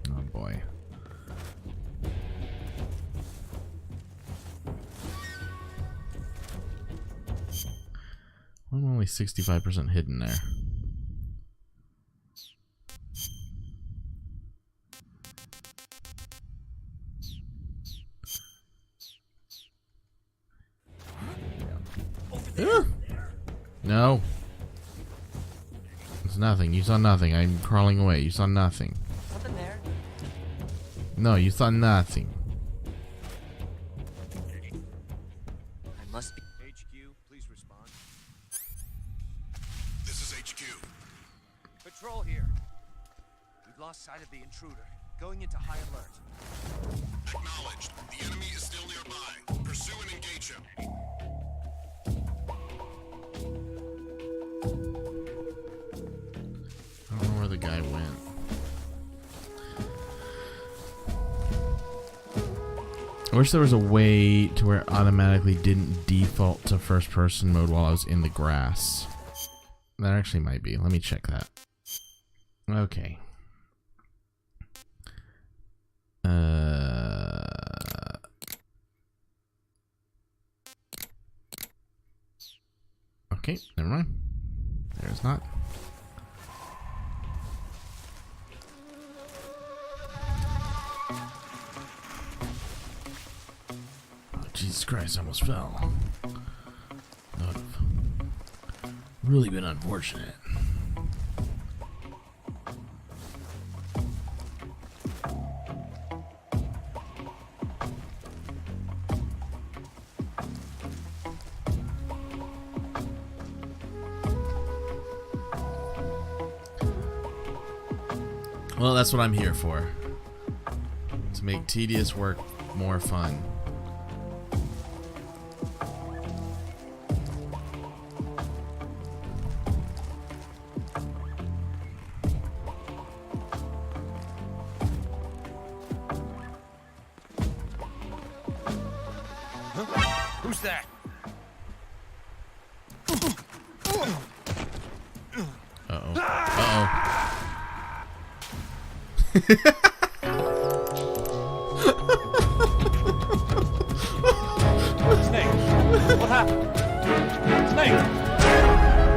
Oh boy. I'm only 65% hidden there. No. It's nothing. You saw nothing. I'm crawling away. You saw nothing. Something there. No, you saw nothing. I must be. HQ, please respond. HQ. Patrol here. We've lost sight of the intruder. Going into high alert. Acknowledged. The enemy is still nearby. Pursue and engage him. I don't know where the guy went. I wish there was a way to where it automatically didn't default to first person mode while I was in the grass. That actually might be. Let me check that. Okay. Okay, never mind. There's not. Oh, Jesus Christ, I almost fell. That would have really been unfortunate. Well, that's what I'm here for. To make tedious work more fun. Who's that? Uh-oh. Uh-oh. Snake! What happened? Snake!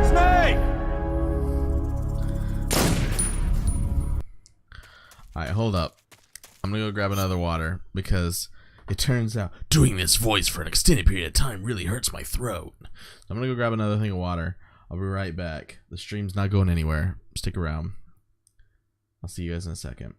Snake! Alright, hold up. I'm gonna go grab another water because it turns out doing this voice for an extended period of time really hurts my throat. So I'm gonna go grab another thing of water. I'll be right back. The stream's not going anywhere. Stick around. I'll see you guys in a second.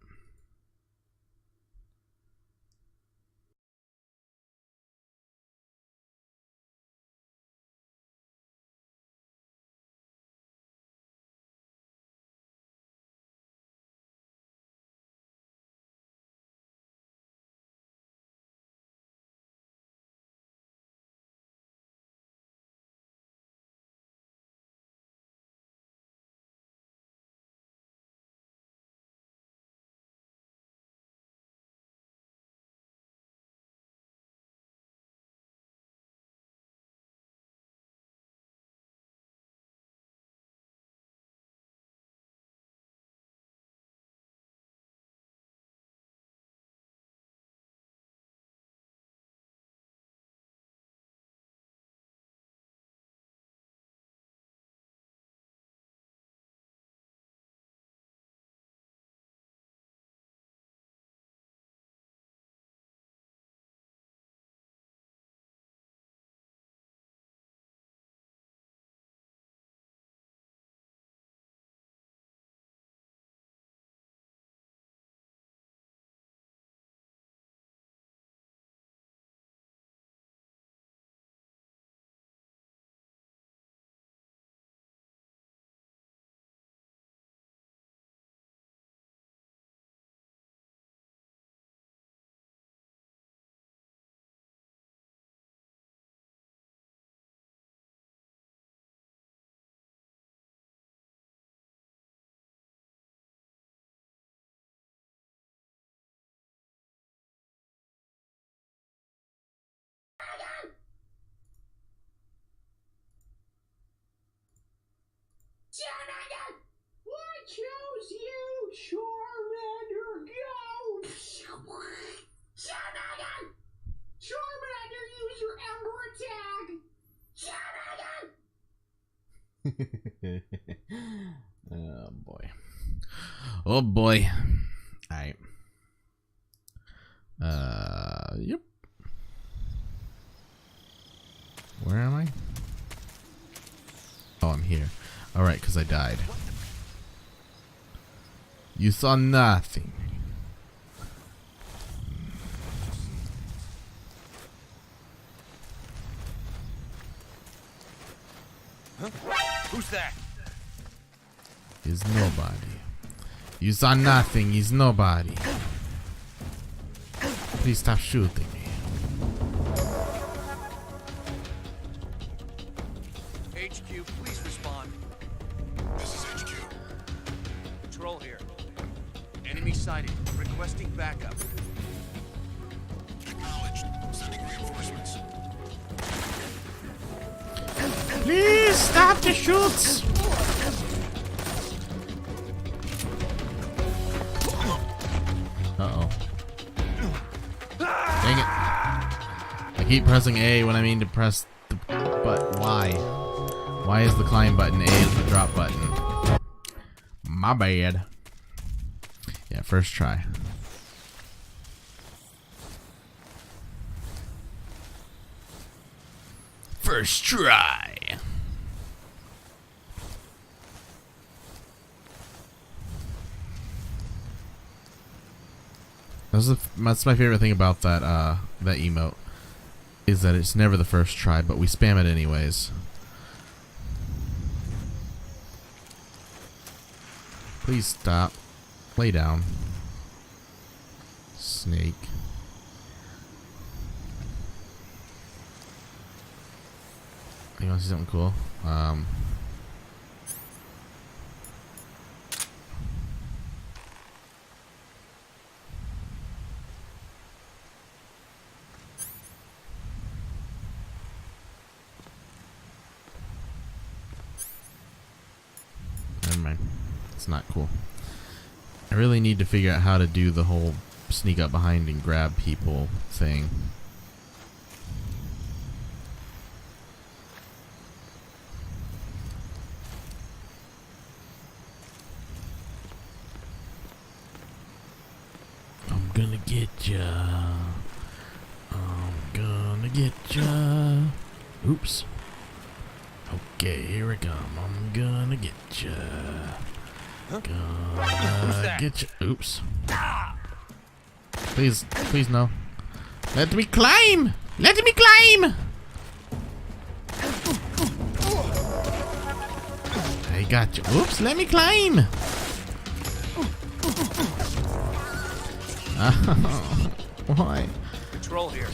Jonathan! I chose you, Charmander! Go! Jonathan! Charmander, use your Ember attack! Oh boy. Oh boy. Alright. Yep. Where am I? Oh, I'm here. Alright, because I died. You saw nothing. Huh? Who's that? He's nobody. You saw nothing. He's nobody. Please stop shooting me. HQ, please respond. This is HQ. Patrol here. Enemy sighted. Requesting backup. Acknowledged. Sending reinforcements. Please stop the shoots. Uh-oh. Dang it. I keep pressing A when I mean to press the but why? Why is the climb button A is the drop button? My bad. Yeah, first try. First try. That's my favorite thing about that that emote, is that it's never the first try, but we spam it anyways. Please stop. Lay down. Snake. You want to see something cool? Never mind. It's not cool. I really need to figure out how to do the whole sneak up behind and grab people thing. I'm gonna get ya. I'm gonna get ya. Oops. Okay, here I come. I'm gonna get ya. Gonna get ya. Oops. Please, please no. Let me climb! Let me climb! I got you. Oops, let me climb! Why? Patrol here.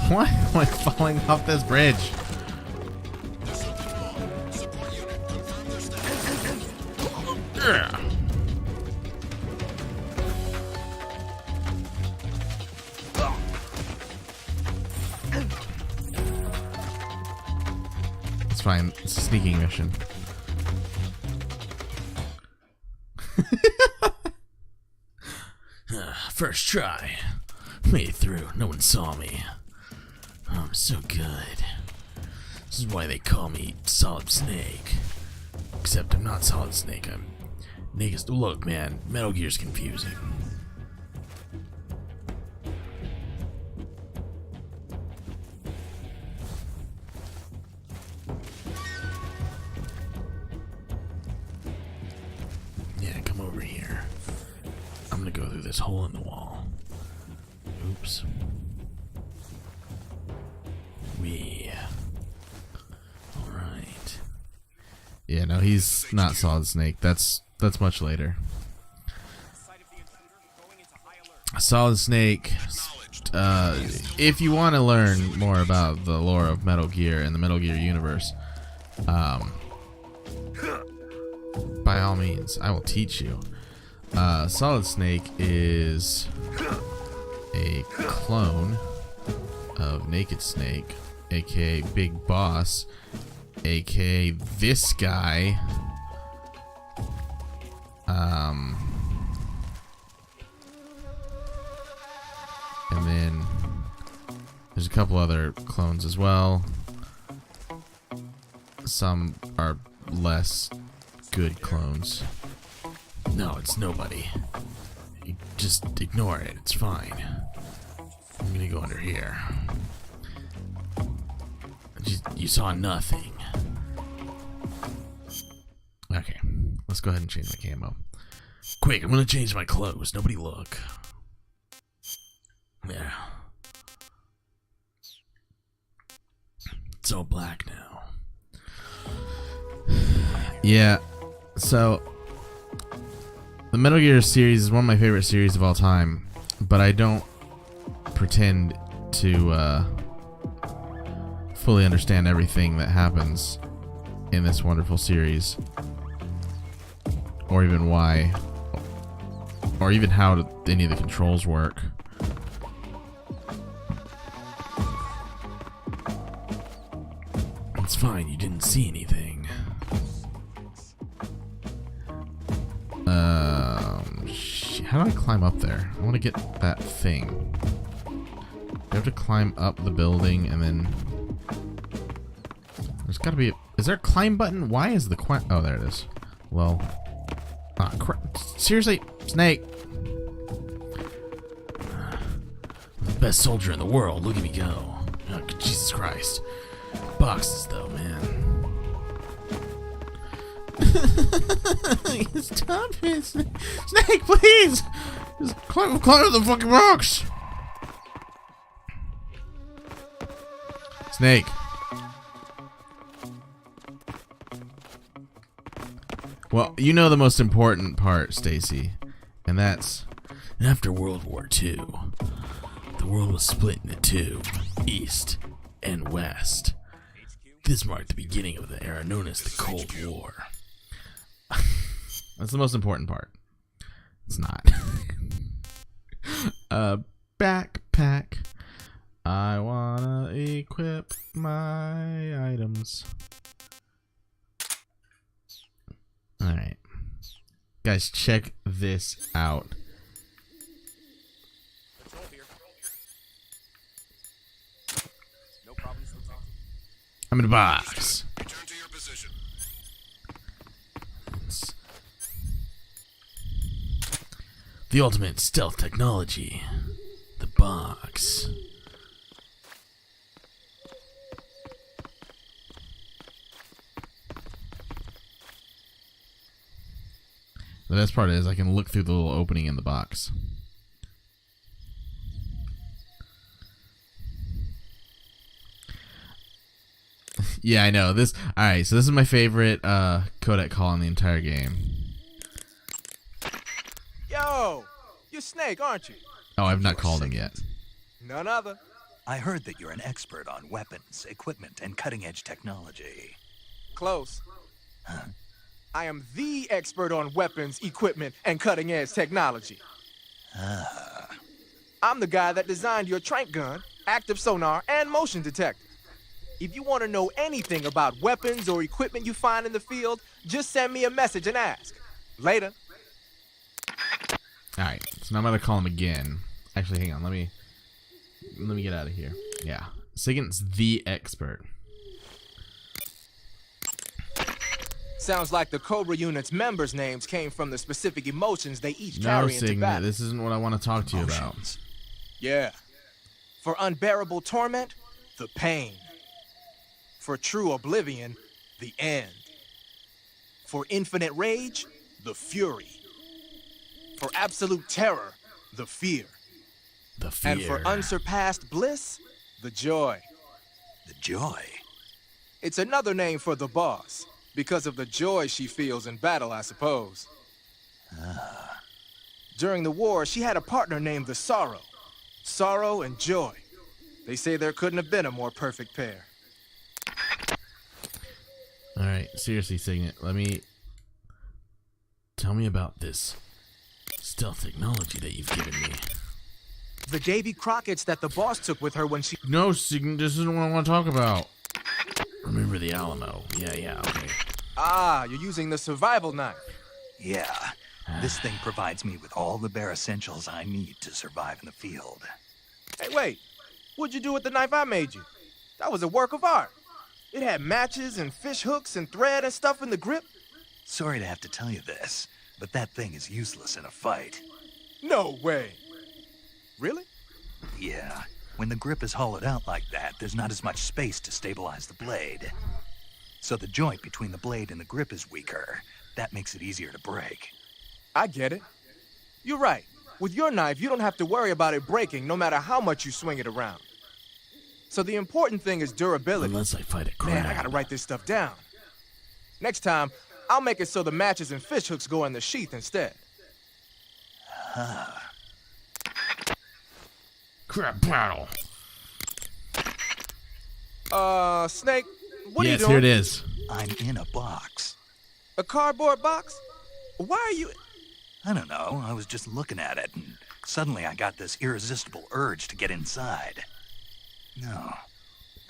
Why am I falling off this bridge? Ugh. It's fine. It's a sneaking mission. First try. Made it through. No one saw me. I'm so good. This is why they call me Solid Snake. Except I'm not Solid Snake. I'm Niggas. Look, man. Metal Gear's confusing. Yeah, come over here. I'm gonna go through this hole in the wall. Oops. Alright. Yeah, no, he's not Solid Snake. That's much later. Solid Snake. If you want to learn more about the lore of Metal Gear and the Metal Gear universe, by all means, I will teach you. Solid Snake is a clone of Naked Snake, aka Big Boss, aka this guy. And then there's a couple other clones as well. Some are less good clones. No, it's nobody. You just ignore it. It's fine. I'm gonna go under here. You saw nothing. Okay, let's go ahead and change my camo. Quick, I'm gonna change my clothes. Nobody look. Yeah. It's all black now. Yeah, so the Metal Gear series is one of my favorite series of all time, but I don't pretend to fully understand everything that happens in this wonderful series, or even why, or even how any of the controls work. It's fine, you didn't see anything. How do I climb up there? I want to get that thing. Do I have to climb up the building and then... There's got to be... Is there a climb button? Why is the climb... Oh, there it is. Well... Ah, crap. Seriously? Snake! I'm the best soldier in the world. Look at me go. Oh, Jesus Christ. Boxes, though, man. Stop it, Snake, please! Just climb the fucking box! Snake. Well, you know the most important part, Stacy, and that's... After World War II, the world was split into two, East and West. This marked the beginning of the era known as the Cold War. That's the most important part. It's not. Backpack. I wanna equip my items. Alright. Guys, check this out. I'm in a box. Return to your position. The ultimate stealth technology. The box. The best part is I can look through the little opening in the box. Yeah, I know. This. Alright, so this is my favorite codec call in the entire game. Yo! You're Snake, aren't you? Oh, I've not called him yet. None other. I heard that you're an expert on weapons, equipment, and cutting-edge technology. Close. I am the expert on weapons, equipment, and cutting-edge technology. I'm the guy that designed your trank gun, active sonar, and motion detector. If you want to know anything about weapons or equipment you find in the field, just send me a message and ask. Later. Alright, so now I'm gonna call him again. Actually, hang on, let me get out of here. Yeah. Sigint's the expert. Sounds like the Cobra Unit's members' names came from the specific emotions they each No, carry into Signet, battle. this isn't what I want to talk to you about. Yeah. For unbearable torment, the pain. For true oblivion, the end. For infinite rage, the fury. For absolute terror, the fear. The fear. And for unsurpassed bliss, the joy. The joy? It's another name for the boss, because of the joy she feels in battle, I suppose. During the war, she had a partner named the Sorrow. Sorrow and joy. They say there couldn't have been a more perfect pair. Alright, seriously, Signet, Tell me about this stealth technology that you've given me. The Davy Crockett's that the boss took with her when she... No, Signet, this isn't what I want to talk about. Remember the Alamo. Yeah, okay. Ah, you're using the survival knife. Yeah. This thing provides me with all the bare essentials I need to survive in the field. Hey, wait. What'd you do with the knife I made you? That was a work of art. It had matches and fish hooks and thread and stuff in the grip. Sorry to have to tell you this, but that thing is useless in a fight. No way. Really? Yeah. When the grip is hollowed out like that, there's not as much space to stabilize the blade. So the joint between the blade and the grip is weaker. That makes it easier to break. I get it. You're right. With your knife, you don't have to worry about it breaking no matter how much you swing it around. So the important thing is durability. Unless I fight a crowd. Man, I gotta write this stuff down. Next time, I'll make it so the matches and fish hooks go in the sheath instead. Crap battle. Snake, what are you Yes, doing? here it is. I'm in a box. A cardboard box? Why are you... I don't know. I was just looking at it, and suddenly I got this irresistible urge to get inside. No,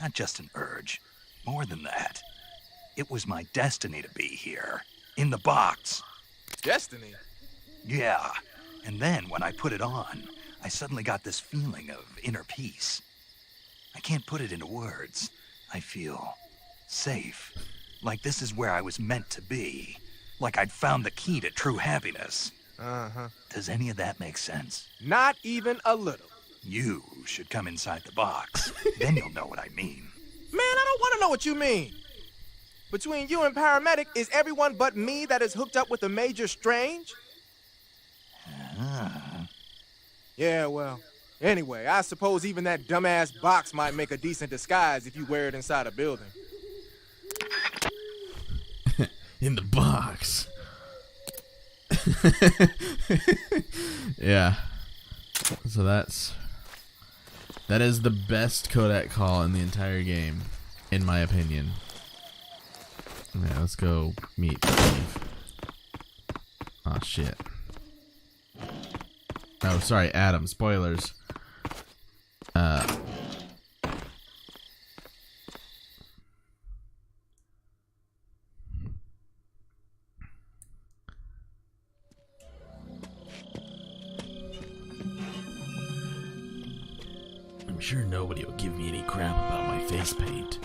not just an urge. More than that. It was my destiny to be here. In the box. Destiny? Yeah. And then when I put it on, I suddenly got this feeling of inner peace. I can't put it into words. I feel safe. Like this is where I was meant to be. Like I'd found the key to true happiness. Uh-huh. Does any of that make sense? Not even a little. You should come inside the box. Then you'll know what I mean. Man, I don't want to know what you mean. Between you and Paramedic, is everyone but me that is hooked up with a Major Strange? Yeah, well, anyway, I suppose even that dumbass box might make a decent disguise if you wear it inside a building. In the box. Yeah. So that is the best codec call in the entire game, in my opinion. Yeah, let's go meet Steve. Oh shit. Oh, sorry, Adam. Spoilers. I'm sure nobody will give me any crap about my face paint.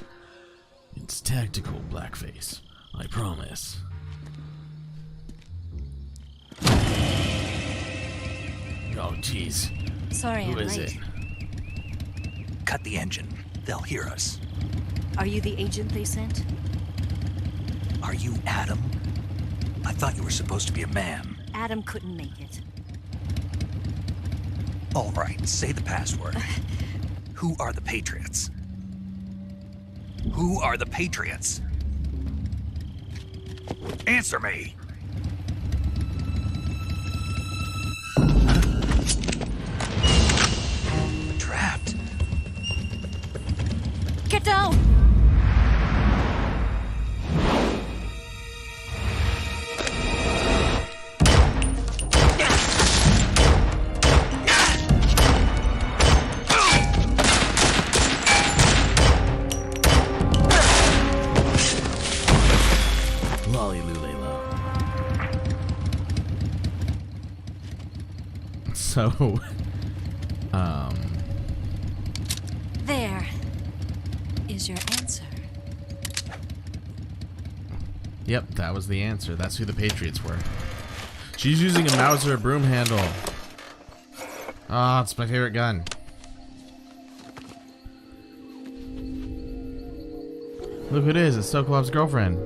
It's tactical blackface, I promise. Oh, jeez. Sorry, Who I'm is late. it? Cut the engine. They'll hear us. Are you the agent they sent? Are you Adam? I thought you were supposed to be a man. Adam couldn't make it. All right, say the password. Who are the Patriots? Who are the Patriots? Answer me! Trapped. Get down! Lolly Lulela. So, There is your answer. yep, that was the answer. That's who the Patriots were. She's using a Mauser broom handle. Ah, it's my favorite gun. Look who it is. It's Sokolov's girlfriend.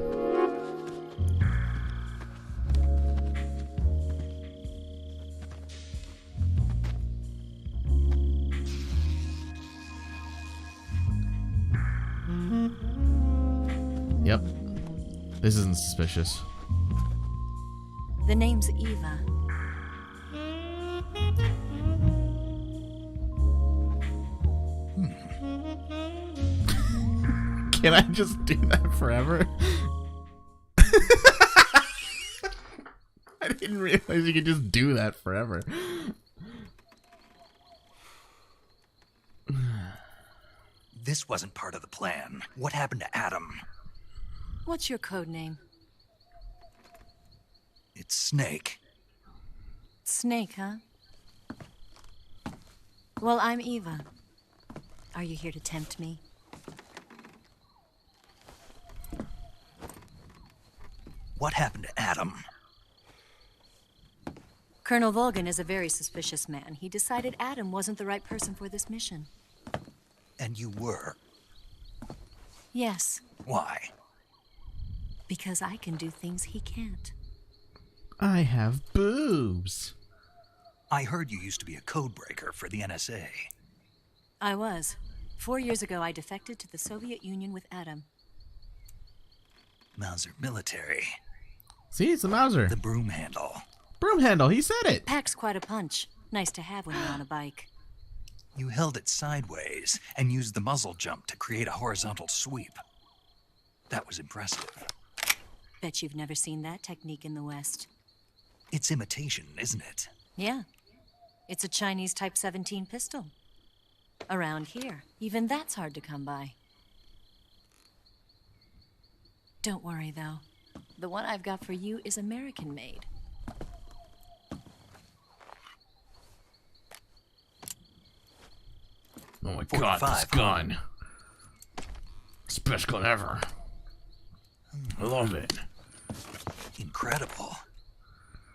Yep. This isn't suspicious. The name's Eva. Can I just do that forever? I didn't realize you could just do that forever. This wasn't part of the plan. What happened to Adam? What's your code name? It's Snake. Snake, huh? Well, I'm Eva. Are you here to tempt me? What happened to Adam? Colonel Volgan is a very suspicious man. He decided Adam wasn't the right person for this mission. And you were. Yes, Why? because I can do things he can't. I have boobs. I heard you used to be a codebreaker for the NSA. I was. 4 years ago, I defected to the Soviet Union with Adam. Mauser military. See, it's the Mauser. The broom handle. Broom handle, he said it. Packs quite a punch. Nice to have when you're on a bike. You held it sideways and used the muzzle jump to create a horizontal sweep. That was impressive. Bet you've never seen that technique in the West. It's imitation, isn't it? Yeah. It's a Chinese Type 17 pistol. Around here, even that's hard to come by. Don't worry, though. The one I've got for you is American-made. Oh my god, this gun. It's the best gun ever. I love it. Incredible.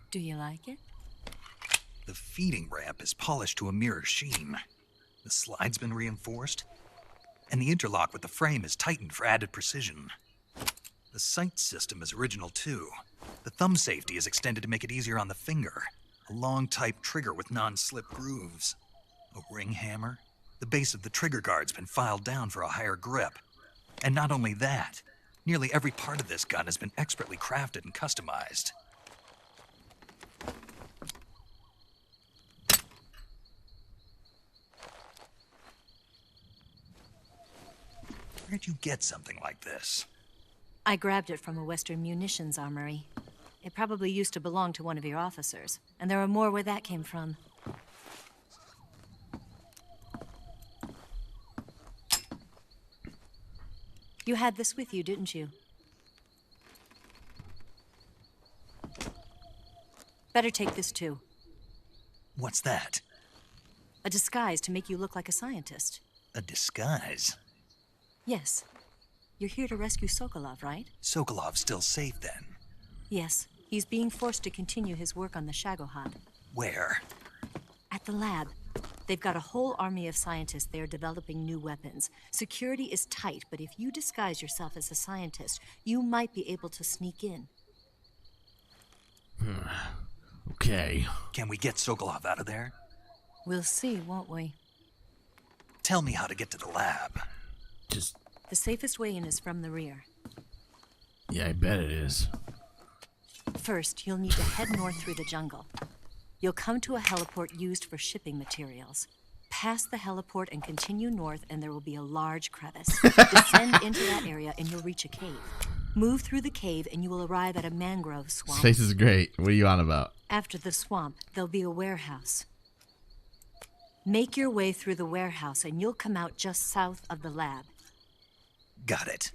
Do you like it? The feeding ramp is polished to a mirror sheen. The slide's been reinforced, and the interlock with the frame is tightened for added precision. The sight system is original too. The thumb safety is extended to make it easier on the finger. A long type trigger with non-slip grooves. A ring hammer. The base of the trigger guard's been filed down for a higher grip. And not only that, nearly every part of this gun has been expertly crafted and customized. Where'd you get something like this? I grabbed it from a Western munitions armory. It probably used to belong to one of your officers, and there are more where that came from. You had this with you, didn't you? Better take this too. What's that? A disguise to make you look like a scientist. A disguise? Yes. You're here to rescue Sokolov, right? Sokolov's still safe then? Yes. He's being forced to continue his work on the Shagohod. Where? At the lab. They've got a whole army of scientists there developing new weapons. Security is tight, but if you disguise yourself as a scientist, you might be able to sneak in. Okay. Can we get Sokolov out of there? We'll see, won't we? Tell me how to get to the lab. The safest way in is from the rear. Yeah, I bet it is. First, you'll need to head north through the jungle. You'll come to a heliport used for shipping materials. Pass the heliport and continue north, and there will be a large crevice. Descend into that area, and you'll reach a cave. Move through the cave, and you will arrive at a mangrove swamp. His face is great. What are you on about? After the swamp, there'll be a warehouse. Make your way through the warehouse, and you'll come out just south of the lab. Got it.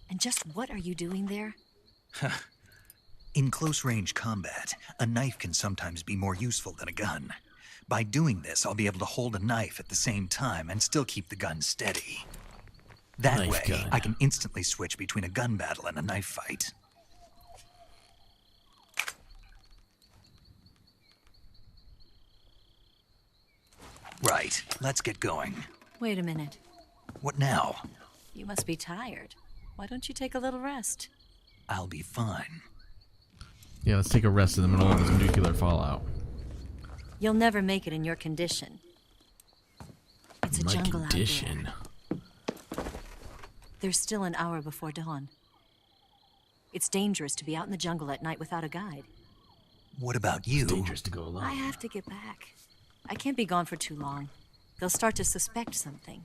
And just what are you doing there? In close-range combat, a knife can sometimes be more useful than a gun. By doing this, I'll be able to hold a knife at the same time and still keep the gun steady. That Knife way, gun. I can instantly switch between a gun battle and a knife fight. Right, let's get going. Wait a minute. What now? You must be tired. Why don't you take a little rest? I'll be fine. Yeah, let's take a rest in the middle of this nuclear fallout. You'll never make it in your condition. It's a jungle condition. out there. There's still an hour before dawn. It's dangerous to be out in the jungle at night without a guide. What about you? It's dangerous to go alone. I have to get back. I can't be gone for too long. They'll start to suspect something.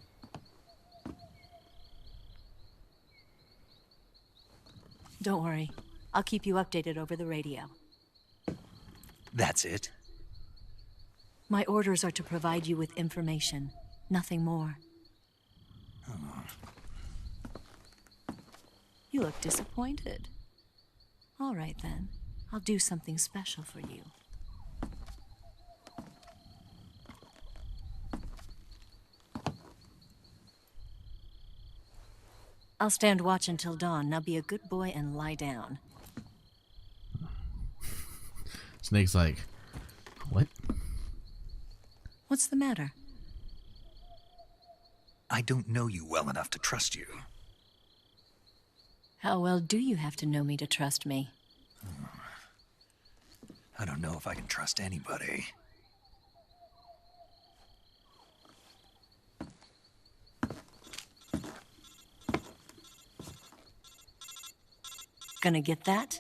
Don't worry. I'll keep you updated over the radio. That's it? My orders are to provide you with information. Nothing more. You look disappointed. All right, then. I'll do something special for you. I'll stand watch until dawn. Now be a good boy and lie down. Snake's like, what? What's the matter? I don't know you well enough to trust you. How well do you have to know me to trust me? I don't know if I can trust anybody. Gonna get that?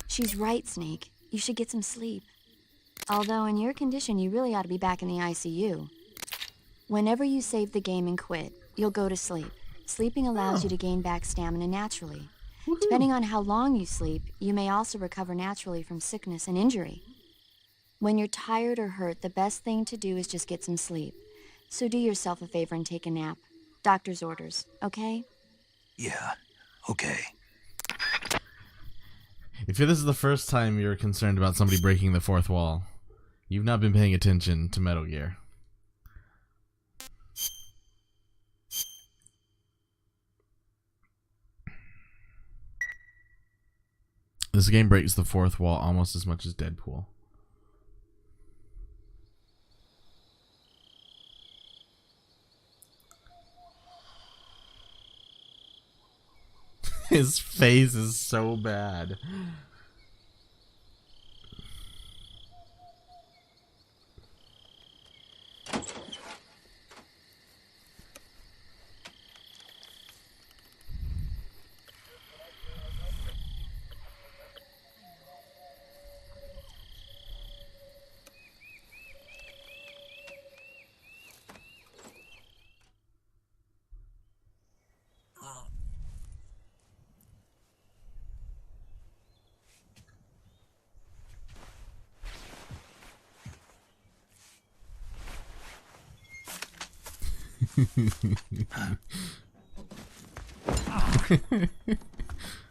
She's right, Snake. You should get some sleep. Although in your condition, you really ought to be back in the ICU. Whenever you save the game and quit, you'll go to sleep. Sleeping allows you to gain back stamina naturally. Depending on how long you sleep, you may also recover naturally from sickness and injury. When you're tired or hurt, the best thing to do is just get some sleep. So do yourself a favor and take a nap. Doctor's orders, okay? Yeah, okay. If this is the first time you're concerned about somebody breaking the fourth wall, you've not been paying attention to Metal Gear. This game breaks the fourth wall almost as much as Deadpool. His face is so bad.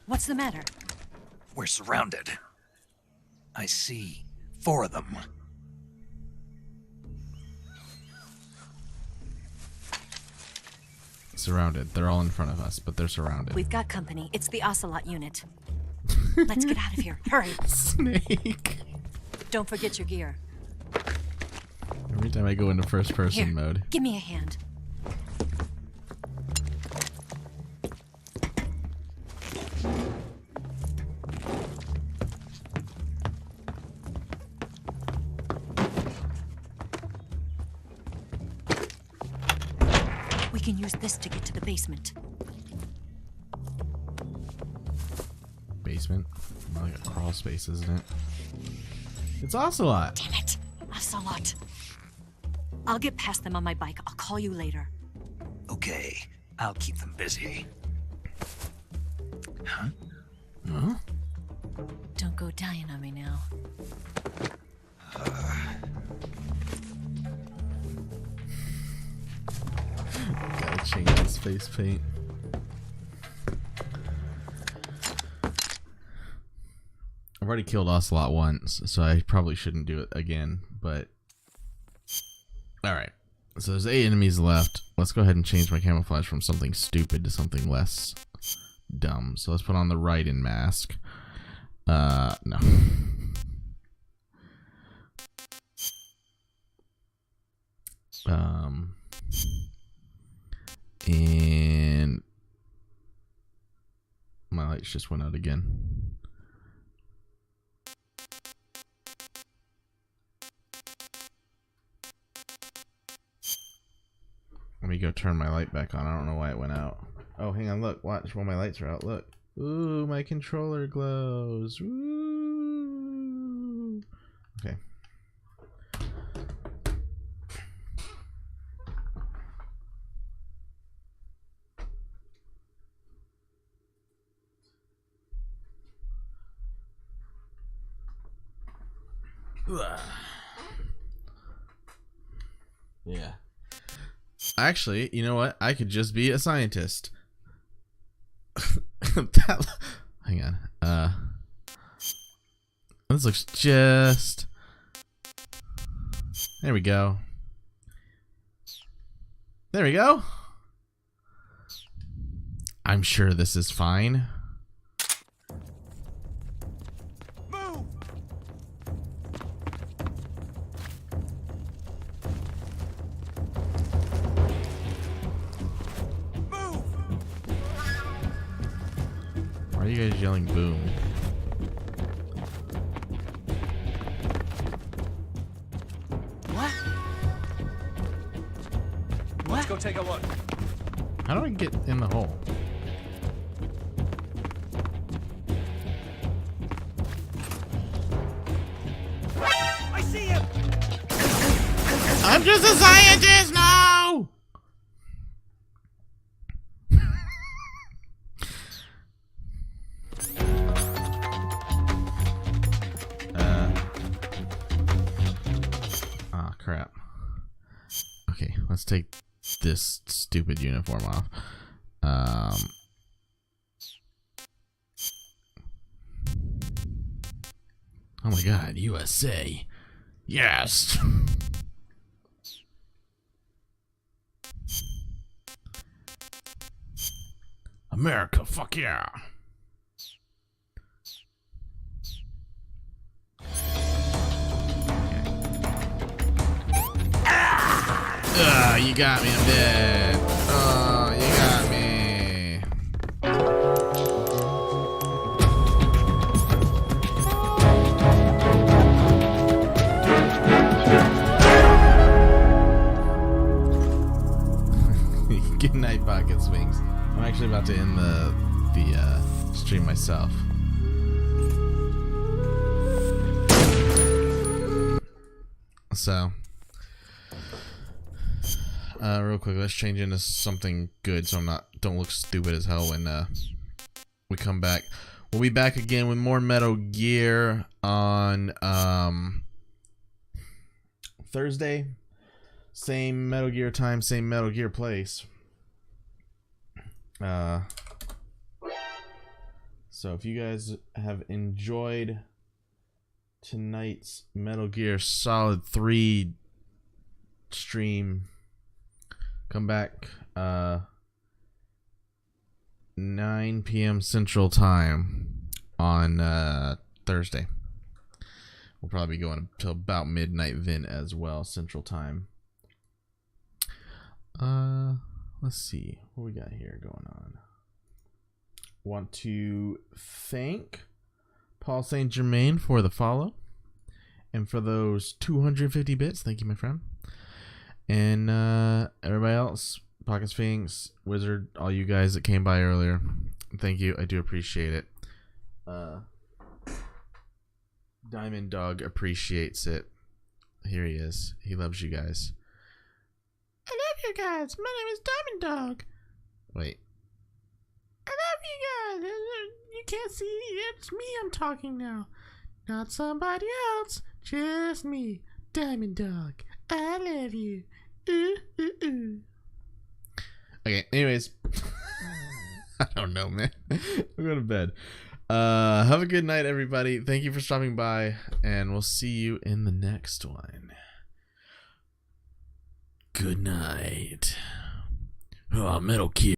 What's the matter? We're surrounded. I see 4 of them. Surrounded. They're all in front of us, but they're surrounded. We've got company. It's the Ocelot unit. Let's get out of here. Hurry. Snake. Don't forget your gear. Every time I go into first person Here, mode. give me a hand. We can use this to get to the basement. Basement? More like a crawl space, isn't it? It's Ocelot. Damn it. Ocelot. I'll get past them on my bike. I'll call you later. Okay, I'll keep them busy. Huh? Huh? Don't go dying on me now. Gotta change his face paint. I've already killed Ocelot once, so I probably shouldn't do it again, but... Alright, so there's 8 enemies left. Let's go ahead and change my camouflage from something stupid to something less dumb. So let's put on the Raiden mask. No. And my lights just went out again. Let me go turn my light back on. I don't know why it went out. Oh, hang on. Look. Watch while my lights are out. Look. Ooh, my controller glows. Ooh. Okay. Yeah. Actually, you know what? I could just be a scientist. Hang on. This looks just... There we go. There we go. I'm sure this is fine. Why are you guys yelling boom? go take a look. How do I get in the hole? I see him! I'm just a scientist now! Crap. Okay, let's take this stupid uniform off. Oh my god, USA. Yes! America, fuck yeah! You got me, I'm dead. Oh, you got me. Good night, Pocket Swings. I'm actually about to end the stream myself. So, real quick, let's change into something good so don't look stupid as hell when we come back. We'll be back again with more Metal Gear on Thursday. Same Metal Gear time, same Metal Gear place. So if you guys have enjoyed tonight's Metal Gear Solid 3 stream, come back 9 p.m. Central Time on Thursday. We'll probably be going until about midnight then as well, Central Time. Let's see what we got here going on. Want to thank Paul St. Germain for the follow and for those 250 bits. Thank you, my friend. And everybody else, Pocket Sphinx, Wizard, all you guys that came by earlier, thank you. I do appreciate it. Diamond Dog appreciates it. Here he is. He loves you guys. I love you guys. My name is Diamond Dog. Wait. I love you guys. You can't see. It's me I'm talking now. Not somebody else. Just me. Diamond Dog. I love you. Ooh, ooh, ooh. Okay, anyways. I don't know, man. I'm going to bed. Have a good night, everybody. Thank you for stopping by, and we'll see you in the next one. Good night. Oh, Metal Gear.